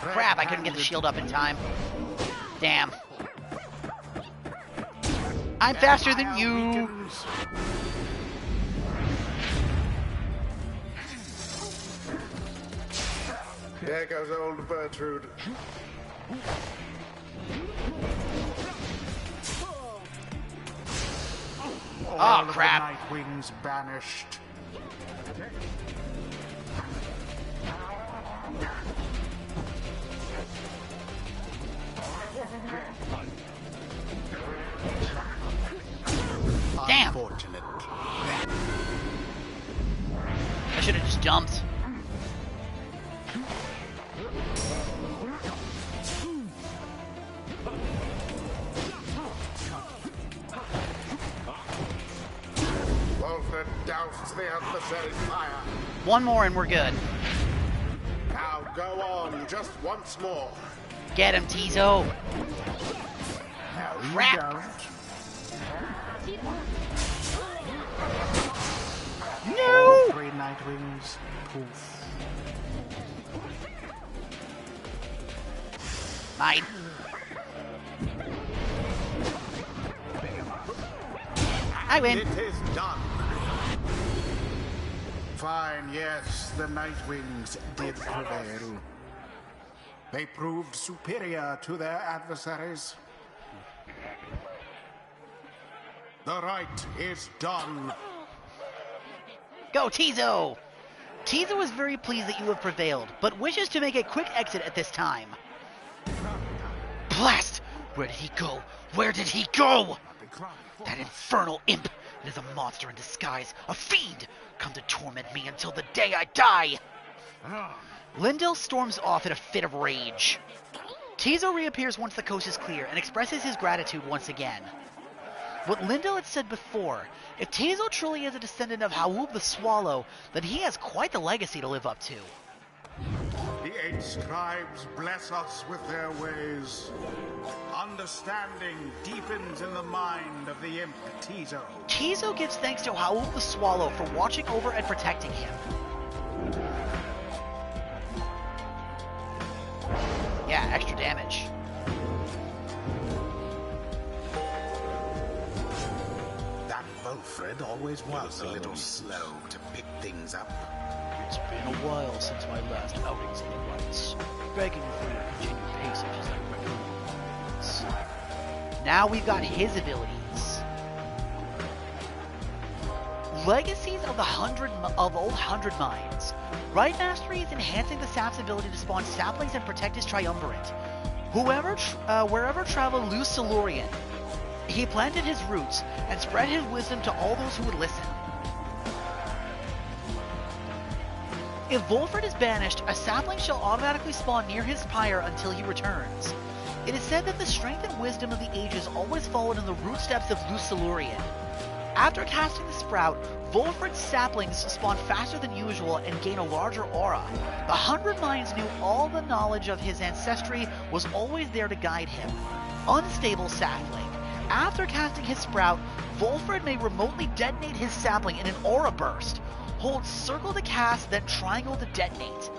Crap, I couldn't get the shield up in time. Damn. I'm faster than you. Weakens. There goes old Bertrude. Oh, All crap. of the Nightwings banished. Damn. Unfortunate. I should have just jumped. Wolfred doused the adversary's fire. One more and we're good. Now go on, just once more. Get him, Tizo. No, you Crap. don't. No! Three Nightwings Nightwing's poof. Mine. I win. It is done. Fine, yes, the Nightwings did prevail. They proved superior to their adversaries. The right is done. Go, Tizo! Tizo is very pleased that you have prevailed, but wishes to make a quick exit at this time. Blast! Where did he go? Where did he go? That infernal imp! It is a monster in disguise, a fiend! Come to torment me until the day I die! Lindell storms off in a fit of rage. Tizo reappears once the coast is clear and expresses his gratitude once again. What Lindell had said before, if Tizo truly is a descendant of Hawub the Swallow, then he has quite the legacy to live up to. The 8 scribes bless us with their ways. Understanding deepens in the mind of the imp Tizo. Tizo gives thanks to Hawub the Swallow for watching over and protecting him. Yeah, extra damage. That Wilfred always was a little slow to pick things up. It's been a while since my last outings in the rights. Begging for your continued passage as I recommend. Now we've got his abilities. Legacies of the old 100 Mines. Right Mastery is enhancing the sap's ability to spawn saplings and protect his triumvirate. Wherever traveled Luz Silurian, he planted his roots and spread his wisdom to all those who would listen. If Volfred is banished, a sapling shall automatically spawn near his pyre until he returns. It is said that the strength and wisdom of the ages always followed in the root steps of Luz Silurian. After casting the sprout, Volfred's saplings spawn faster than usual and gain a larger aura. The 100 Mines knew all the knowledge of his ancestry was always there to guide him. Unstable sapling. After casting his sprout, Volfred may remotely detonate his sapling in an aura burst. Hold circle to cast, then triangle to detonate.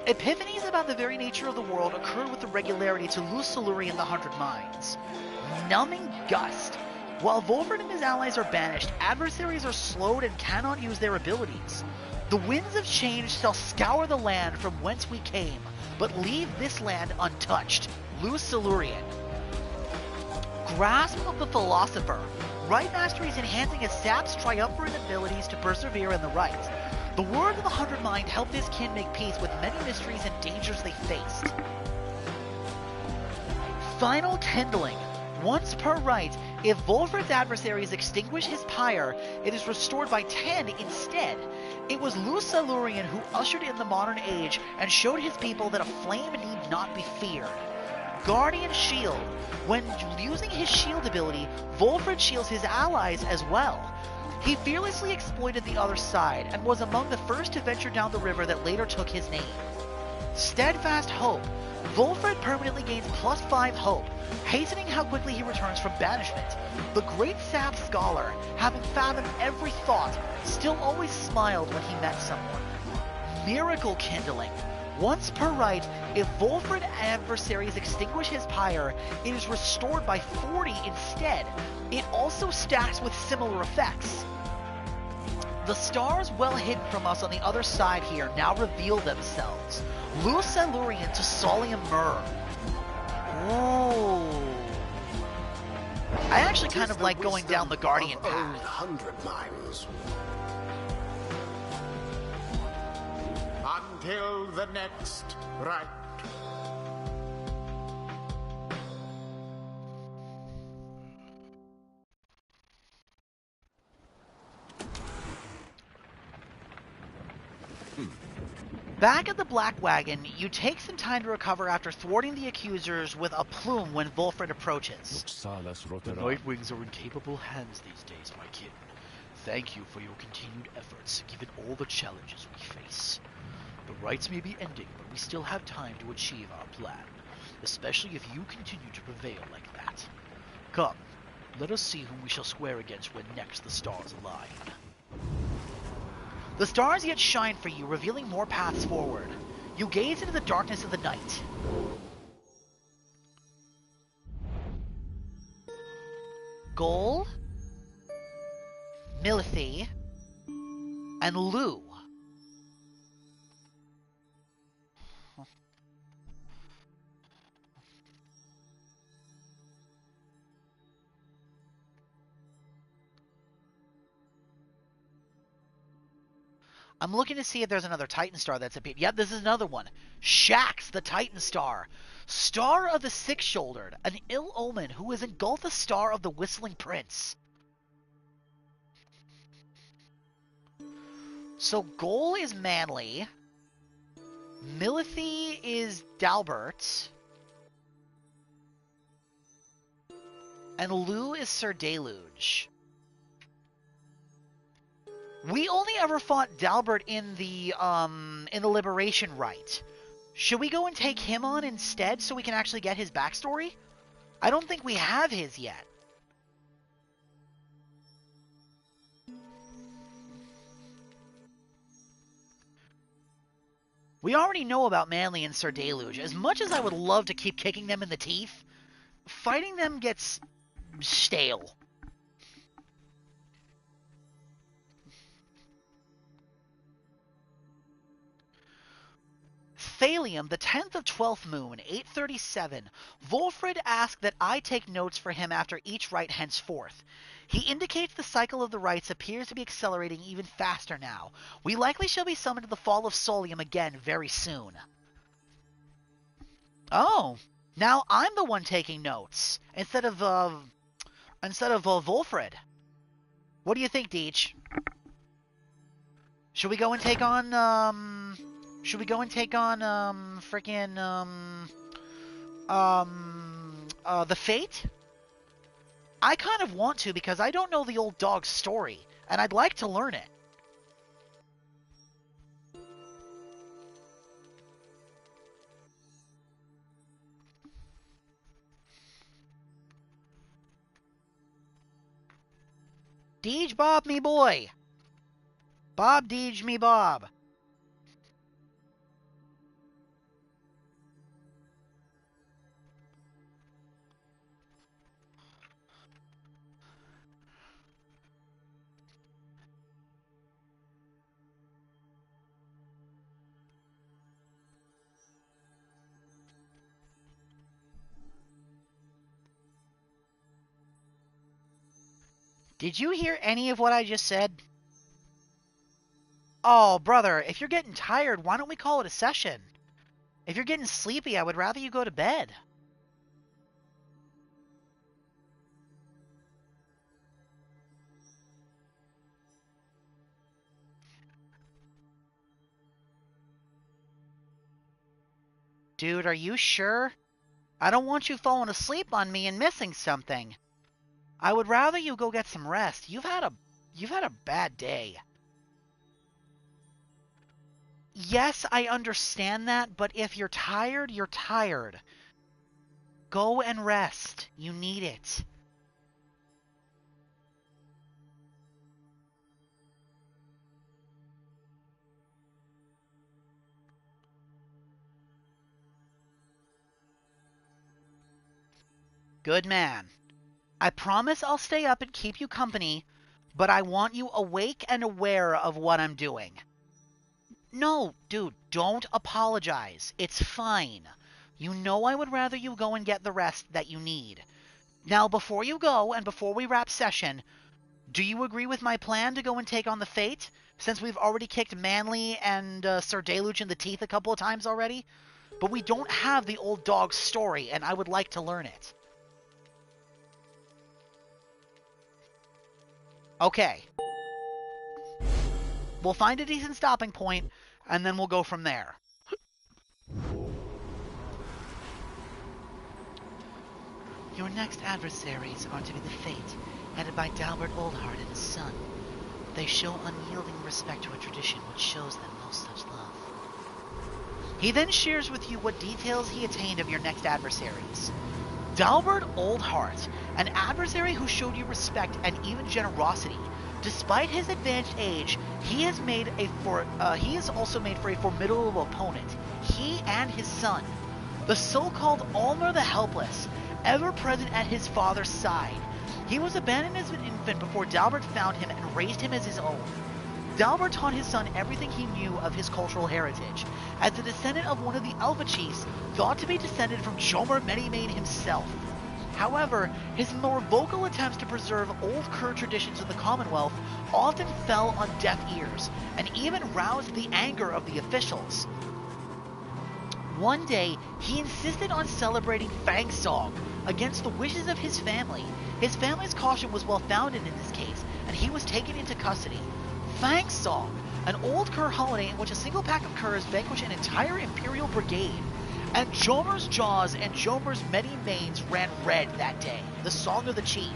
Epiphanies about the very nature of the world occurred with the regularity to Luz Silurian the 100 Mines. Numbing Gust. While Volfred and his allies are banished, adversaries are slowed and cannot use their abilities. The winds of change shall scour the land from whence we came, but leave this land untouched. Luz Silurian. Grasp of the Philosopher. Right Mastery is enhancing his sap's triumvirate abilities to persevere in the right. The words of the 100 Mind helped his kin make peace with many mysteries and dangers they faced. Final Kindling. Once per right, if Volfred's adversaries extinguish his pyre, it is restored by 10 instead. It was Luz Silurian who ushered in the modern age and showed his people that a flame need not be feared. Guardian Shield. When using his shield ability, Volfred shields his allies as well. He fearlessly exploited the other side and was among the first to venture down the river that later took his name. Steadfast Hope. Volfred permanently gains +5 hope, hastening how quickly he returns from banishment. The great sap scholar, having fathomed every thought, still always smiled when he met someone. Miracle Kindling. Once per right, if Volfred adversaries extinguish his pyre, it is restored by 40 instead. It also stacks with similar effects. The stars well hidden from us on the other side here now reveal themselves. Luz Silurian to Solium Myrrh. Ooh. I actually kind of like going down the Guardian path. 100 Mines. Until the next right. Back at the Black Wagon, you take some time to recover after thwarting the accusers with a plume when Volfred approaches. The Nightwings are in capable hands these days, my kitten. Thank you for your continued efforts, given all the challenges we face. The rights may be ending, but we still have time to achieve our plan, especially if you continue to prevail like that. Come, let us see whom we shall square against when next the stars align. The stars yet shine for you, revealing more paths forward. You gaze into the darkness of the night. Gol, Milithy, and Lou. I'm looking to see if there's another Titan star that's appeared. Yep, this is another one. Shax, the Titan star. Star of the Six-Shouldered, an ill omen who is engulfed the star of the Whistling Prince. So Gol is Manly. Milithy is Dalbert. And Lou is Sir Deluge. We only ever fought Dalbert in the Liberation Rite. Should we go and take him on instead so we can actually get his backstory? I don't think we have his yet. We already know about Manly and Sir Deluge. As much as I would love to keep kicking them in the teeth, fighting them gets stale. Thalium, the 10th of 12th moon, 837. Wolfred asked that I take notes for him after each rite henceforth. He indicates the cycle of the rites appears to be accelerating even faster now. We likely shall be summoned to the fall of Solium again very soon. Oh, now I'm the one taking notes instead of Wolfred. What do you think, Deej? Should we go and take on the Fate? I kind of want to because I don't know the old dog's story, and I'd like to learn it. Deej Bob, me boy. Bob Deej me Bob. Did you hear any of what I just said? Oh, brother, if you're getting tired, why don't we call it a session? If you're getting sleepy, I would rather you go to bed. Dude, are you sure? I don't want you falling asleep on me and missing something. I would rather you go get some rest. You've had a bad day. Yes, I understand that, but if you're tired, you're tired. Go and rest. You need it. Good man. I promise I'll stay up and keep you company, but I want you awake and aware of what I'm doing. No, dude, don't apologize. It's fine. You know I would rather you go and get the rest that you need. Now, before you go, and before we wrap session, do you agree with my plan to go and take on the Fate, since we've already kicked Manly and Sir Deluge in the teeth a couple of times already? But we don't have the old dog's story, and I would like to learn it. Okay. We'll find a decent stopping point, and then we'll go from there. Your next adversaries are to be the Fate, headed by Dalbert Oldheart and his son. They show unyielding respect to a tradition which shows them no such love. He then shares with you what details he attained of your next adversaries. Dalbert Oldheart, an adversary who showed you respect and even generosity, Despite his advanced age, he is also made for a formidable opponent. He and his son, the so-called Ulmer the Helpless, ever present at his father's side. He was abandoned as an infant before Dalbert found him and raised him as his own. Dalbert taught his son everything he knew of his cultural heritage, as the descendant of one of the Alpha Chiefs thought to be descended from Jomer Medimane himself. However, his more vocal attempts to preserve old Kerr traditions of the Commonwealth often fell on deaf ears, and even roused the anger of the officials. One day, he insisted on celebrating Fang Song against the wishes of his family. His family's caution was well founded in this case, and he was taken into custody. Fang Song, an old Kerr holiday in which a single pack of Kerrs vanquish an entire Imperial brigade. And Jomer's jaws and Jomer's many manes ran red that day, the song of the chief.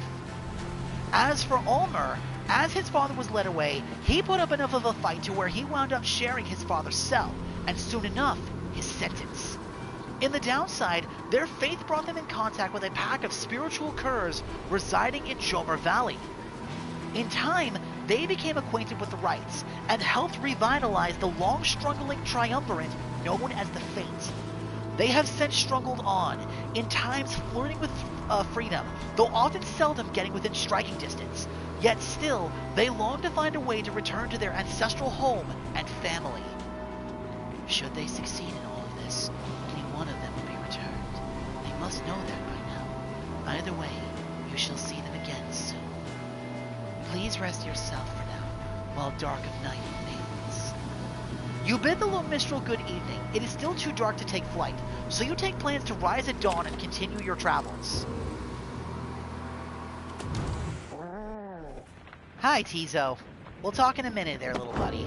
As for Ulmer, as his father was led away, he put up enough of a fight to where he wound up sharing his father's cell, and soon enough, his sentence. In the downside, their faith brought them in contact with a pack of spiritual Kerrs residing in Jomer Valley. In time, they became acquainted with the rites, and helped revitalize the long-struggling triumvirate known as the Fate. They have since struggled on, in times flirting with freedom, though often seldom getting within striking distance. Yet still, they long to find a way to return to their ancestral home and family. Should they succeed in all of this, only one of them will be returned. They must know that by now. Either way, you shall see them again soon. Please rest yourself for now, while dark of night fades. You bid the Lone Mistral good evening. It is still too dark to take flight, so you take plans to rise at dawn and continue your travels. Hi, Tizo. We'll talk in a minute there, little buddy.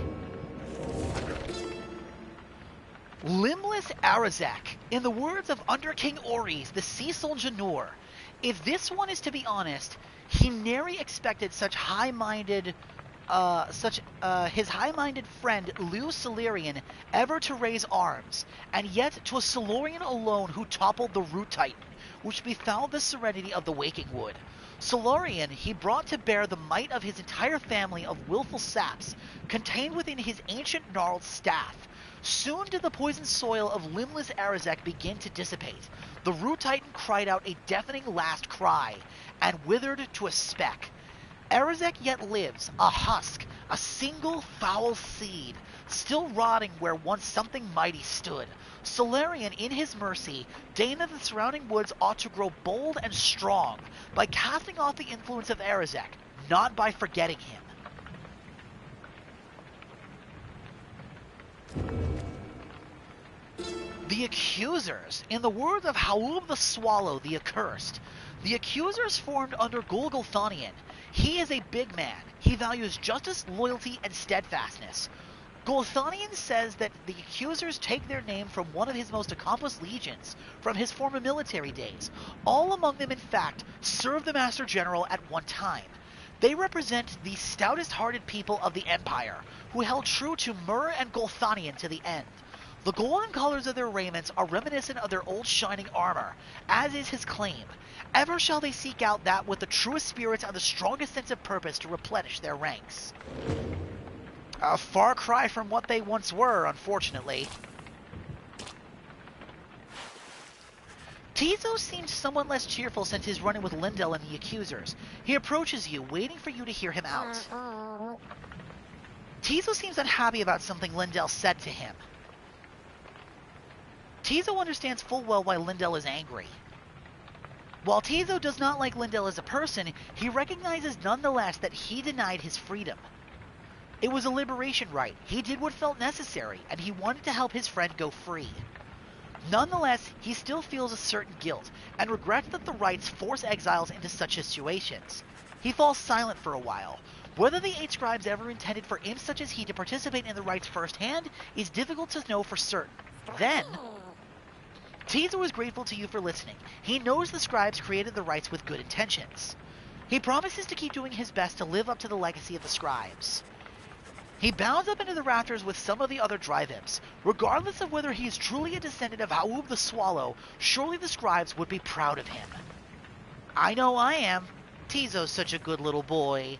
Limbless Arazek. In the words of Under King Oris, the Cecil Janur, if this one is to be honest, he nary expected such high-minded his high-minded friend Lew Solarian ever to raise arms, and yet 'twas Solarian alone who toppled the Root Titan, which befouled the serenity of the Waking Wood. Solarian he brought to bear the might of his entire family of willful saps, contained within his ancient gnarled staff. Soon did the poisoned soil of limbless Arazek begin to dissipate. The Root Titan cried out a deafening last cry, and withered to a speck. Arazek yet lives, a husk, a single foul seed, still rotting where once something mighty stood. Solarian, in his mercy, deigned that the surrounding woods ought to grow bold and strong, by casting off the influence of Arazek, not by forgetting him. The Accusers. In the words of Haub the Swallow, the Accursed, the Accusers formed under Golgolthanian. He is a big man. He values justice, loyalty, and steadfastness. Golgolthanian says that the Accusers take their name from one of his most accomplished legions, from his former military days. All among them, in fact, served the Master General at one time. They represent the stoutest-hearted people of the Empire, who held true to Mur and Golgolthanian to the end. The golden colors of their raiments are reminiscent of their old shining armor, as is his claim. Ever shall they seek out that with the truest spirits and the strongest sense of purpose to replenish their ranks. A far cry from what they once were, unfortunately. Tizo seems somewhat less cheerful since his run-in with Lindell and the Accusers. He approaches you, waiting for you to hear him out. Tizo seems unhappy about something Lindell said to him. Tizo understands full well why Lindell is angry. While Tizo does not like Lindell as a person, he recognizes nonetheless that he denied his freedom. It was a liberation rite. He did what felt necessary, and he wanted to help his friend go free. Nonetheless, he still feels a certain guilt, and regrets that the rites force exiles into such situations. He falls silent for a while. Whether the 8 scribes ever intended for imps such as he to participate in the rites firsthand is difficult to know for certain. Then, Tizo is grateful to you for listening. He knows the scribes created the rites with good intentions. He promises to keep doing his best to live up to the legacy of the scribes. He bounds up into the rafters with some of the other drive imps. Regardless of whether he is truly a descendant of Haub the Swallow, surely the scribes would be proud of him. I know I am. Tizo's such a good little boy.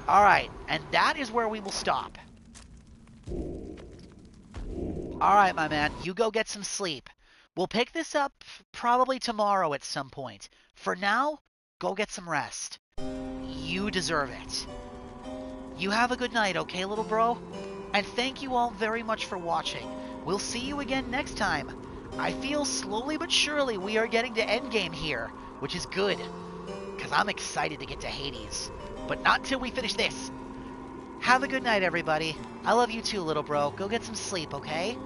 Alright, and that is where we will stop. Alright, my man, you go get some sleep. We'll pick this up probably tomorrow at some point. For now, go get some rest. You deserve it. You have a good night, okay, little bro? And thank you all very much for watching. We'll see you again next time. I feel slowly but surely we are getting to endgame here, which is good. Because I'm excited to get to Hades. But not till we finish this. Have a good night, everybody. I love you too, little bro. Go get some sleep, okay?